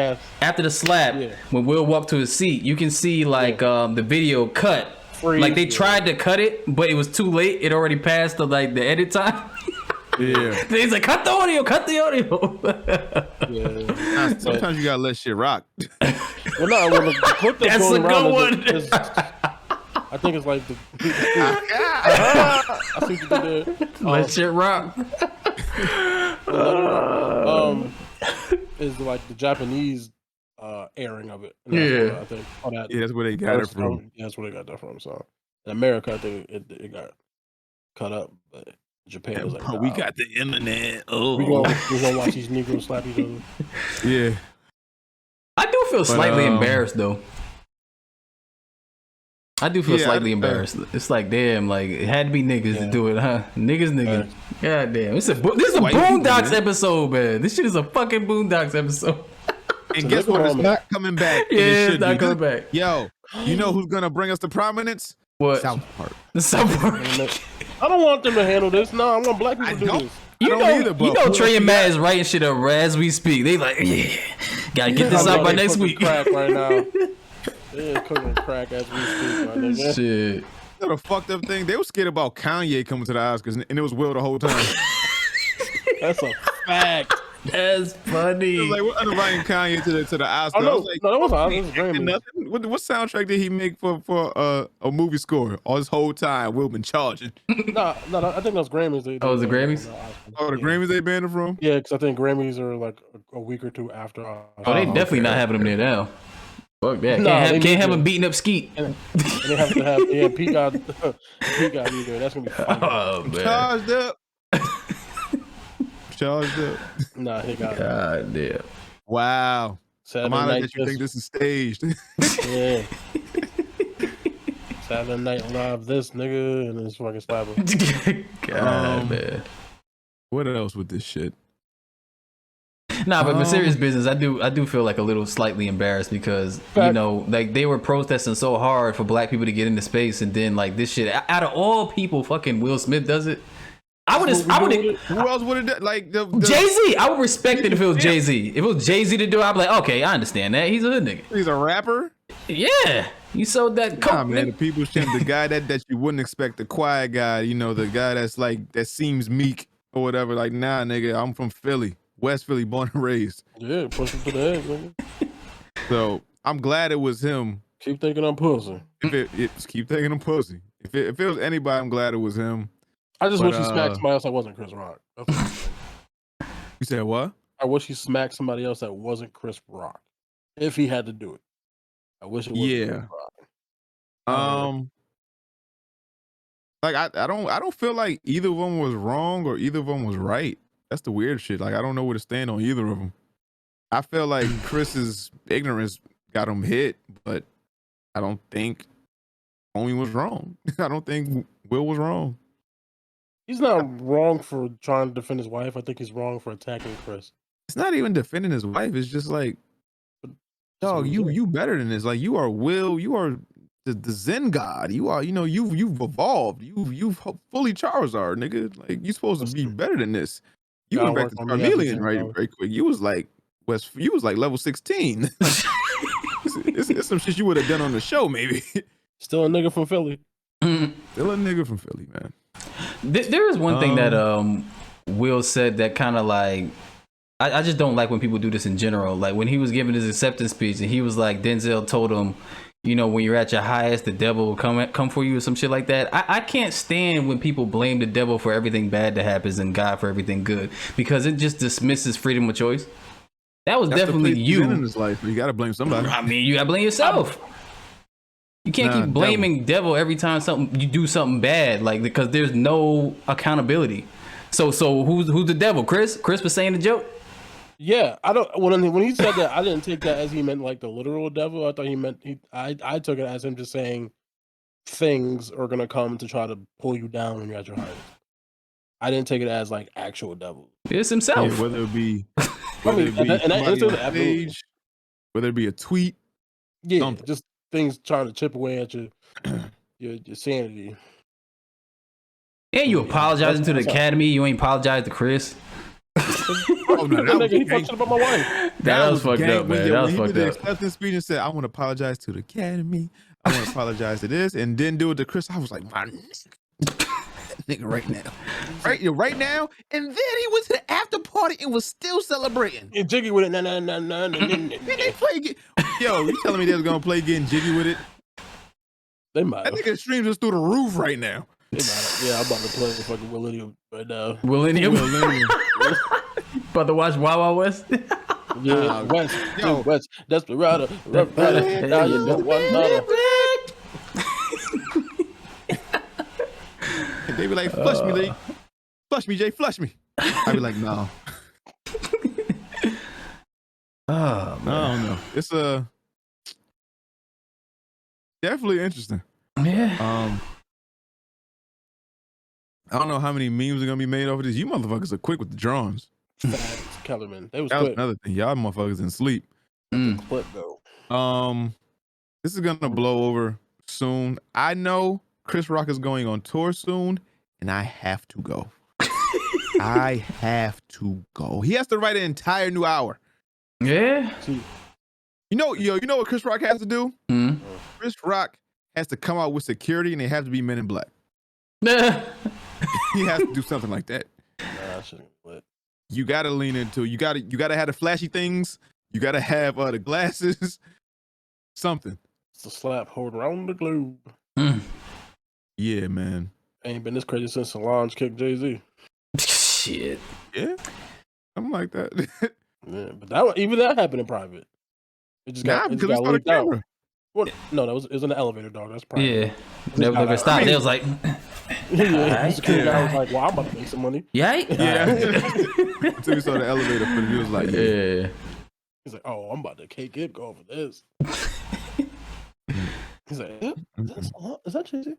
when Will walked to his seat, you can see like the video cut. Like they tried to cut it, but it was too late. It already passed the edit time. Yeah. He's like, cut the audio. Yeah. Sometimes you gotta let shit rock. Well, no, the clip that's going around one. I think it's like I see what you did there. Let shit rock. Is like the Japanese airing of it. Yeah, I think. That's where they got it from. Yeah, that's where they got that from. So in America, I think it got cut up, but Japan was like, we got the internet. Oh, we gonna watch these Negroes slap each other. Yeah, I do feel slightly embarrassed though. I do feel slightly embarrassed. It's like, damn, like it had to be niggas to do it, huh? Niggas. God damn, this is a Boondocks episode, man. This shit is a fucking Boondocks episode. And so guess what? It's not coming back. Yeah, it's not coming back. Yo, you know who's gonna bring us to prominence? What? South Park. The South Park. I don't want them to handle this. No, I want black people to do this. You know Trey and Matt is writing shit up as we speak. They like, gotta get this out by next week. Crack right now. They're cooking crack as we speak. Right now. Shit. You know the fucked up thing? They were scared about Kanye coming to the Oscars, and it was Will the whole time. That's a fact. That's funny. It was like, we're underwriting Kanye to the Oscars. Oh, no, I was like, no, that wasn't Grammy. What soundtrack did he make for a movie score? All this whole time, Will been charging. No, I think those Grammys. Oh, was it Grammys? The Grammys they banned it from? Yeah, because I think Grammys are like a week or two after. They definitely not having them there now. Fuck that. Nah, Can't have him beating up Skeet. And they have to have Pete got in there. That's gonna be fun. Oh man. Charged up. Charged up. Nah, he got it. God damn. Wow. Saturday I'm honored night that you think this is staged. Yeah. Saturday Night Live, this nigga, and this fucking slapper. God, man. What else with this shit? Nah, but in serious business, I do feel like a little slightly embarrassed because you know, like they were protesting so hard for black people to get into space, and then like this shit, out of all people, fucking Will Smith does it. I would. Who else would have done? Like the Jay-Z. I would respect it if it was Jay-Z. If it was Jay-Z to do it, I'd be like, okay, I understand that. He's a hood nigga. He's a rapper. Yeah, you sold that. Nah, man, the people's champ, the guy that you wouldn't expect, the quiet guy. You know, the guy that's like that seems meek or whatever. Like, nah, nigga, I'm from Philly, West Philly, born and raised. Yeah, push him to the head, nigga. So I'm glad it was him. Keep thinking I'm pussy. Keep thinking I'm pussy. If it was anybody, I'm glad it was him. I just wish he smacked somebody else that wasn't Chris Rock. You said what? I wish he smacked somebody else that wasn't Chris Rock. If he had to do it. I wish it was Chris Rock. Like I don't feel like either of them was wrong or either of them was right. That's the weird shit. Like I don't know where to stand on either of them. I feel like Chris's ignorance got him hit, but I don't think Homie was wrong. I don't think Will was wrong. He's not wrong for trying to defend his wife. I think he's wrong for attacking Chris. It's not even defending his wife. It's just like, dog, you better than this. Like you are Will. You are the Zen God. You are, you know, you've evolved. You've fully Charizard, nigga. Like you supposed to be better than this. You went back to Charmeleon right quick. You was like level 16. It's some shit you would have done on the show, maybe. Still a nigga from Philly. Still a nigga from Philly, man. There is one thing that Will said that kind of like I just don't like when people do this in general. Like when he was giving his acceptance speech and he was like, Denzel told him, you know, when you're at your highest, the devil will come for you or some shit like that. I can't stand when people blame the devil for everything bad that happens and God for everything good, because it just dismisses freedom of choice. That was definitely you in his life. You gotta blame somebody. I mean, you gotta blame yourself. You can't keep blaming devil every time you do something bad, like, because there's no accountability. So who's the devil? Chris was saying the joke. Yeah, I don't. When he said that, I didn't take that as he meant like the literal devil. I thought he meant I took it as him just saying things are gonna come to try to pull you down when you're at your highest. I didn't take it as like actual devil. It's himself. Yeah, whether it be whether it be a tweet, something. Just things trying to chip away at your sanity. And you apologizing to the Academy. You ain't apologized to Chris. Oh no, he fucked up about my wife. That was fucked up, man. That was fucked up. He did the acceptance speech and said, "I want to apologize to the Academy. I want to apologize to this," and didn't do it to Chris. I was like, "My nigga, right now." And then he went to the after party and was still celebrating. And jiggy with it. No. They play Yo, you telling me they was gonna play getting jiggy with it? They might. I think the streams is through the roof right now. Yeah, I'm about to play fucking Millennium right now. Millennium. About to watch Wild Wild West. Yeah, West, Desperado. Now you know one another. They be like, flush me, Lee. Flush me, Jay, flush me. I be like, no. Oh, man. I don't know. It's definitely interesting. Yeah. I don't know how many memes are gonna be made over this. You motherfuckers are quick with the drawings. Kellerman. That was another thing. Y'all motherfuckers in sleep. Clip though. This is gonna blow over soon. I know Chris Rock is going on tour soon, and I have to go. I have to go. He has to write an entire new hour. Yeah. You know what Chris Rock has to do? Mm-hmm. Chris Rock has to come out with security, and they have to be Men in Black. He has to do something like that. Nah, I shouldn't quit. You gotta lean into. You gotta have the flashy things. You gotta have the glasses. Something. It's a slap hold around the globe. Yeah, man. Ain't been this crazy since Solange kicked Jay-Z. Shit. Yeah. Something like that. Yeah, but even that happened in private. It just got, because we saw the leaked out. camera. What? No, it was in the elevator, dog. That's probably Yeah. Never stopped. They was like, the security guy was like, "Well, I'm about to make some money." yeah. Until we saw the elevator footage, he was like, Yeah. He's like, "Oh, I'm about to cake it, go over this." He's like, "Is that cheesy?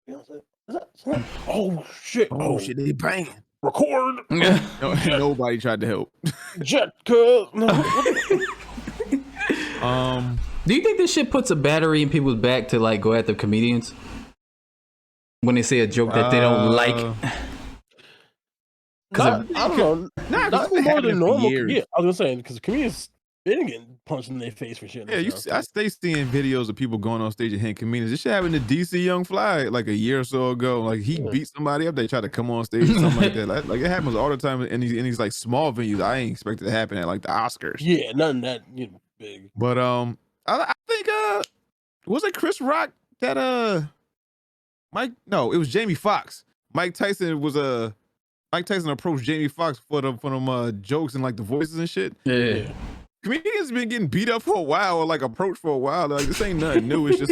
You know what I'm saying? Is that something? Oh shit! oh shit, they banging. Record." Nobody tried to help. Jet, cuz. No. Do you think this shit puts a battery in people's back to like go after comedians when they say a joke that they don't like? I don't know. Not more than normal. Years. Yeah, I was gonna say because comedians been getting punched in their face for shit. Yeah, I stay seeing videos of people going on stage and hitting comedians. This shit happened to DC Young Fly like a year or so ago. Like he beat somebody up. They tried to come on stage or something like that. Like it happens all the time in these like small venues. I ain't expect it to happen at like the Oscars. Yeah, nothing that big. But I think was it Chris Rock that Mike? No, it was Jamie Foxx. Mike Tyson approached Jamie Foxx for them jokes and like the voices and shit. Yeah. Comedians been getting beat up for a while or like approached for a while. Like this ain't nothing new. It's just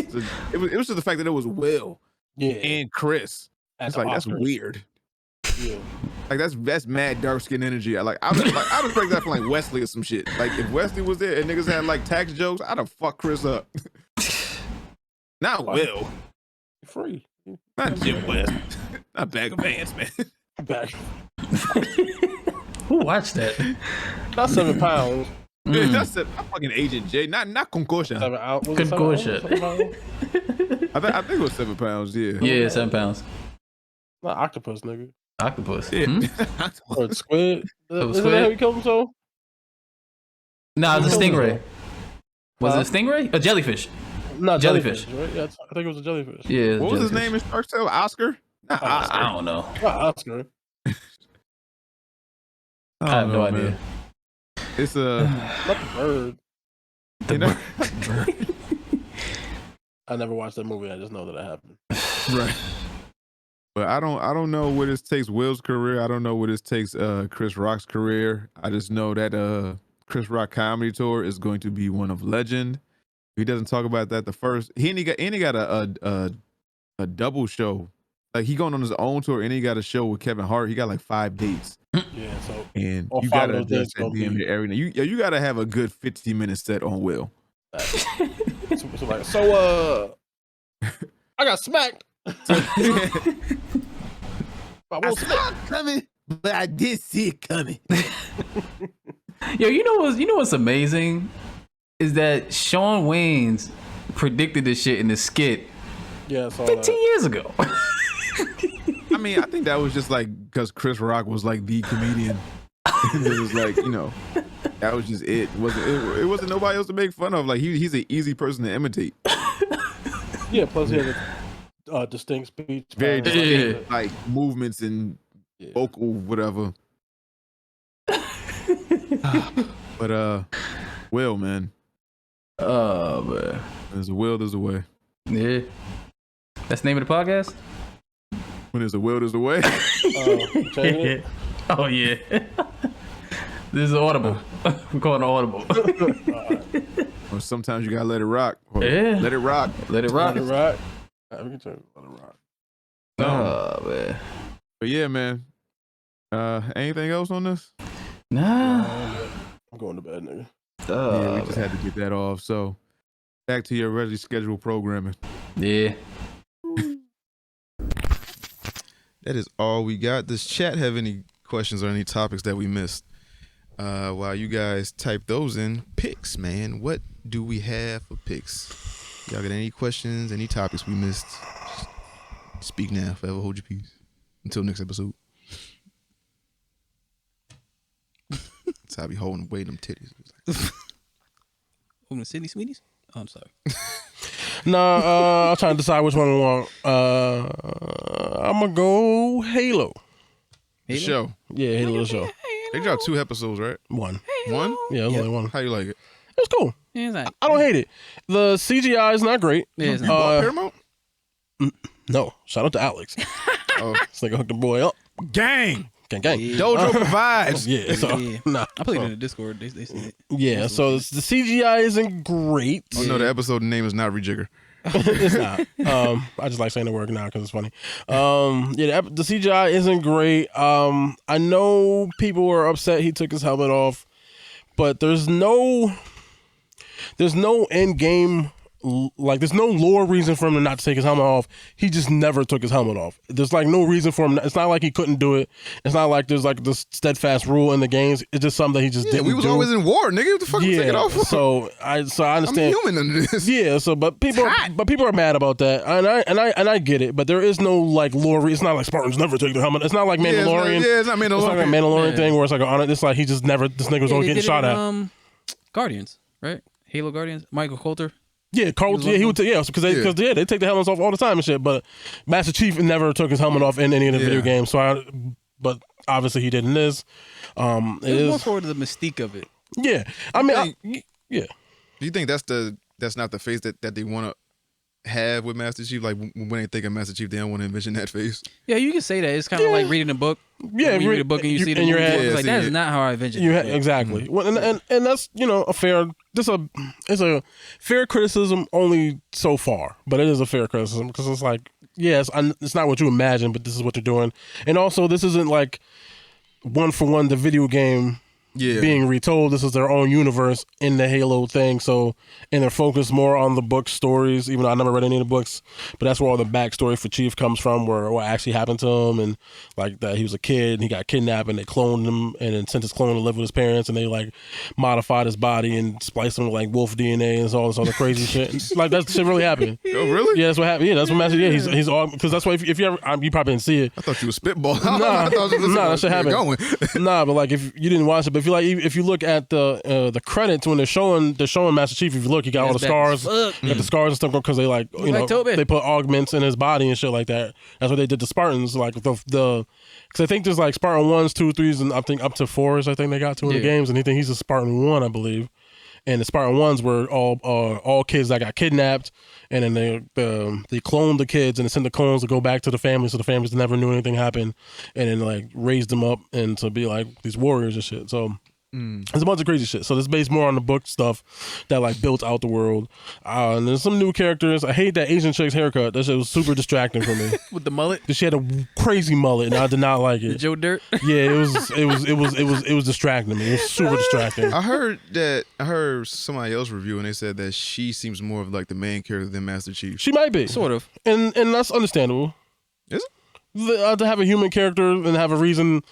it was just the fact that it was Will and Chris. It's like that's weird. Yeah. Like that's mad dark skin energy. I would break that for like Wesley or some shit. Like if Wesley was there and niggas had like tax jokes, I'd have fucked Chris up. Not Will. Free. Not Jim West. Not Bag of Pants, man. Back. Who watched that? Not 7 pounds. Yeah, that's it. I'm fucking Agent J. Not concussion. 7 ounce. Concussion. I think it was 7 pounds. Yeah. Yeah, 7 pounds. Not octopus, nigga. Octopus. Yeah. Or squid. Isn't squid? that how you killed him so? No, it was a stingray. Was it a stingray? A jellyfish. No, Jellyfish. Right? Yeah, I think it was a jellyfish. Yeah. What was his name in Shark Tale? Oscar? Not Oscar. I don't know. Not Oscar. I have no idea. It's Not the bird. you know, I never watched that movie. I just know that it happened. right. But I don't know where this takes Will's career. I don't know where this takes Chris Rock's career. I just know that Chris Rock comedy tour is going to be one of legend. He doesn't talk about that the first. He got a double show. Like he going on his own tour and he got a show with Kevin Hart. He got like 5 dates. Yeah, so And all you 5 gotta of those adjust dates that damn near every night. You gotta have a good 15-minute set on Will. so I got smacked. I saw it coming, but I did see it coming. Yo, you know what's amazing is that Shawn Wayans predicted this shit in the skit Yeah, I saw 15 years ago. I mean, I think that was just like because Chris Rock was like the comedian. It was like, that was just it. It wasn't nobody else to make fun of. Like he's an easy person to imitate. Yeah, plus he has a distinct speech. Very pattern. distinct, like movements and vocal whatever. But Will, man. Oh man. There's a will, there's a way. Yeah. That's the name of the podcast? When there's a will, there's a way. Change it? Oh yeah. This is audible. We're calling it audible. Or sometimes you gotta let it rock. Or Yeah. Let it rock. Let it rock. Let it rock. We can turn let it rock. Oh man. But yeah, man. Anything else on this? Nah. I'm going to bed, nigga. Yeah, we just had to get that off. So back to your regularly scheduled programming. Yeah. That is all we got. Does chat have any questions or any topics that we missed? While you guys type those in, picks, man. What do we have for picks? Y'all got any questions, any topics we missed? Speak now, forever hold your peace. Until next episode. That's how I be holding away them titties. Holding the Sydney Sweeties? Oh, I'm sorry. I'm trying to decide which one I want. I'm gonna go Halo. The show. Yeah, Halo show. They dropped 2 episodes, right? One. One? Yeah, it was only one. How you like it? It's cool. Yeah, it's like, I don't hate it. The CGI is not great. Yeah, it's You bought Paramount? No, shout out to Alex. Oh, This nigga hooked the boy up. gang. Gang, gang. Dojo provides. Yeah, so nah. I played in the Discord. They seen it. Yeah, so the CGI isn't great. Oh no, the episode name is not Rejigger. It's not. I just like saying the word now because it's funny. Yeah, the CGI isn't great. I know people were upset he took his helmet off, but there's no end game. Like, there's no lore reason for him to not take his helmet off. He just never took his helmet off. There's like no reason for him. It's not like he couldn't do it. It's not like there's like this steadfast rule in the games. It's just something that he just didn't do. We was always in war, nigga. What the fuck you take it off for? So I understand. I'm human under this. Yeah. So, but people are mad about that, and I get it. But there is no like lore. It's not like Spartans never take the helmet. It's not like Mandalorian. It's not Mandalorian. It's like a Mandalorian thing where it's like it's like he just never. This nigga was only getting shot at. Guardians, right? Halo Guardians. Michael Coulter. Yeah, Carl. Yeah, he would. Because they take the helmets off all the time and shit. But Master Chief never took his helmet off in any of the video games. But obviously he did in this. It is more forward to the mystique of it. Yeah, I mean, yeah. Do you think that's not the face that they want to have with Master Chief? Like when they think of Master Chief, they don't want to envision that face. Yeah, you can say that. It's kind of like reading a book. Yeah, you read a book and you see the in your movie. head. It's like that is not how I envisioned it. Exactly. Well, and that's a fair. It's a fair criticism only so far, but it is a fair criticism because it's like it's not what you imagine, but this is what you're doing, and also this isn't like one for one the video game. Being retold. This is their own universe in the Halo thing. So, and they're focused more on the book stories, even though I never read any of the books, but that's where all the backstory for Chief comes from, where what actually happened to him, and like that he was a kid and he got kidnapped and they cloned him and then sent his clone to live with his parents and they like modified his body and spliced him with like wolf DNA and all this other crazy shit. Like that shit really happened. Oh, really? Yeah, that's what happened. Yeah, that's what Master. Yeah, he's all because that's why if you ever you probably didn't see it. I thought you were spitballing. Nah, that shit happened. Going. Nah, but like if you didn't watch it, but if you look at the credits when they're showing Master Chief, if you look, he got all the scars, got the scars and stuff because they like they put augments in his body and shit like that. That's what they did to Spartans, like the because I think there's like Spartan 1s, 2, 3s, and I think up to 4s. I think they got to in the games, and he's a Spartan 1, I believe. And the Spartan 1s were all kids that got kidnapped, and then they cloned the kids and sent the clones to go back to the families, so the families never knew anything happened, and then like raised them up and to be like these warriors and shit. So. There's a bunch of crazy shit. So this based more on the book stuff that like built out the world. And there's some new characters. I hate that Asian chick's haircut. That shit was super distracting for me. With the mullet? She had a crazy mullet and I did not like it. The Joe Dirt? Yeah, it was distracting me. It was super distracting. I heard somebody else review and they said that she seems more of like the main character than Master Chief. She might be. Sort of. And that's understandable. Is it? To have a human character and have a reason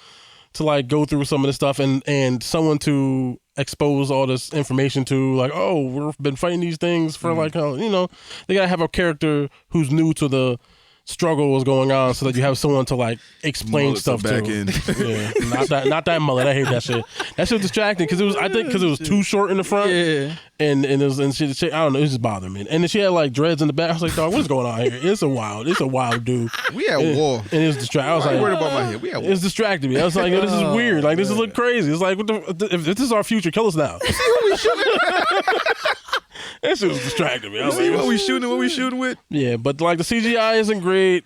to like go through some of this stuff and someone to expose all this information to, like, oh, we've been fighting these things for like, they gotta have a character who's new to the struggle was going on so that you have someone to like explain Mullets stuff back to. in. Yeah, not that mullet. I hate that shit. That shit was distracting because it was too short in the front. Yeah. And it was shit, I don't know, it just bothered me. And then she had like dreads in the back. I was like, dog, what's going on here? It's a wild dude. We at war. And it was distracting. I was like, worried about my head. We at war. It's distracting me. I was like, yo, this is weird. Like, this is look crazy. It's like, if this is our future, kill us now. See what we shooting? That shit was distracting me. I was See like, what we shooting with? Yeah, but like the CGI isn't great.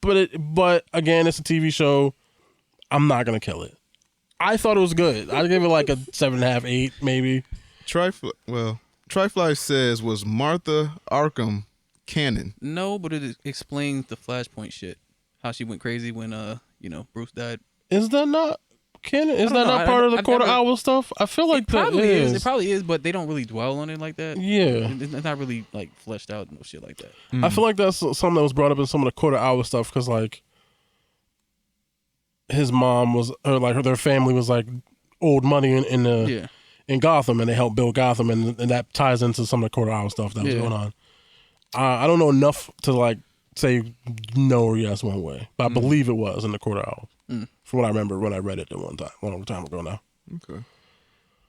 But again, it's a TV show. I'm not gonna kill it. I thought it was good. I'd give it like a 7.5, 8, maybe. Trifly says, was Martha Arkham canon? No, but it explains the Flashpoint shit. How she went crazy when Bruce died. Is that not canon? Is that not part of the quarter hour stuff? I feel like that is. It probably is, but they don't really dwell on it like that. Yeah. It's not really like fleshed out and shit like that. I feel like that's something that was brought up in some of the quarter hour stuff because like his mom was, or like their family was like owed money in Gotham, and they helped build Gotham, and that ties into some of the quarter hour stuff that was going on. I don't know enough to like say no or yes one way, but I believe it was in the quarter hour. From what I remember when I read it one long time ago now. Okay.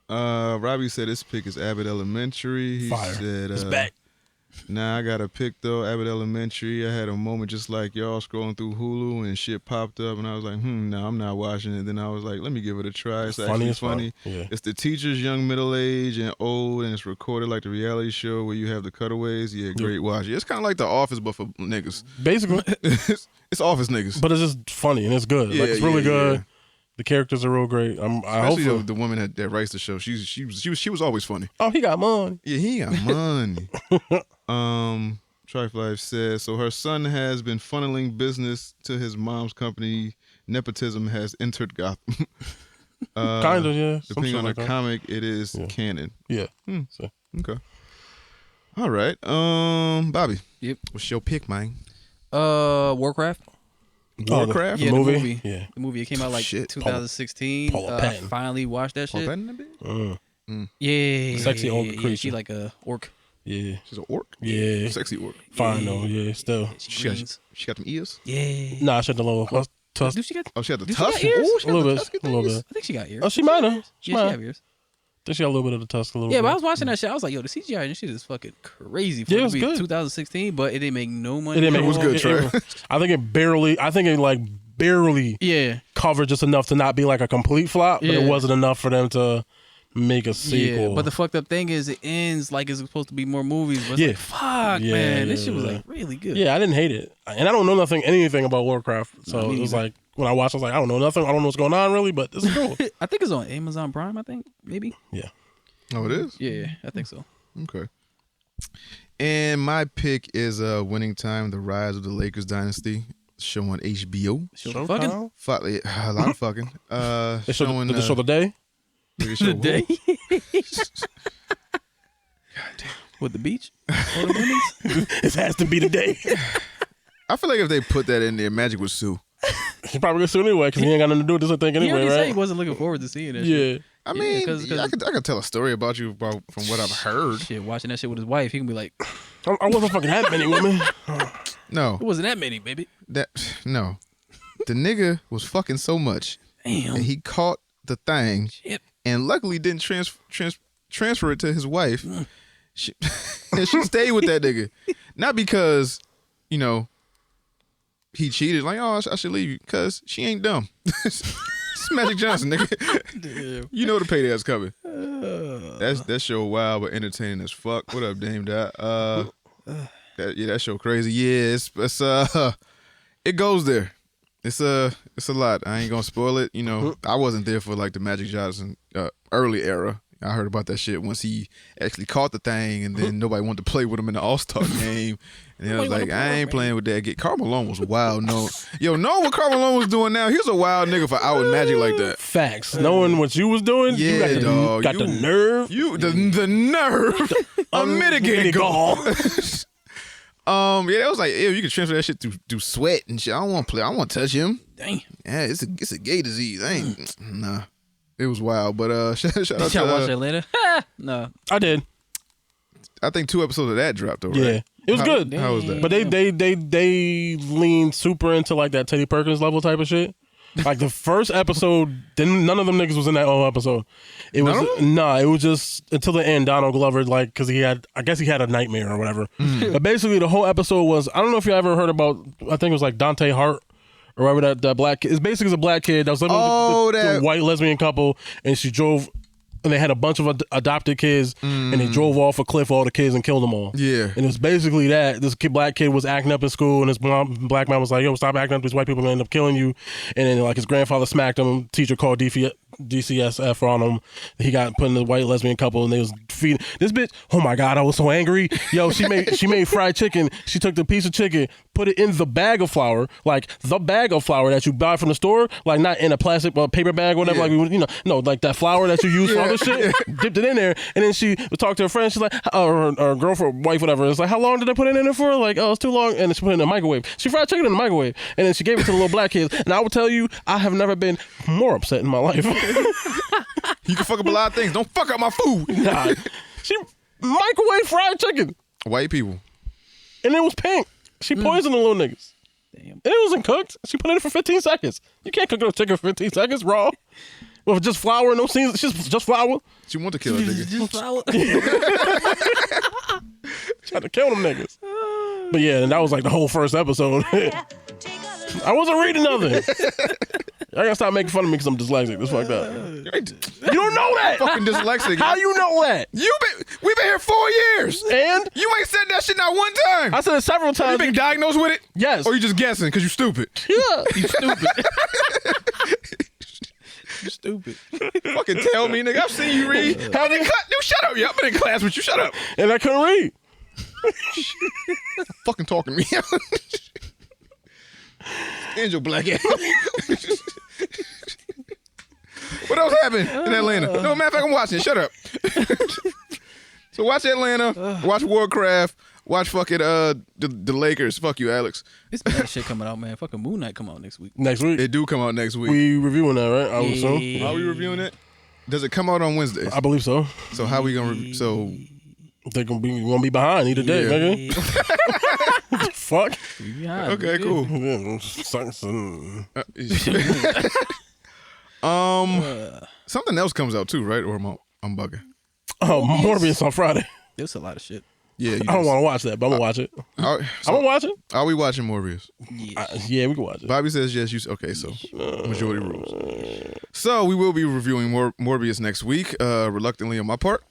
Robbie said his pick is Abbott Elementary. He Fire. said it's back. Nah, I got a pick though. Abbott Elementary. I had a moment just like y'all scrolling through Hulu and shit popped up, and I was like, no, I'm not watching it. Then I was like, let me give it a try. It's actually funny. Yeah. It's the teachers, young, middle age, and old, and it's recorded like the reality show where you have the cutaways. Yeah, great watch. It's kind of like The Office, but for niggas. Basically, it's Office niggas. but it's just funny and it's good. Like it's really good. The characters are real great. I hope Especially the woman that writes the show. She was always funny. Oh, he got money. Yeah, he got money. Triflife says, so her son has been funneling business to his mom's company. Nepotism has entered Gotham. Kind of, yeah. Depending on the comic, it is canon. Yeah. So. Okay. All right. Bobby. Yep. What's your pick, man? Warcraft. Warcraft? Yeah, movie? the movie. Yeah. The movie. It came out like Shit. 2016. Paula I Patton. finally watched that shit. Yeah. Sexy old yeah, creature. she like a orc. Yeah. She's an orc? Yeah. Sexy orc. Fine though. Yeah. Still. She got them ears? Yeah. Nah, she had the little tusk. Do she got? Oh, she had the Did she got tusk? ears? Ooh, she A got little the bit. tusky A little things? bit. I think she got ears. Oh, she might have. She Yeah, might she have. have ears. I think she got a little bit of the tusk. A little Yeah, bit. but I was watching that shit. I was like, yo, the CGI and shit is fucking crazy. For Yeah, it it was to be good. 2016, but it didn't make no money. It didn't make It was good, Trey. I think it barely. I think it like barely Yeah. covered just enough to not be like a complete flop, but Yeah. it wasn't enough for them to make a sequel. Yeah, but the fucked up thing is it ends like it's supposed to be more movies. But it's Yeah. like, fuck, Yeah, man. This yeah, shit was yeah. like really good. yeah, I didn't hate it, and I don't know anything about Warcraft. So Me it was neither. like when I watched, I was like, I don't know nothing. I don't know what's going on really, but this is cool. I think it's on Amazon Prime, I think. Maybe. Yeah. Oh, it is? Yeah, I think so. Okay. And my pick is Winning Time, The Rise of the Lakers Dynasty, show on HBO. Show fucking A lot of fucking. They showed Showing, did they show the day? the day. With the beach? Or the women's? It has to be the day. I feel like if they put that in there, Magic would sue. He's probably gonna sue anyway because he ain't got nothing to do with this thing He anyway, already said he right? wasn't looking forward to seeing that shit. Yeah. I mean, 'cause- I could tell a story about you from what I've heard. Shit, watching that shit with his wife, he can be like, I wasn't fucking that many women. No, it wasn't that many, baby. no. The nigga was fucking so much, Damn. and he caught the thing, Shit. and luckily didn't transfer it to his wife. She, and she stayed with that nigga, not because he cheated. Like, oh, I should leave you, cause she ain't dumb. It's Magic Johnson, nigga. Damn. You know the payday's coming. That show wild but entertaining as fuck. What up, Dame Dot? That show crazy. Yeah, it's it goes there. It's a lot. I ain't gonna spoil it. I wasn't there for like the Magic Johnson early era. I heard about that shit once he actually caught the thing, and then nobody wanted to play with him in the All-Star game. And I was like, I ain't playing with that. Karl Malone was wild. Knowing what Karl Malone was doing now, he was a wild nigga for out with Magic like that. Facts. Knowing what you was doing, you Yeah, got dog. the nerve. The nerve. Unmitigated gall. Yeah, that was like, ew, you can transfer that shit through sweat and shit. I don't want to play. I don't want to touch him. Dang. Yeah, it's a gay disease. I ain't, nah. It was wild, but shout out Did y'all watch to Atlanta? No. I did. I think 2 episodes of that dropped though, right? Yeah. It was good. How was that? But they leaned super into like that Teddy Perkins level type of shit. Like the first episode, none of them niggas was in that whole episode. It was it was just until the end. Donald Glover, like, because I guess he had a nightmare or whatever. But basically, the whole episode was, I don't know if you ever heard about. I think it was like Dante Hart or whatever that black kid. It's basically a black kid that was living with the white lesbian couple, and she drove. And they had a bunch of adopted kids, and they drove off a cliff all the kids and killed them all. Yeah. And it was basically that. This black kid was acting up in school, and his black mom was like, yo, stop acting up. These white people are going to end up killing you. And then, like, his grandfather smacked him. Teacher called DCSF on him. He got put in the white lesbian couple, and they was feeding. This bitch, oh, my God, I was so angry. Yo, she made fried chicken. She took the piece of chicken, put it in the bag of flour, like the bag of flour that you buy from the store, like not in a plastic paper bag or whatever, like that flour that you use for other shit, dipped it in there, and then she would talk to her friend, she's like, or her girlfriend, wife, whatever, it's like, how long did I put it in there for? Like, oh, it's too long, and then she put it in the microwave. She fried chicken in the microwave, and then she gave it to the little black kids, and I will tell you, I have never been more upset in my life. You can fuck up a lot of things. Don't fuck up my food. Nah, she microwave fried chicken, White people. and it was pink. She poisoned the little niggas. Damn. And it wasn't cooked. She put it in for 15 seconds. You can't cook no chicken for 15 seconds raw. With just flour, no seasoning. Just flour. She want to kill a nigga. Just flour. Trying to kill them niggas. But yeah, and that was like the whole first episode. I wasn't reading nothing. I gotta stop making fun of me because I'm dyslexic. That's fucked up. You don't know that. Fucking dyslexic. How you know that? We've been here 4 years. And you ain't said that shit not one time. I said it several times. You been diagnosed with it? Yes. Or you just guessing because you stupid? Yeah. You stupid. You stupid. Fucking tell me, nigga. I've seen you read. How did cut? Dude, shut up. Yeah, I've been in class with you. Shut up. And I couldn't read. Fucking talking to me. Angel black ass. What else happened in Atlanta? No, matter of fact, I'm watching. Shut up. So watch Atlanta. Watch Warcraft. Watch fucking the Lakers. Fuck you, Alex. It's bad shit coming out, man. Fucking Moon Knight come out next week. Next week. It do come out next week. We reviewing that, right? I would assume. Are we reviewing it? Does it come out on Wednesdays? I believe so. So how we gonna review? So They're gonna be behind either day, nigga. Fuck. Okay, cool. Something else comes out too, right? Or I'm bugging. Oh, Morbius on Friday. There's a lot of shit. Yeah, I don't want to watch that, but I'm gonna watch it. I'm gonna watch it. Are we watching Morbius? Yeah, we can watch it. Bobby says yes. Okay, so majority rules. So we will be reviewing Morbius next week. Reluctantly on my part.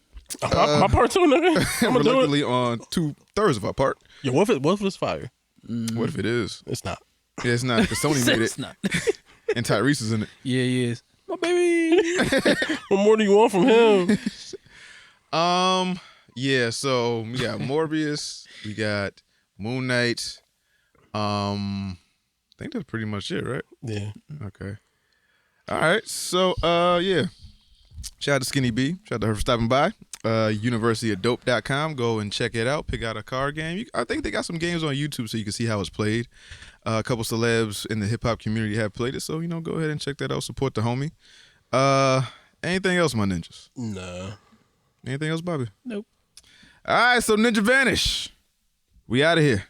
My part too, nigga. I'm gonna reluctantly on 2/3 of our part. Yeah, what if it's fire? What if it is? It's not. Yeah, it's not because Sony made it. It's not. And Tyrese is in it. Yeah, he is. My baby. What more do you want from him? Yeah, so we got Morbius, we got Moon Knight. I think that's pretty much it, right? Yeah. Okay. All right. So yeah. Shout out to Skinni Bee. Shout out to her for stopping by. Universityofdope.com. Go and check it out. Pick out a card game. I think they got some games on YouTube so you can see how it's played. A couple celebs in the hip hop community have played it, so go ahead and check that out. Support the homie. Anything else, my ninjas? Nah. Anything else, Bobby? Nope. All right, so Ninja Vanish. We out of here.